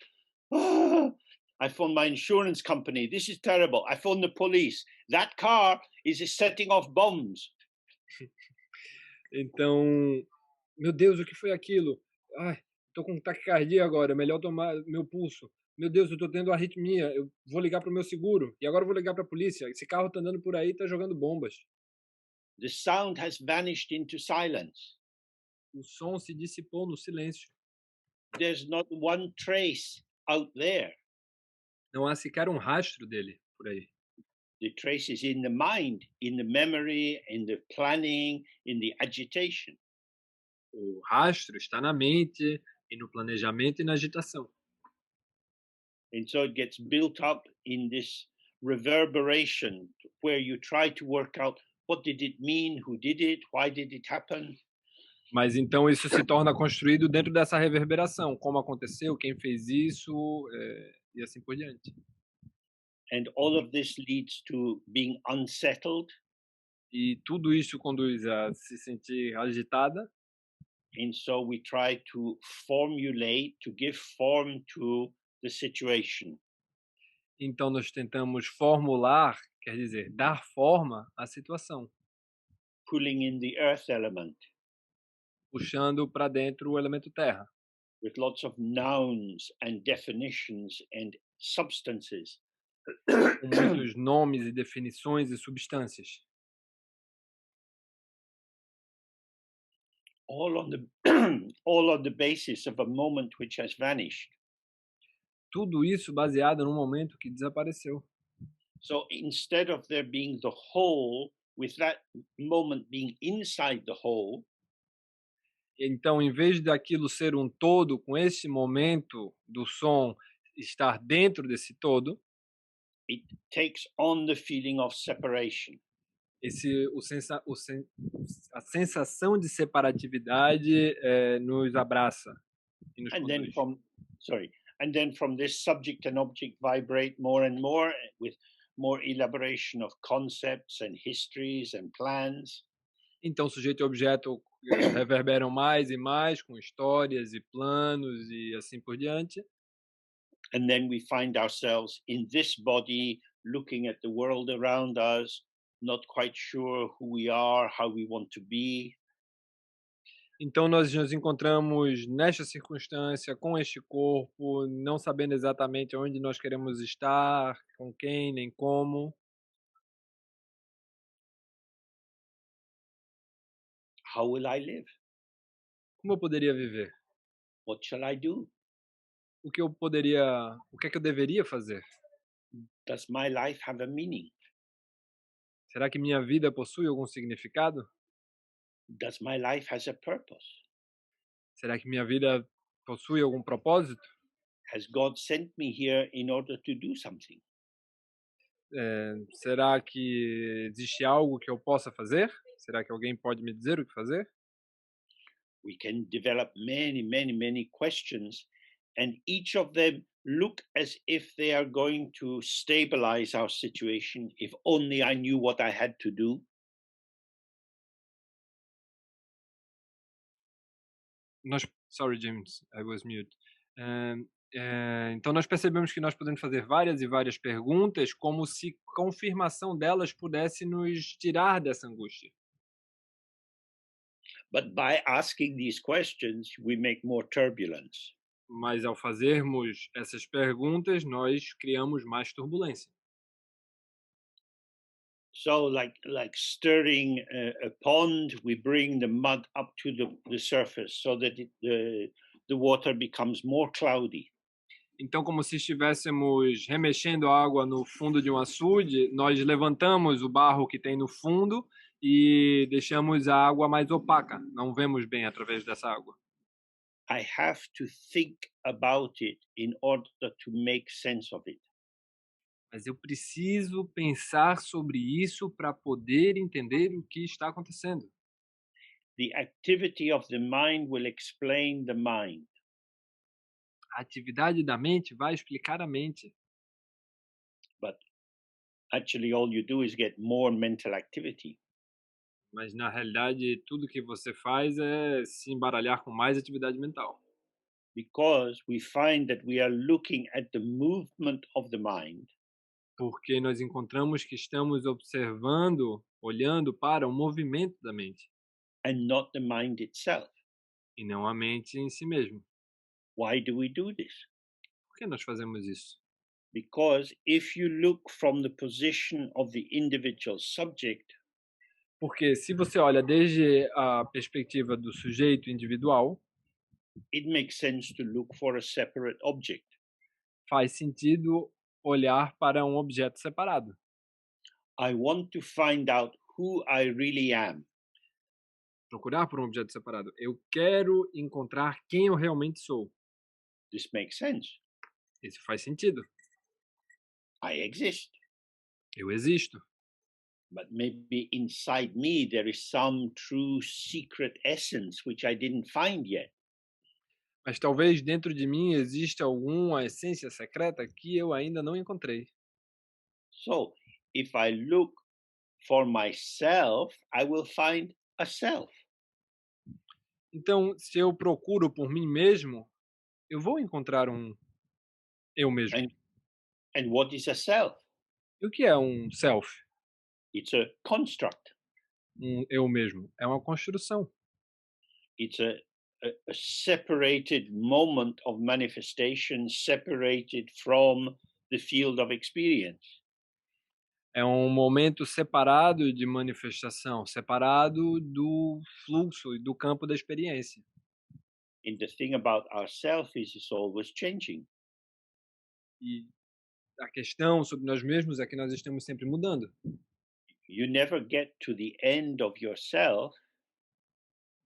Ah, I phoned my insurance company. This is terrible. I phoned the police. That car is setting off bombs. Então, Meu Deus, o que foi aquilo? Ai, tô com taquicardia agora, é melhor tomar meu pulso. Meu Deus, eu tô tendo arritmia, eu vou ligar para o meu seguro, e agora eu vou ligar para a polícia. Esse carro tá andando por aí, tá jogando bombas. The sound has vanished into silence. O som se dissipou no silêncio. There's not one trace out there. Não há sequer um rastro dele por aí. The trace is in the mind, in the memory, in the planning, in the agitation. O rastro está na mente, e no planejamento e na agitação. And so it gets built up in this reverberation where you try to work out what did it mean, who did it, why did it happen. Mas então isso se torna construído dentro dessa reverberação. Como aconteceu, quem fez isso, e assim por diante. And all of this leads to being unsettled. E tudo isso conduz a se sentir agitada. And so we try to formulate, to give form to the situation. Então nós tentamos formular, quer dizer, dar forma à situação, Pulling in the earth element puxando para dentro o elemento terra, with lots of nouns and definitions and substances. com muitos nomes e definições e substâncias. All on the all on the basis of a moment which has vanished. Tudo isso baseado num momento que desapareceu. So instead of there being the whole, with that moment being inside the whole, Então, em vez daquilo ser um todo, com esse momento do som estar dentro desse todo, it takes on the feeling of separation. esse, a sensação de separatividade nos abraça e nos And then conduz. from this subject and object vibrate more and more with more elaboration of concepts and histories and plans. Então, sujeito e objeto reverberam mais e mais com histórias e planos e assim por diante. And then we find ourselves in this body looking at the world around us, not quite sure who we are, how we want to be. Então, nós nos encontramos nesta circunstância, com este corpo, não sabendo exatamente onde nós queremos estar, com quem, nem como. How will I live? Como eu poderia viver? What shall I do? O que é que eu deveria fazer? Does my life have a meaning? Será que minha vida possui algum significado? Does my life has a purpose? Será que minha vida possui algum propósito? Has God sent me here in order to do something? Será que existe algo que eu possa fazer? Será que alguém pode me dizer o que fazer? We can develop many, many, many questions, and each of them look as if they are going to stabilize our situation. If only I knew what I had to do. Sorry, James, I was mute. Então nós percebemos que nós podemos fazer várias e várias perguntas, como se confirmação delas pudesse nos tirar dessa angústia. But by asking these questions, we make more turbulence. Mas ao fazermos essas perguntas, nós criamos mais turbulência. So, like stirring a pond, we bring the mud up to the surface so that the water becomes more cloudy. Então, como se estivéssemos remexendo a água no fundo de um açude, nós levantamos o barro que tem no fundo e deixamos a água mais opaca. Não vemos bem através dessa água. I have to think about it in order to make sense of it. Mas eu preciso pensar sobre isso para poder entender o que está acontecendo. The activity of the mind will explain the mind. A atividade da mente vai explicar a mente. But actually, all you do is get more mental activity. Mas na realidade, tudo que você faz é se embaralhar com mais atividade mental. Because we find that we are looking at the movement of the mind. Porque nós encontramos que estamos observando, olhando para o movimento da mente. And not the mind itself. e não a mente em si mesmo. Why do we do this? Por que nós fazemos isso? Because if you look from the position of the individual subject, Porque se você olha desde a perspectiva do sujeito individual, it makes sense to look for a separate object. faz sentido olhar para um objeto separado. I want to find out who I really am. Procurar por um objeto separado. Eu quero encontrar quem eu realmente sou. This makes sense. Isso faz sentido. I exist. Eu existo. But maybe inside me there is some true secret essence which I didn't find yet. Mas talvez dentro de mim exista alguma essência secreta que eu ainda não encontrei. So if I look for myself, I will find a self. Então, se eu procuro por mim mesmo, eu vou encontrar um eu mesmo. And, and what is a self? E o que é um self? It's a construct. Um eu mesmo? É uma construção. It's a separated moment of manifestation, separated from the field of experience. É um momento separado de manifestação, separado do fluxo e do campo da experiência. And the thing about ourself is it's always changing. E a questão sobre nós mesmos é que nós estamos sempre mudando. You never get to the end of yourself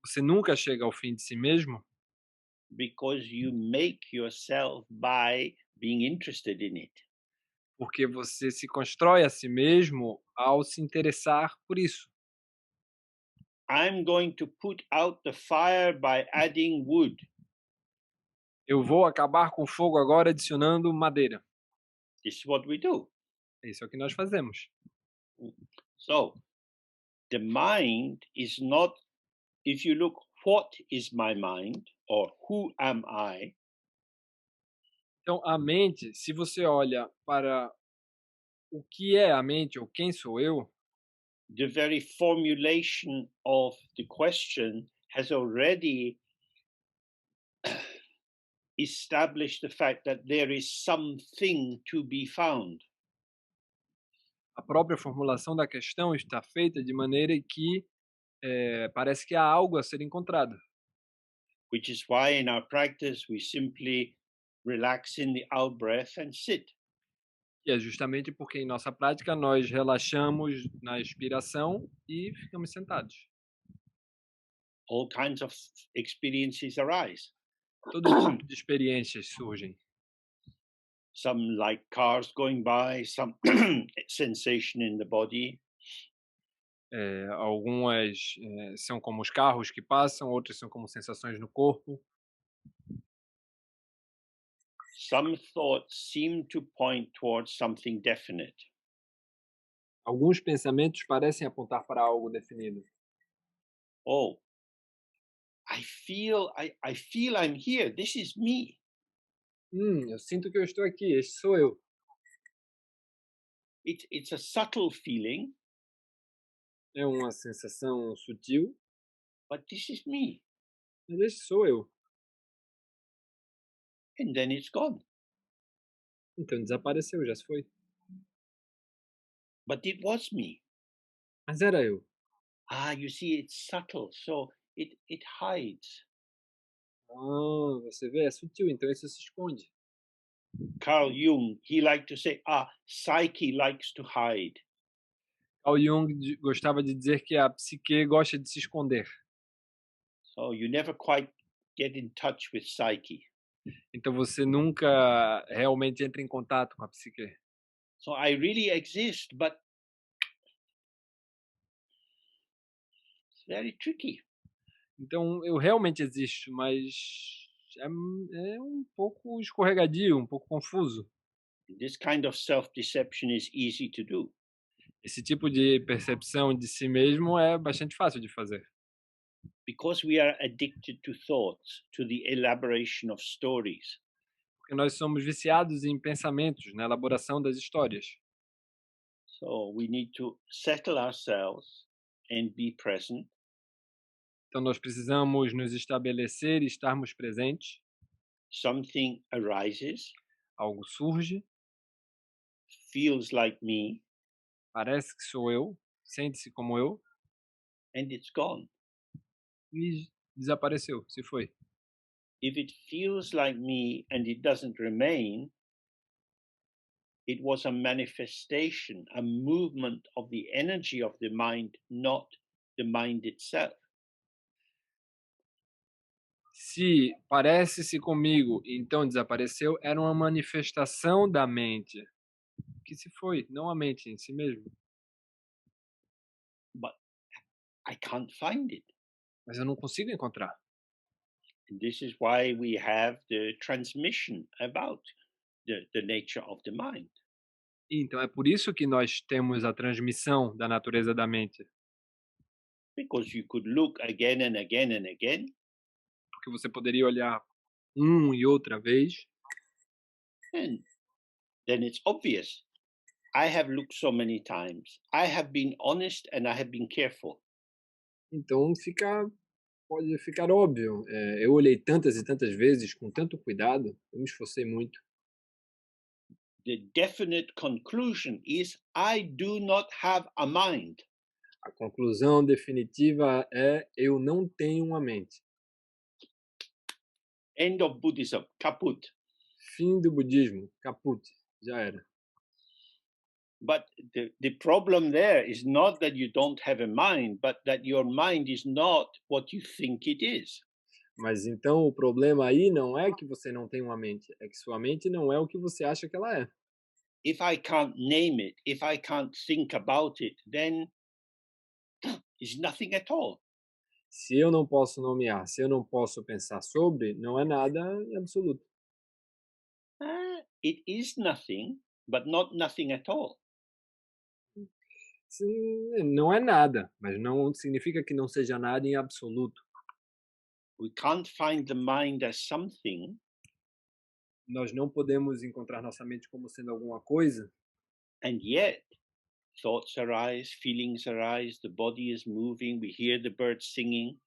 Você nunca chega ao fim de si mesmo because you make yourself by being interested in it. porque você se constrói a si mesmo ao se interessar por isso. I'm going to put out the fire by adding wood. Eu vou acabar com o fogo agora adicionando madeira. This is what we do. Isso é o que nós fazemos. So the mind is not, if you look, what is my mind or who am I? Então, a mente, se você olha para o que é a mente ou quem sou eu, The very formulation of the question has already established the fact that there is something to be found. a própria formulação da questão está feita de maneira que parece que há algo a ser encontrado. Which is why in our practice we simply relax in the out breath and sit. E é justamente porque em nossa prática nós relaxamos na expiração e ficamos sentados. All kinds of experiences arise. Todo tipo de experiências surgem. Some like cars going by, some sensation in the body. Algumas são como os carros que passam, outras são como sensações no corpo. Some thoughts seem to point towards something definite. Alguns pensamentos parecem apontar para algo definido. Oh, I feel I'm here. This is me. Eu sinto que eu estou aqui, este sou eu. It's a subtle feeling, É uma sensação sutil, but this is me. mas este sou eu. And then it's gone. Então desapareceu, já se foi. But it was me. Mas era eu. Ah, you see, it's subtle, so it hides. Ah, você vê, é sutil, então isso se esconde. Carl Jung, he liked to say, psyche likes to hide. Carl Jung gostava de dizer que a psique gosta de se esconder. So you never quite get in touch with psyche. Então você nunca realmente entra em contato com a psique. So I really exist, but it's very tricky. Então eu realmente existo, mas é um pouco escorregadio, um pouco confuso. This kind of self-deception is easy to do. Esse tipo de percepção de si mesmo é bastante fácil de fazer. Because we are addicted to thoughts, to the elaboration of stories. Porque nós somos viciados em pensamentos, na elaboração das histórias. So we need to settle ourselves and be present Então nós precisamos nos estabelecer e estarmos presentes. Something arises, Algo surge, feels like me, parece que sou eu, sente-se como eu and it's gone. e desapareceu, se foi. If it feels like me and it doesn't remain, it was a manifestation, a movement of the energy of the mind, not the mind itself. Se parece-se comigo e então desapareceu, era uma manifestação da mente, que se foi, não a mente em si mesmo. But I can't find it. Mas eu não consigo encontrar. And this is why we have the transmission about the nature of the mind. Então é por isso que nós temos a transmissão da natureza da mente. Because you could look again and again and again, Porque você poderia olhar e outra vez, and then it's obvious. I have looked so many times. I have been honest and I have been careful. então pode ficar óbvio. Eu olhei tantas e tantas vezes, com tanto cuidado, eu me esforcei muito. The definite conclusion is I do not have a mind. A conclusão definitiva é: eu não tenho uma mente. End of Buddhism, kaput. Fim do budismo, caput, já era. But the problem there is not that you don't have a mind, but that your mind is not what you think it is. Mas então o problema aí não é que você não tem uma mente, é que sua mente não é o que você acha que ela é. If I can't name it, if I can't think about it, then it's nothing at all. Se eu não posso nomear, se eu não posso pensar sobre, não é nada em absoluto. It is nothing, but not nothing at all. Não é nada, mas não significa que não seja nada em absoluto. We can't find the mind as something, Nós não podemos encontrar nossa mente como sendo alguma coisa, and yet thoughts arise, feelings arise, the body is moving, we hear the birds singing.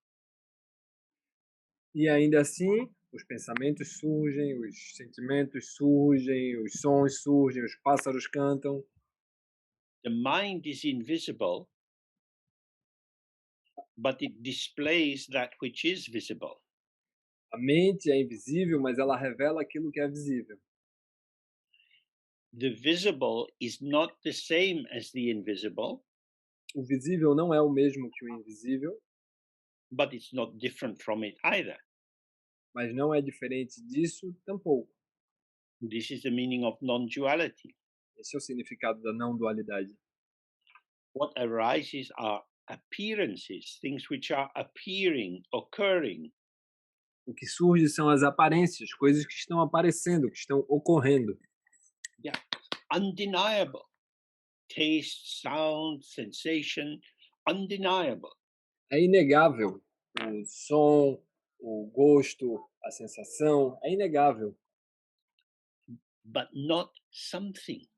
e ainda assim os pensamentos surgem, os sentimentos surgem, os sons surgem, os pássaros cantam. The mind is invisible, but it displays that which is visible. A mente é invisível, mas ela revela aquilo que é visível. The visible is not the same as the invisible, O visível não é o mesmo que o invisível, but it's not different from it either. mas não é diferente disso tampouco. This is the meaning of non duality. Esse é o significado da não dualidade. What arises are appearances, things which are appearing, occurring. O que surge são as aparências, coisas que estão aparecendo, que estão ocorrendo. Yeah, undeniable. Taste, sound, sensation, undeniable. É inegável. O som, o gosto, a sensação, é inegável, But not something.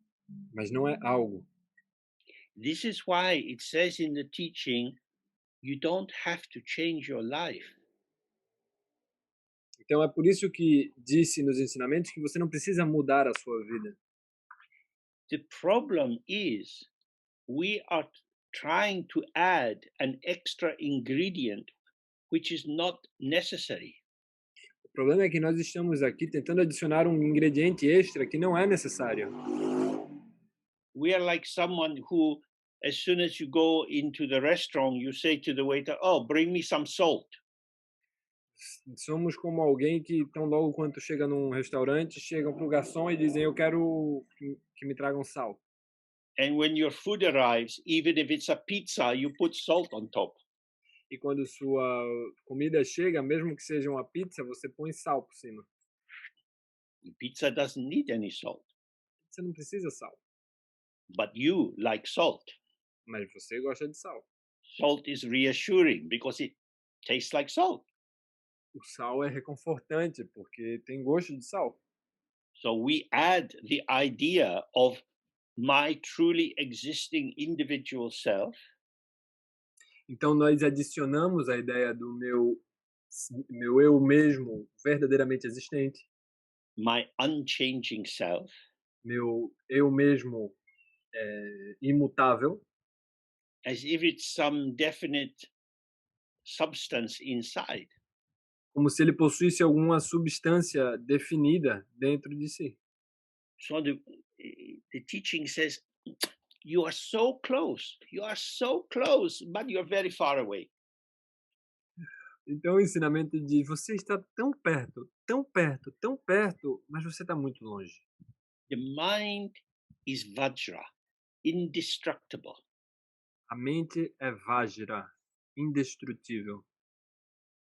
mas não é algo. This is why it says in the teaching, you don't have to change your life. Então é por isso que disse nos ensinamentos que você não precisa mudar a sua vida. The problem is we are trying to add an extra ingredient which is not necessary. O problema é que nós estamos aqui tentando adicionar um ingrediente extra que não é necessário. We are like someone who, as soon as you go into the restaurant, you say to the waiter, "Oh, bring me some salt." Somos como alguém que, tão logo quanto chega num restaurante, chegam para o garçom e dizem: eu quero que me tragam sal. And when your food arrives, even if it's a pizza, you put salt on top. E quando sua comida chega, mesmo que seja uma pizza, você põe sal por cima. The pizza doesn't need any salt, Você não precisa sal, but you like salt. mas você gosta de sal. Salt is reassuring because it tastes like salt. O sal é reconfortante porque tem gosto de sal. So we add the idea of my truly existing individual self Então nós adicionamos a ideia do meu eu mesmo verdadeiramente existente, my unchanging self, meu eu mesmo imutável, as if it's some definite substance inside. como se ele possuísse alguma substância definida dentro de si. So the teaching says, you are so close, but you're very far away. Então o ensinamento diz: você está tão perto, tão perto, tão perto, mas você está muito longe. The mind is Vajra, indestructible. A mente é Vajra, indestrutível,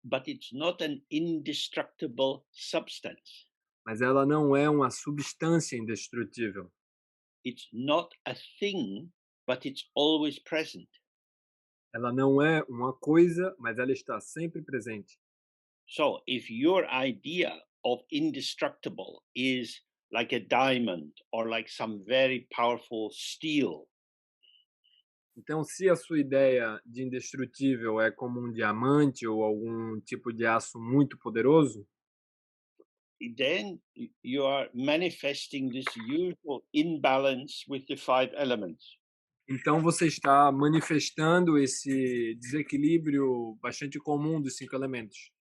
But it's not an indestructible substance. mas ela não é uma substância indestrutível. It's not a thing, but it's always present. Ela não é uma coisa, mas ela está sempre presente. So if your idea of indestructible is like a diamond or like some very powerful steel, Então, se a sua ideia de indestrutível é como um diamante ou algum tipo de aço muito poderoso, then you are manifesting this usual imbalance with the five elements. então você está manifestando esse desequilíbrio bastante comum dos 5 elementos.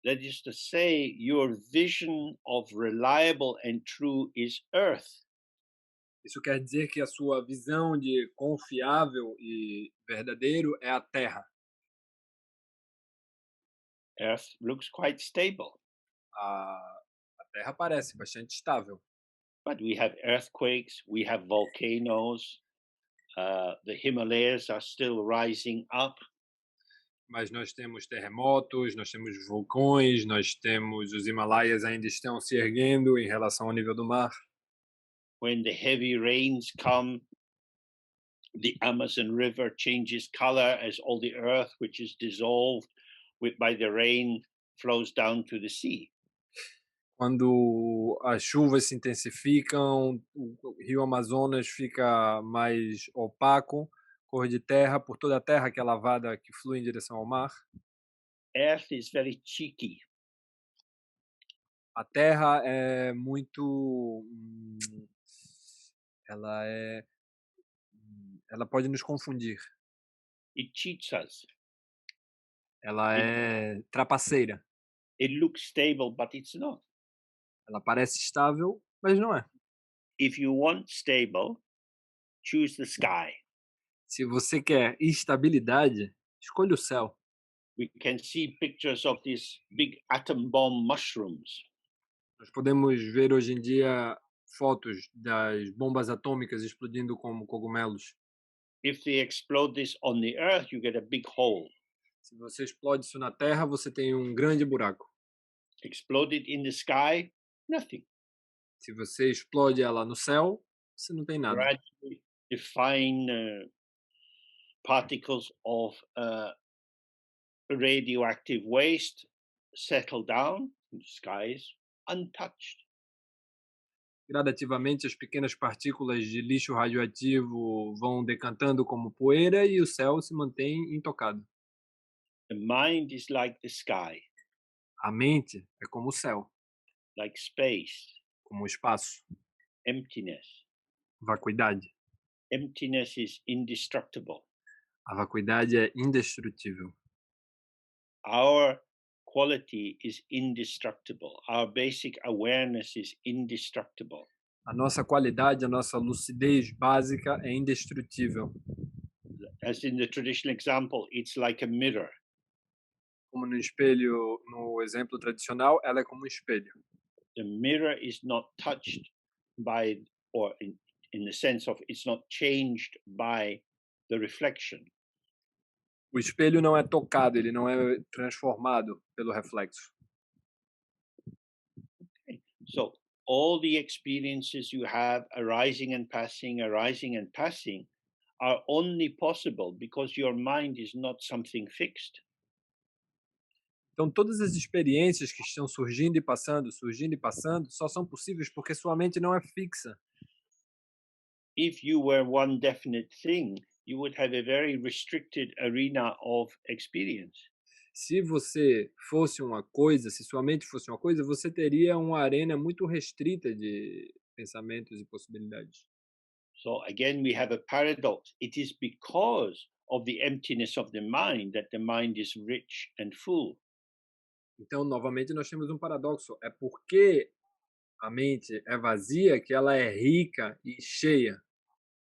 That is to say, your vision of reliable and true is earth. Isso quer dizer que a sua visão de confiável e verdadeiro é a Terra. Earth looks quite stable, A Terra parece bastante estável, but we have earthquakes, we have volcanoes, the Himalayas are still rising up. mas nós temos terremotos, nós temos vulcões, nós temos os Himalaias ainda estão se erguendo em relação ao nível do mar. When the heavy rains come, the Amazon River changes color as all the earth, which is dissolved by the rain, flows down to the sea. Quando as chuvas se intensificam, o rio Amazonas fica mais opaco, cor de terra, por toda a terra que é lavada, que flui em direção ao mar. Earth is very cheeky. A terra é muito, ela é, ela pode nos confundir. It cheats us. Ela It, é trapaceira. it looks stable, but it's not. Ela parece estável, mas não é. If you want stable, choose the sky. Se você quer estabilidade, escolha o céu. We can see pictures of these big atom bomb mushrooms. Nós podemos ver hoje em dia fotos das bombas atômicas explodindo como cogumelos. If they explode this on the earth, you get a big hole. Se você explode isso na Terra, você tem um grande buraco. Explode it in the sky, nothing. Se você explode ela no céu, você não tem nada. Gradually, the fine particles of radioactive waste settle down, the sky is untouched. Gradativamente, as pequenas partículas de lixo radioativo vão decantando como poeira e o céu se mantém intocado. The mind is like the sky, A mente é como o céu, like space, como o espaço, emptiness. vacuidade. Emptiness is indestructible. A vacuidade é indestrutível. Our quality is indestructible. Our basic awareness is indestructible. A nossa qualidade, a nossa lucidez básica é indestrutível. As in the traditional example, it's like a mirror. Como no espelho, no exemplo tradicional, ela é como um espelho. The mirror is not touched by, or in the sense of it's not changed by the reflection. O espelho não é tocado, ele não é transformado pelo reflexo. So all the experiences you have arising and passing are only possible because your mind is not something fixed. Então, todas as experiências que estão surgindo e passando, só são possíveis porque sua mente não é fixa. If you were one definite thing, you would have a very restricted arena of experience. Se você fosse uma coisa, se sua mente fosse uma coisa, você teria uma arena muito restrita de pensamentos e possibilidades. So again, we have a paradox. It is because of the emptiness of the mind that the mind is rich and full. Então, novamente, nós temos um paradoxo. É porque a mente é vazia que ela é rica e cheia.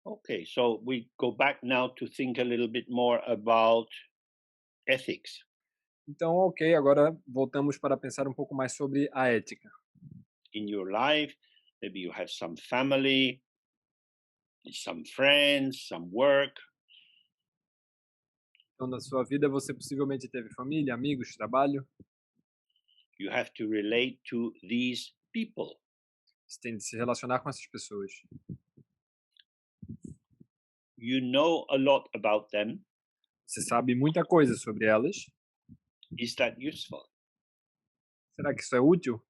Okay, so we go back now to think a little bit more about ethics. Então, ok, agora voltamos para pensar um pouco mais sobre a ética. In your life, maybe you have some family, some friends, some work. Então, na sua vida, você possivelmente teve família, amigos, trabalho. You have to relate to these people. Você tem de se relacionar com essas pessoas. You know a lot about them. Você sabe muita coisa sobre elas. Is that useful? Será que isso é útil?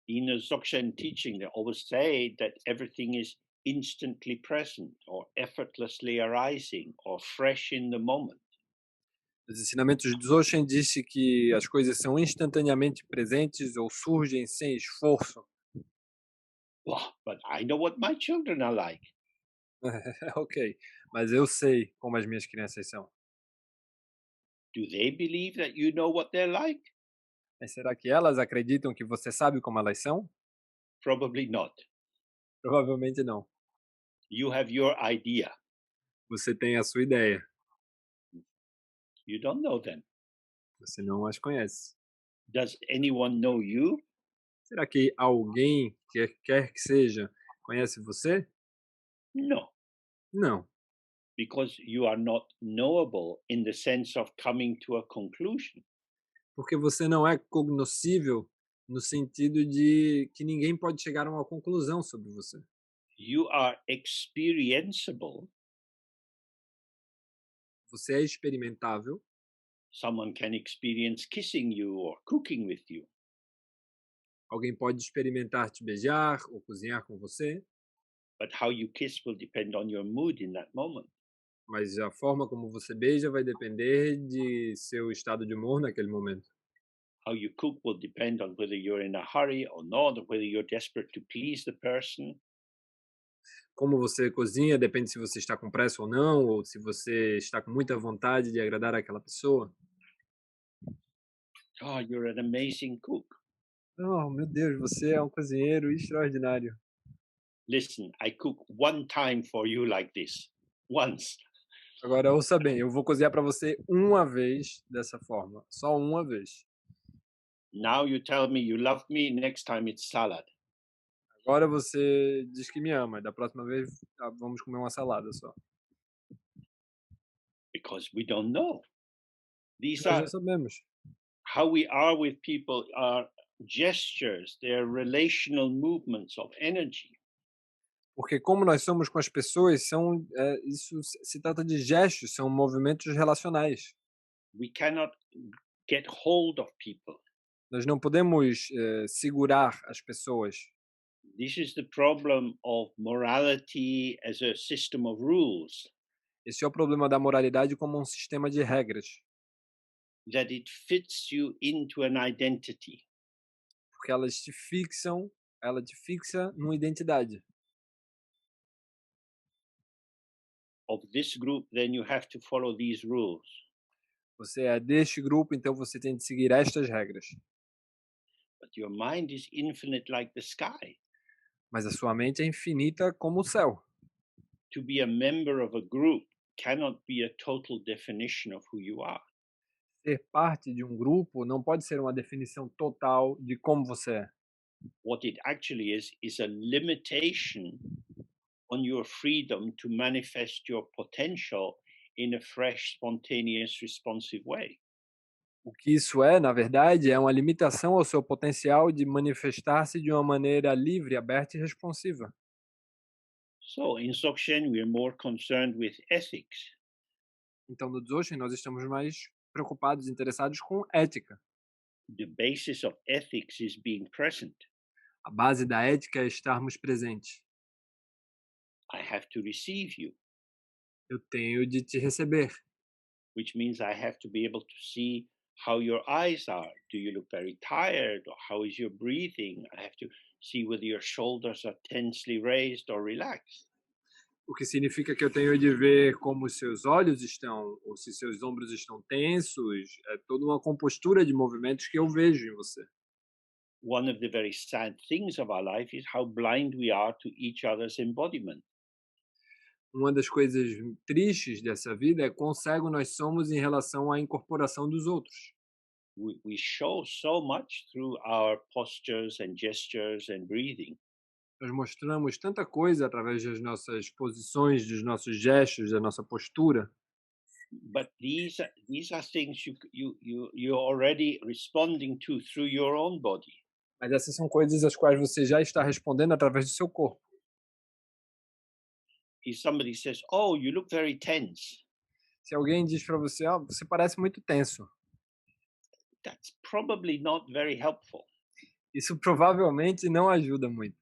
In a Dzogchen teaching, they always say that everything is instantly present or effortlessly arising or fresh in the moment. Os ensinamentos de Dzogchen dizem que as coisas são instantaneamente presentes ou surgem sem esforço. Well, but I know what my children are like. Ok, mas eu sei como as minhas crianças são. Do they believe that you know what they're like? Mas será que elas acreditam que você sabe como elas são? Probably not. Provavelmente não. You have your idea. Você tem a sua ideia, You don't know them. você não as conhece. Does anyone know you? Será que alguém, que quer que seja, conhece você? No, Não, because you are not knowable in the sense of coming to a conclusion. porque você não é cognoscível no sentido de que ninguém pode chegar a uma conclusão sobre você. You are experienceable. Você é experimentável. Someone can experience kissing you or cooking with you. Alguém pode experimentar te beijar ou cozinhar com você, But how you kiss will depend on your mood in that moment. mas a forma como você beija vai depender de seu estado de humor naquele momento. How you cook will depend on whether you're in a hurry or not, or whether you're desperate to please the person. Como você cozinha depende se você está com pressa ou não, ou se você está com muita vontade de agradar aquela pessoa. Oh, you're an amazing cook. Oh, meu Deus, você é um cozinheiro extraordinário. Listen, I cook one time for you like this. Once. Agora ouça bem, eu vou cozinhar para você uma vez dessa forma, só uma vez. Now you tell me you love me, next time it's salad. Agora você diz que me ama, e da próxima vez vamos comer uma salada só. Because we don't know. These Nós não are sabemos. how we are with people are gestures, they're relational movements of energy. Porque como nós somos com as pessoas, isso se trata de gestos, são movimentos relacionais. We cannot get hold of people. Nós não podemos segurar as pessoas. This is the problem of morality as a system of rules, Esse é o problema da moralidade como um sistema de regras, that it fits you into an identity. porque ela te fixa numa identidade. Of this group, then you have to follow these rules. Você é deste grupo, então você tem de seguir estas regras. But your mind is infinite like the sky. Mas a sua mente é infinita como o céu. To be a member of a group cannot be a total definition of who you are. Ser parte de um grupo não pode ser uma definição total de como você é. What it actually is a limitation on your freedom to manifest your potential in a fresh, spontaneous, responsive way. O que isso é, na verdade, é uma limitação ao seu potencial de manifestar-se de uma maneira livre, aberta e responsiva. So in Dzogchen, we are more concerned with ethics. Então, no Dzogchen, nós estamos mais preocupados, interessados com ética. The basis of ethics is being present. A base da ética é estarmos presentes. I have to receive you. Eu tenho de te receber. which means I have to be able to see how your eyes are. Do you look very tired? Or how is your breathing? I have to see whether your shoulders are tensely raised or relaxed. O que significa que eu tenho de ver como os seus olhos estão, ou se seus ombros estão tensos, é toda uma compostura de movimentos que eu vejo em você. One of the very sad things of our life is how blind we are to each other's embodiment. Uma das coisas tristes dessa vida é quão cego nós somos em relação à incorporação dos outros. We show so much through our postures and gestures and breathing. Nós mostramos tanta coisa através das nossas posições, dos nossos gestos, da nossa postura, But these are things you're already responding to through your own body. mas essas são coisas às quais você já está respondendo através do seu corpo. If somebody says, "Oh, you look very tense," Se alguém diz para você, você parece muito tenso, that's probably not very helpful. isso provavelmente não ajuda muito.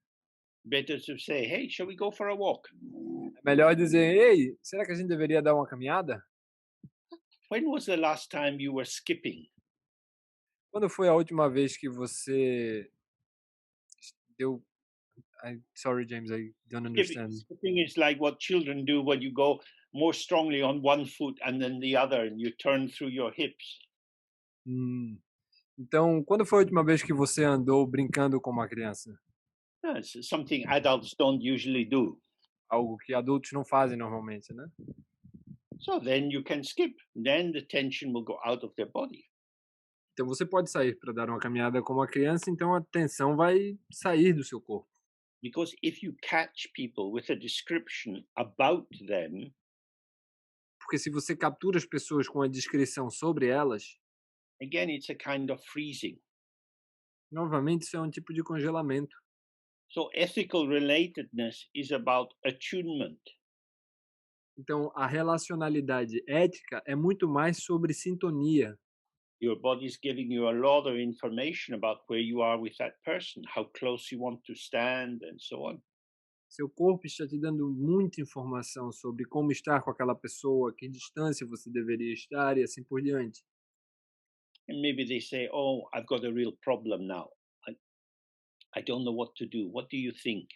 Better to say, "Hey, shall we go for a walk?" É melhor dizer, ei, será que a gente deveria dar uma caminhada? When was the last time you were skipping? Quando foi a última vez que você deu... Sorry, James, I don't Skipping, understand. skipping is like what children do when you go more strongly on one foot and then the other, and you turn through your hips. Hum. Então, quando foi a última vez que você andou brincando com uma criança? That's something adults don't usually do. Algo que adultos não fazem normalmente, né? So then you can skip. Then the tension will go out of their body. Então você pode sair para dar uma caminhada com uma criança, então a tensão vai sair do seu corpo. Because if you catch people with a description about them, Porque se você captura as pessoas com a descrição sobre elas, again, it's a kind of freezing. novamente isso é um tipo de congelamento. So ethical relatedness is about attunement. Então a relacionalidade ética é muito mais sobre sintonia. Your body's giving you a lot of information about where you are with that person, how close you want to stand, and so on. Seu corpo está te dando muita informação sobre como estar com aquela pessoa, que distância você deveria estar e assim por diante. And maybe they say, "Oh, I've got a real problem now. I don't know what to do. What do you think?"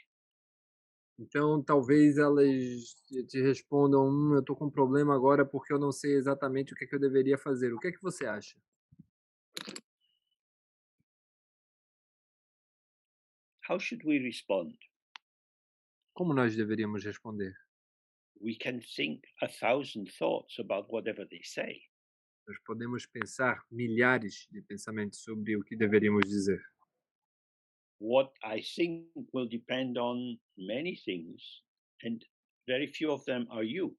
Então, talvez elas te respondam: eu estou com um problema agora porque eu não sei exatamente o que é que eu deveria fazer. O que é que você acha?" How should we respond? Como nós deveríamos responder? We can think 1,000 thoughts about whatever they say. Nós podemos pensar milhares de pensamentos sobre o que deveríamos dizer. What I think will depend on many things, and very few of them are you.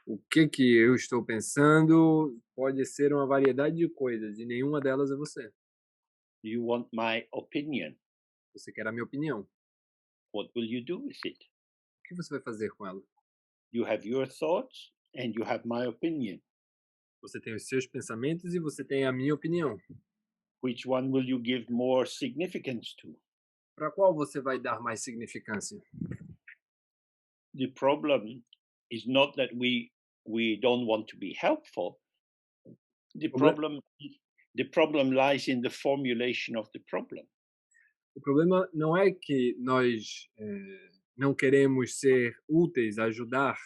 O que eu estou pensando pode ser uma variedade de coisas e nenhuma delas é você. You want my opinion. Você quer a minha opinião. What will you do with it? O que você vai fazer com ela? You have your thoughts and you have my opinion. Você tem os seus pensamentos e você tem a minha opinião. Which one will you give more significance to? Para qual você vai dar mais significância? The problem is not that we don't want to be helpful. The Proble- problem the problem lies in the formulation of the problem. O problema não é que nós não queremos ser úteis, ajudar,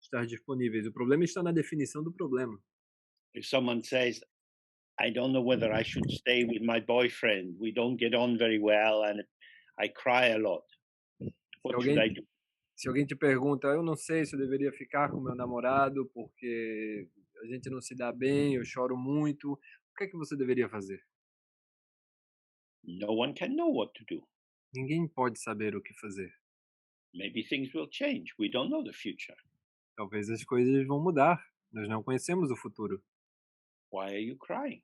estar disponíveis. O problema está na definição do problema. If someone says, "I don't know whether I should stay with my boyfriend. We don't get on very well and I cry a lot. Se What should I alguém, do?" se alguém te pergunta, eu não sei se eu deveria ficar com meu namorado porque a gente não se dá bem, eu choro muito. O que é que você deveria fazer? No one can know what to do. Ninguém pode saber o que fazer. Maybe things will change. We don't know the future. Talvez as coisas vão mudar. Nós não conhecemos o futuro. Why are you crying?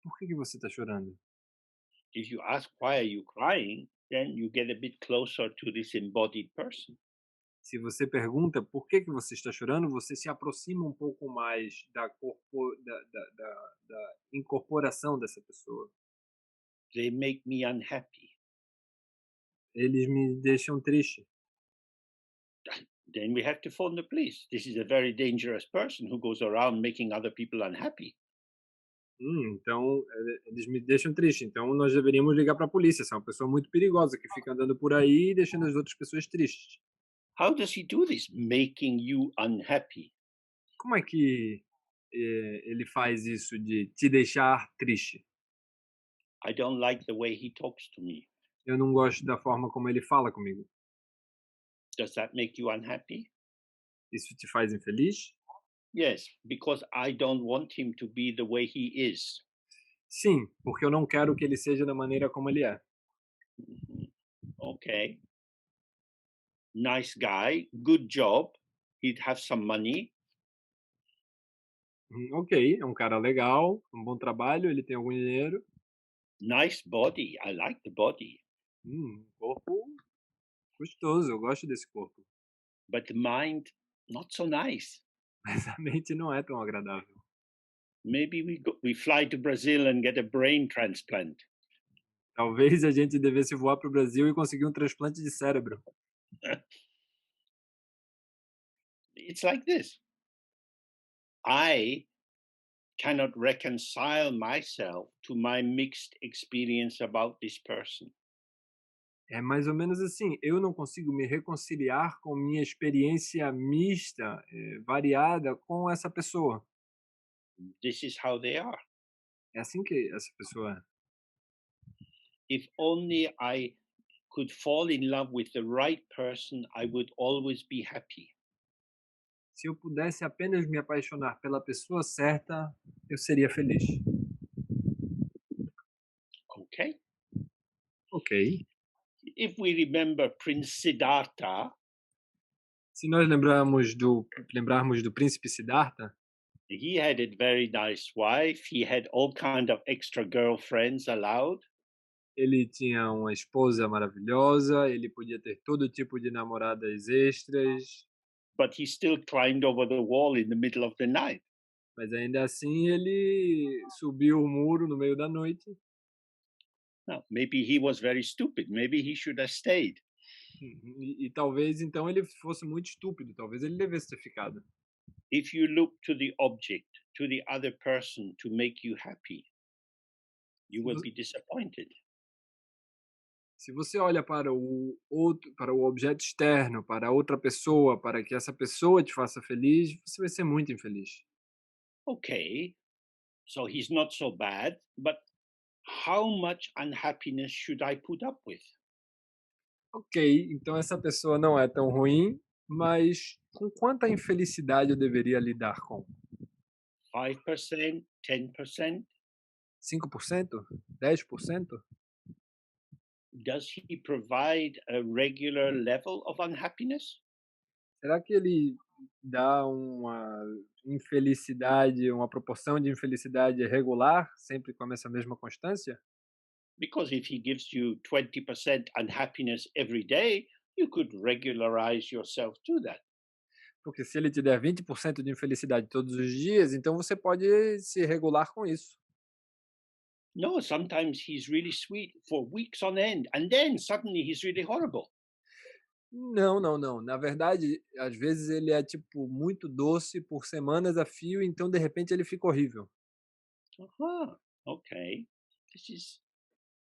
Por que você está chorando? If you ask why are you crying, then you get a bit closer to this embodied person. Se você pergunta por que você está chorando, você se aproxima um pouco mais da incorporação dessa pessoa. They make me unhappy. Eles me deixam triste. then we have to phone the police. This is a very dangerous person who goes around making other people unhappy. Então eles me deixam triste. Então nós deveríamos ligar para a polícia. Essa é uma pessoa muito perigosa que fica andando por aí e deixando as outras pessoas tristes. How does he do this, making you unhappy? Como é que ele faz isso de te deixar triste? I don't like the way he talks to me. Eu não gosto da forma como ele fala comigo. Does that make you unhappy? Isso te faz infeliz? Yes, because I don't want him to be the way he is. Sim, porque eu não quero que ele seja da maneira como ele é. Mhm. Okay. Nice guy, good job. He'd have some money. Ok, é um cara legal, um bom trabalho, ele tem algum dinheiro. Nice body. I like the body. Corpo gostoso, eu gosto desse corpo. But the mind, not so nice. Mas a mente não é tão agradável. Maybe we fly to Brazil and get a brain transplant. Talvez a gente devesse voar para o Brasil e conseguir um transplante de cérebro. It's like this. I cannot reconcile myself to my mixed experience about this person. É mais ou menos assim, eu não consigo me reconciliar com minha experiência mista, variada com essa pessoa. This is how they are. É assim que essa pessoa é. If only I could fall in love with the right person, I would always be happy. Se eu pudesse apenas me apaixonar pela pessoa certa, eu seria feliz. Okay? Ok. If we remember Prince Siddhartha, Se nós lembrarmos do príncipe Siddhartha, he had a very nice wife. He had all kind of extra girlfriends allowed, ele tinha uma esposa maravilhosa, ele podia ter todo tipo de namoradas extras, but he still climbed over the wall in the middle of the night. mas ainda assim ele subiu o muro no meio da noite. Now, maybe he was very stupid. Maybe he should have stayed. E talvez então ele fosse muito estúpido, talvez ele devesse ter ficado. If you look to the object, to the other person to make you happy, you Se will vo- be disappointed. Se você olha para o outro, para o objeto externo, para outra pessoa, para que essa pessoa te faça feliz, você vai ser muito infeliz. Okay, so he's not so bad, but how much unhappiness should I put up with? Ok, então essa pessoa não é tão ruim, mas com quanta infelicidade eu deveria lidar com? 5%, 10%? 5%? 10%? Does he provide a regular level of unhappiness? Será que ele dá uma infelicidade, uma proporção de infelicidade regular, sempre com essa mesma constância? Because if he gives you 20% unhappiness every day, you could regularize yourself to that. Porque se ele te der 20% de infelicidade todos os dias, então você pode se regular com isso. No, sometimes he's really sweet for weeks on end, and then suddenly he's really horrible. Não, não, não. Na verdade, às vezes ele é tipo muito doce por semanas a fio, então de repente ele fica horrível. Aha, okay. This is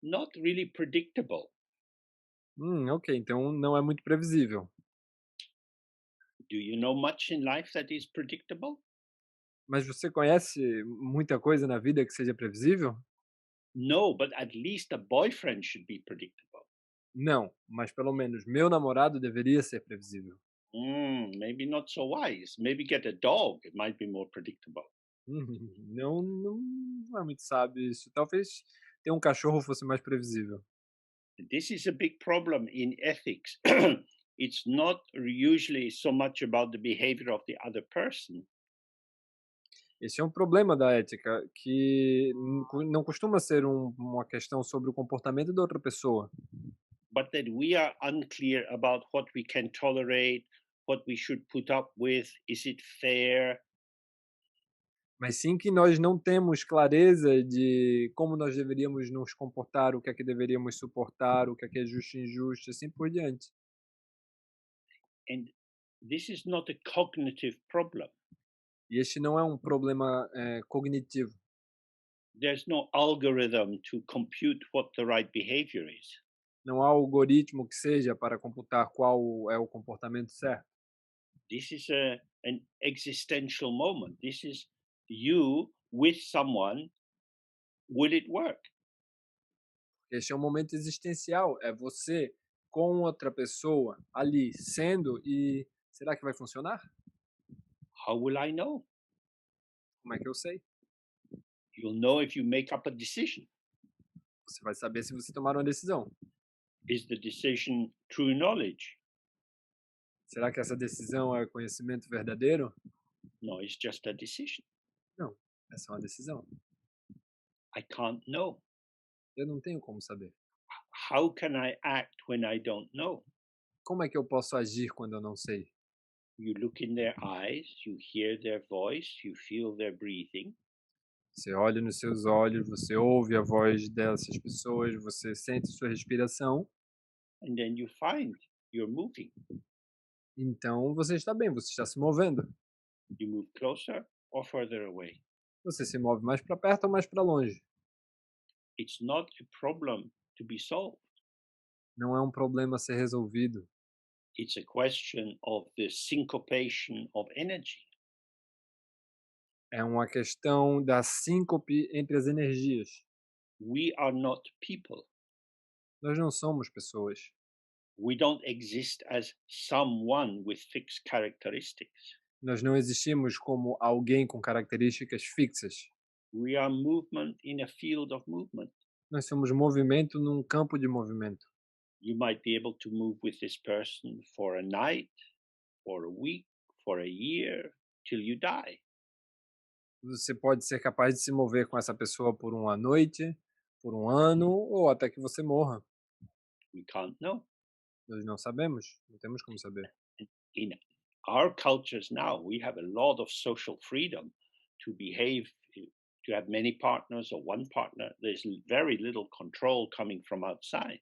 not really predictable. Ok, então não é muito previsível. Do you know much in life that is predictable? Mas você conhece muita coisa na vida que seja previsível? No, but at least a boyfriend should be predictable. Não, mas pelo menos meu namorado deveria ser previsível. Maybe not so wise. Maybe get a dog. It might be more predictable. Não, não é muito sábio isso. Talvez ter um cachorro fosse mais previsível. This is a big problem in ethics. It's not usually so much about the behavior of the other person, Esse é um problema da ética, que não costuma ser uma questão sobre o comportamento da outra pessoa, but that we are unclear about what we can tolerate, what we should put up with. Is it fair? mas sim que nós não temos clareza de como nós deveríamos nos comportar, o que é que deveríamos suportar, o que é justo e injusto, assim por diante. And This is not a cognitive problem. E este não é um problema cognitivo. There's no algorithm to compute what the right behavior is. Não há algoritmo que seja para computar qual é o comportamento certo. This is an existential moment. This is you with someone. Will it work? Este é um momento existencial, é você com outra pessoa ali sendo e será que vai funcionar? How will I know? Como é que eu sei? You'll know if you make up a decision. Você vai saber se você tomar uma decisão. Is the decision true knowledge? Será que essa decisão é conhecimento verdadeiro? No, it's just a decision. Não, é só uma decisão. I can't know. Eu não tenho como saber. How can I act when I don't know? Como é que eu posso agir quando eu não sei? You look in their eyes, you hear their voice, you feel their breathing, Você olha nos seus olhos, você ouve a voz dessas pessoas, você sente sua respiração, and then you find you're moving. então você está bem, você está se movendo. You move closer or further away. Você se move mais para perto ou mais para longe. It's not a problem to be solved. Não é um problema a ser resolvido. It's a question of the syncopation of energy. É uma questão da síncope entre as energias. We are not people. Nós não somos pessoas. We don't exist as someone with fixed characteristics. Nós não existimos como alguém com características fixas. We are movement in a field of movement. Nós somos movimento num campo de movimento. You might be able to move with this person for a night, for a week, for a year, till you die. Você pode ser capaz de se mover com essa pessoa por uma noite, por um ano ou até que você morra. We can't know. Nós não sabemos, não temos como saber. In our cultures now, we have a lot of social freedom to behave, to have many partners or one partner. There's very little control coming from outside.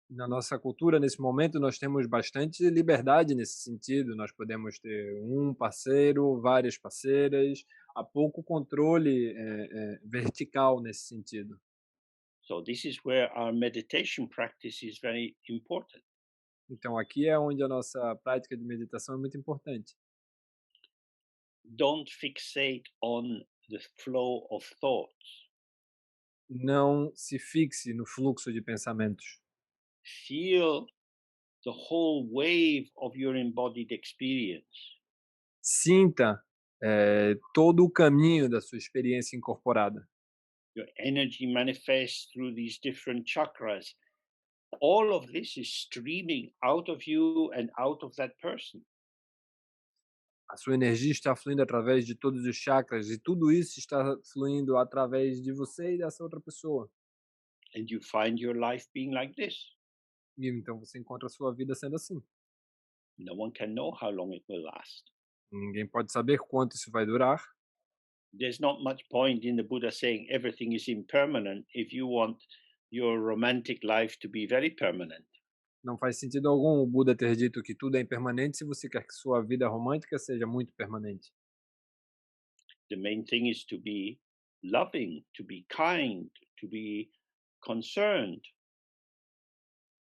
Na nossa cultura, nesse momento, nós temos bastante liberdade nesse sentido. Nós podemos ter um parceiro, várias parceiras, há pouco controle vertical nesse sentido. So this is where our meditation practice is very important. Então, aqui é onde a nossa prática de meditação é muito importante. Don't fixate on the flow of thoughts. Não se fixe no fluxo de pensamentos. Feel the whole wave of your embodied experience. Sinta todo o caminho da sua experiência incorporada. Your energy manifests through these different chakras. All of this is streaming out of you and out of that person. A sua energia está fluindo através de todos os chakras e tudo isso está fluindo através de você e dessa outra pessoa. And you find your life being like this. E então você encontra a sua vida sendo assim. No one can know how long it will last. Ninguém pode saber quanto isso vai durar. There's not much point in the Buddha saying everything is impermanent if you want your romantic life to be very permanent. Não faz sentido algum o Buda ter dito que tudo é impermanente se você quer que sua vida romântica seja muito permanente. The main thing is to be loving, to be kind, to be concerned.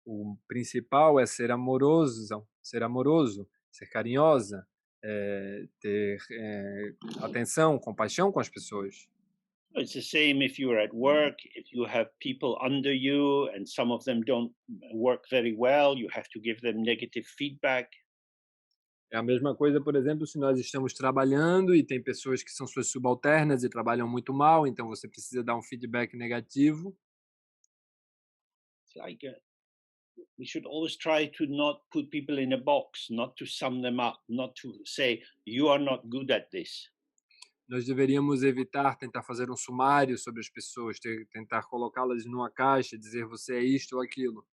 O principal é ser amoroso, ser carinhosa, ter atenção, compaixão com as pessoas. It's the same if you're at work, if you have people under you and some of them don't work very well, you have to give them negative feedback. É a mesma coisa, por exemplo, se nós estamos trabalhando e tem pessoas que são suas subalternas e trabalham muito mal, então você precisa dar um feedback negativo. It's like we should always try to not put people in a box, not to sum them up, not to say, you are not good at this. Nós deveríamos evitar tentar fazer um sumário sobre as pessoas, tentar colocá-las numa caixa, dizer você é isto ou aquilo.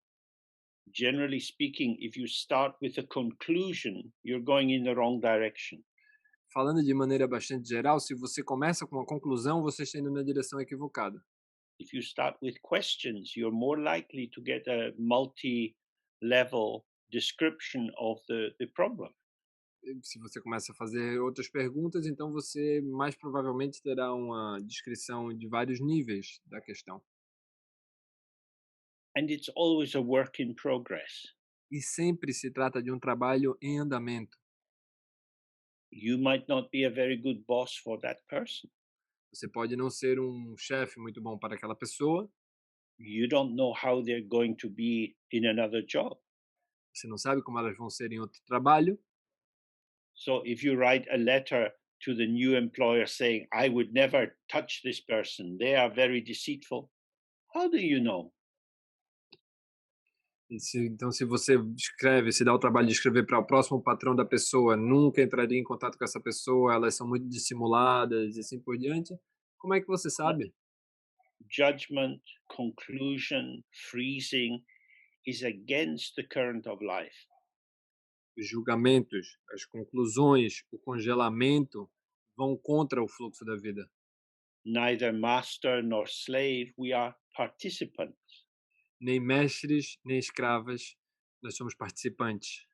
Generally speaking, if you start with a conclusion, you're going in the wrong direction. Falando de maneira bastante geral, se você começa com uma conclusão, você está indo na direção equivocada. If you start with questions, you're more likely to get a multi-level description of the problem. se você começa a fazer outras perguntas, então você mais provavelmente terá uma descrição de vários níveis da questão. And it's always a work in progress. E sempre se trata de um trabalho em andamento. You might not be a very good boss for that person. Você pode não ser um chefe muito bom para aquela pessoa. You don't know how they're going to be in another job. Você não sabe como elas vão ser em outro trabalho. So if you write a letter to the new employer saying, I would never touch this person, they are very deceitful, how do you know? Então, se você escreve, se dá o trabalho de escrever para o próximo patrão da pessoa, nunca entraria em contato com essa pessoa, elas são muito dissimuladas e assim por diante, como é que você sabe? Judgment, conclusion, freezing is against the current of life. Os julgamentos, as conclusões, o congelamento vão contra o fluxo da vida. Neither master nor slave, we are participants. Nem mestres, nem escravas, nós somos participantes.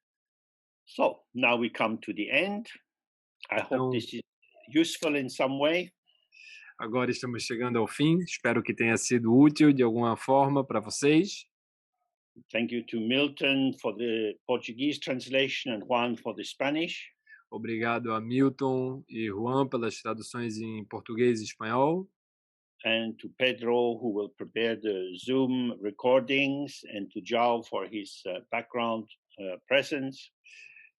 So now we come to the end. I hope this is useful in some way. Agora estamos chegando ao fim. Espero que tenha sido útil de alguma forma para vocês. Thank you to Milton for the Portuguese translation and Juan for the Spanish. Obrigado a Milton e Juan pelas traduções em português e espanhol. And to Pedro, who will prepare the Zoom recordings, and to João for his background presence.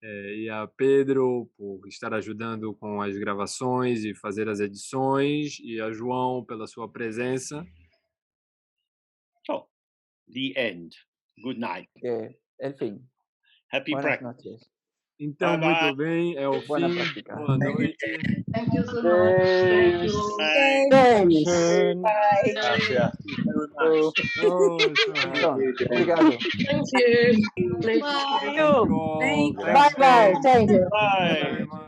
E a Pedro por estar ajudando com as gravações e fazer as edições, e a João pela sua presença. So, the end. Good night. El fin. Happy Buenas practice. noches. Então, Bye bye. muito bem, é o Buena fim. práctica. Boa noite. Thank you so much. Thank you. Bye. Thanks. Bye. Gracias. Oh, it's all right. Então, obrigado. Thank you. Bye. Thank you all. Thank you. Thanks, Bye-bye. guys. Thank you. Bye. Very much.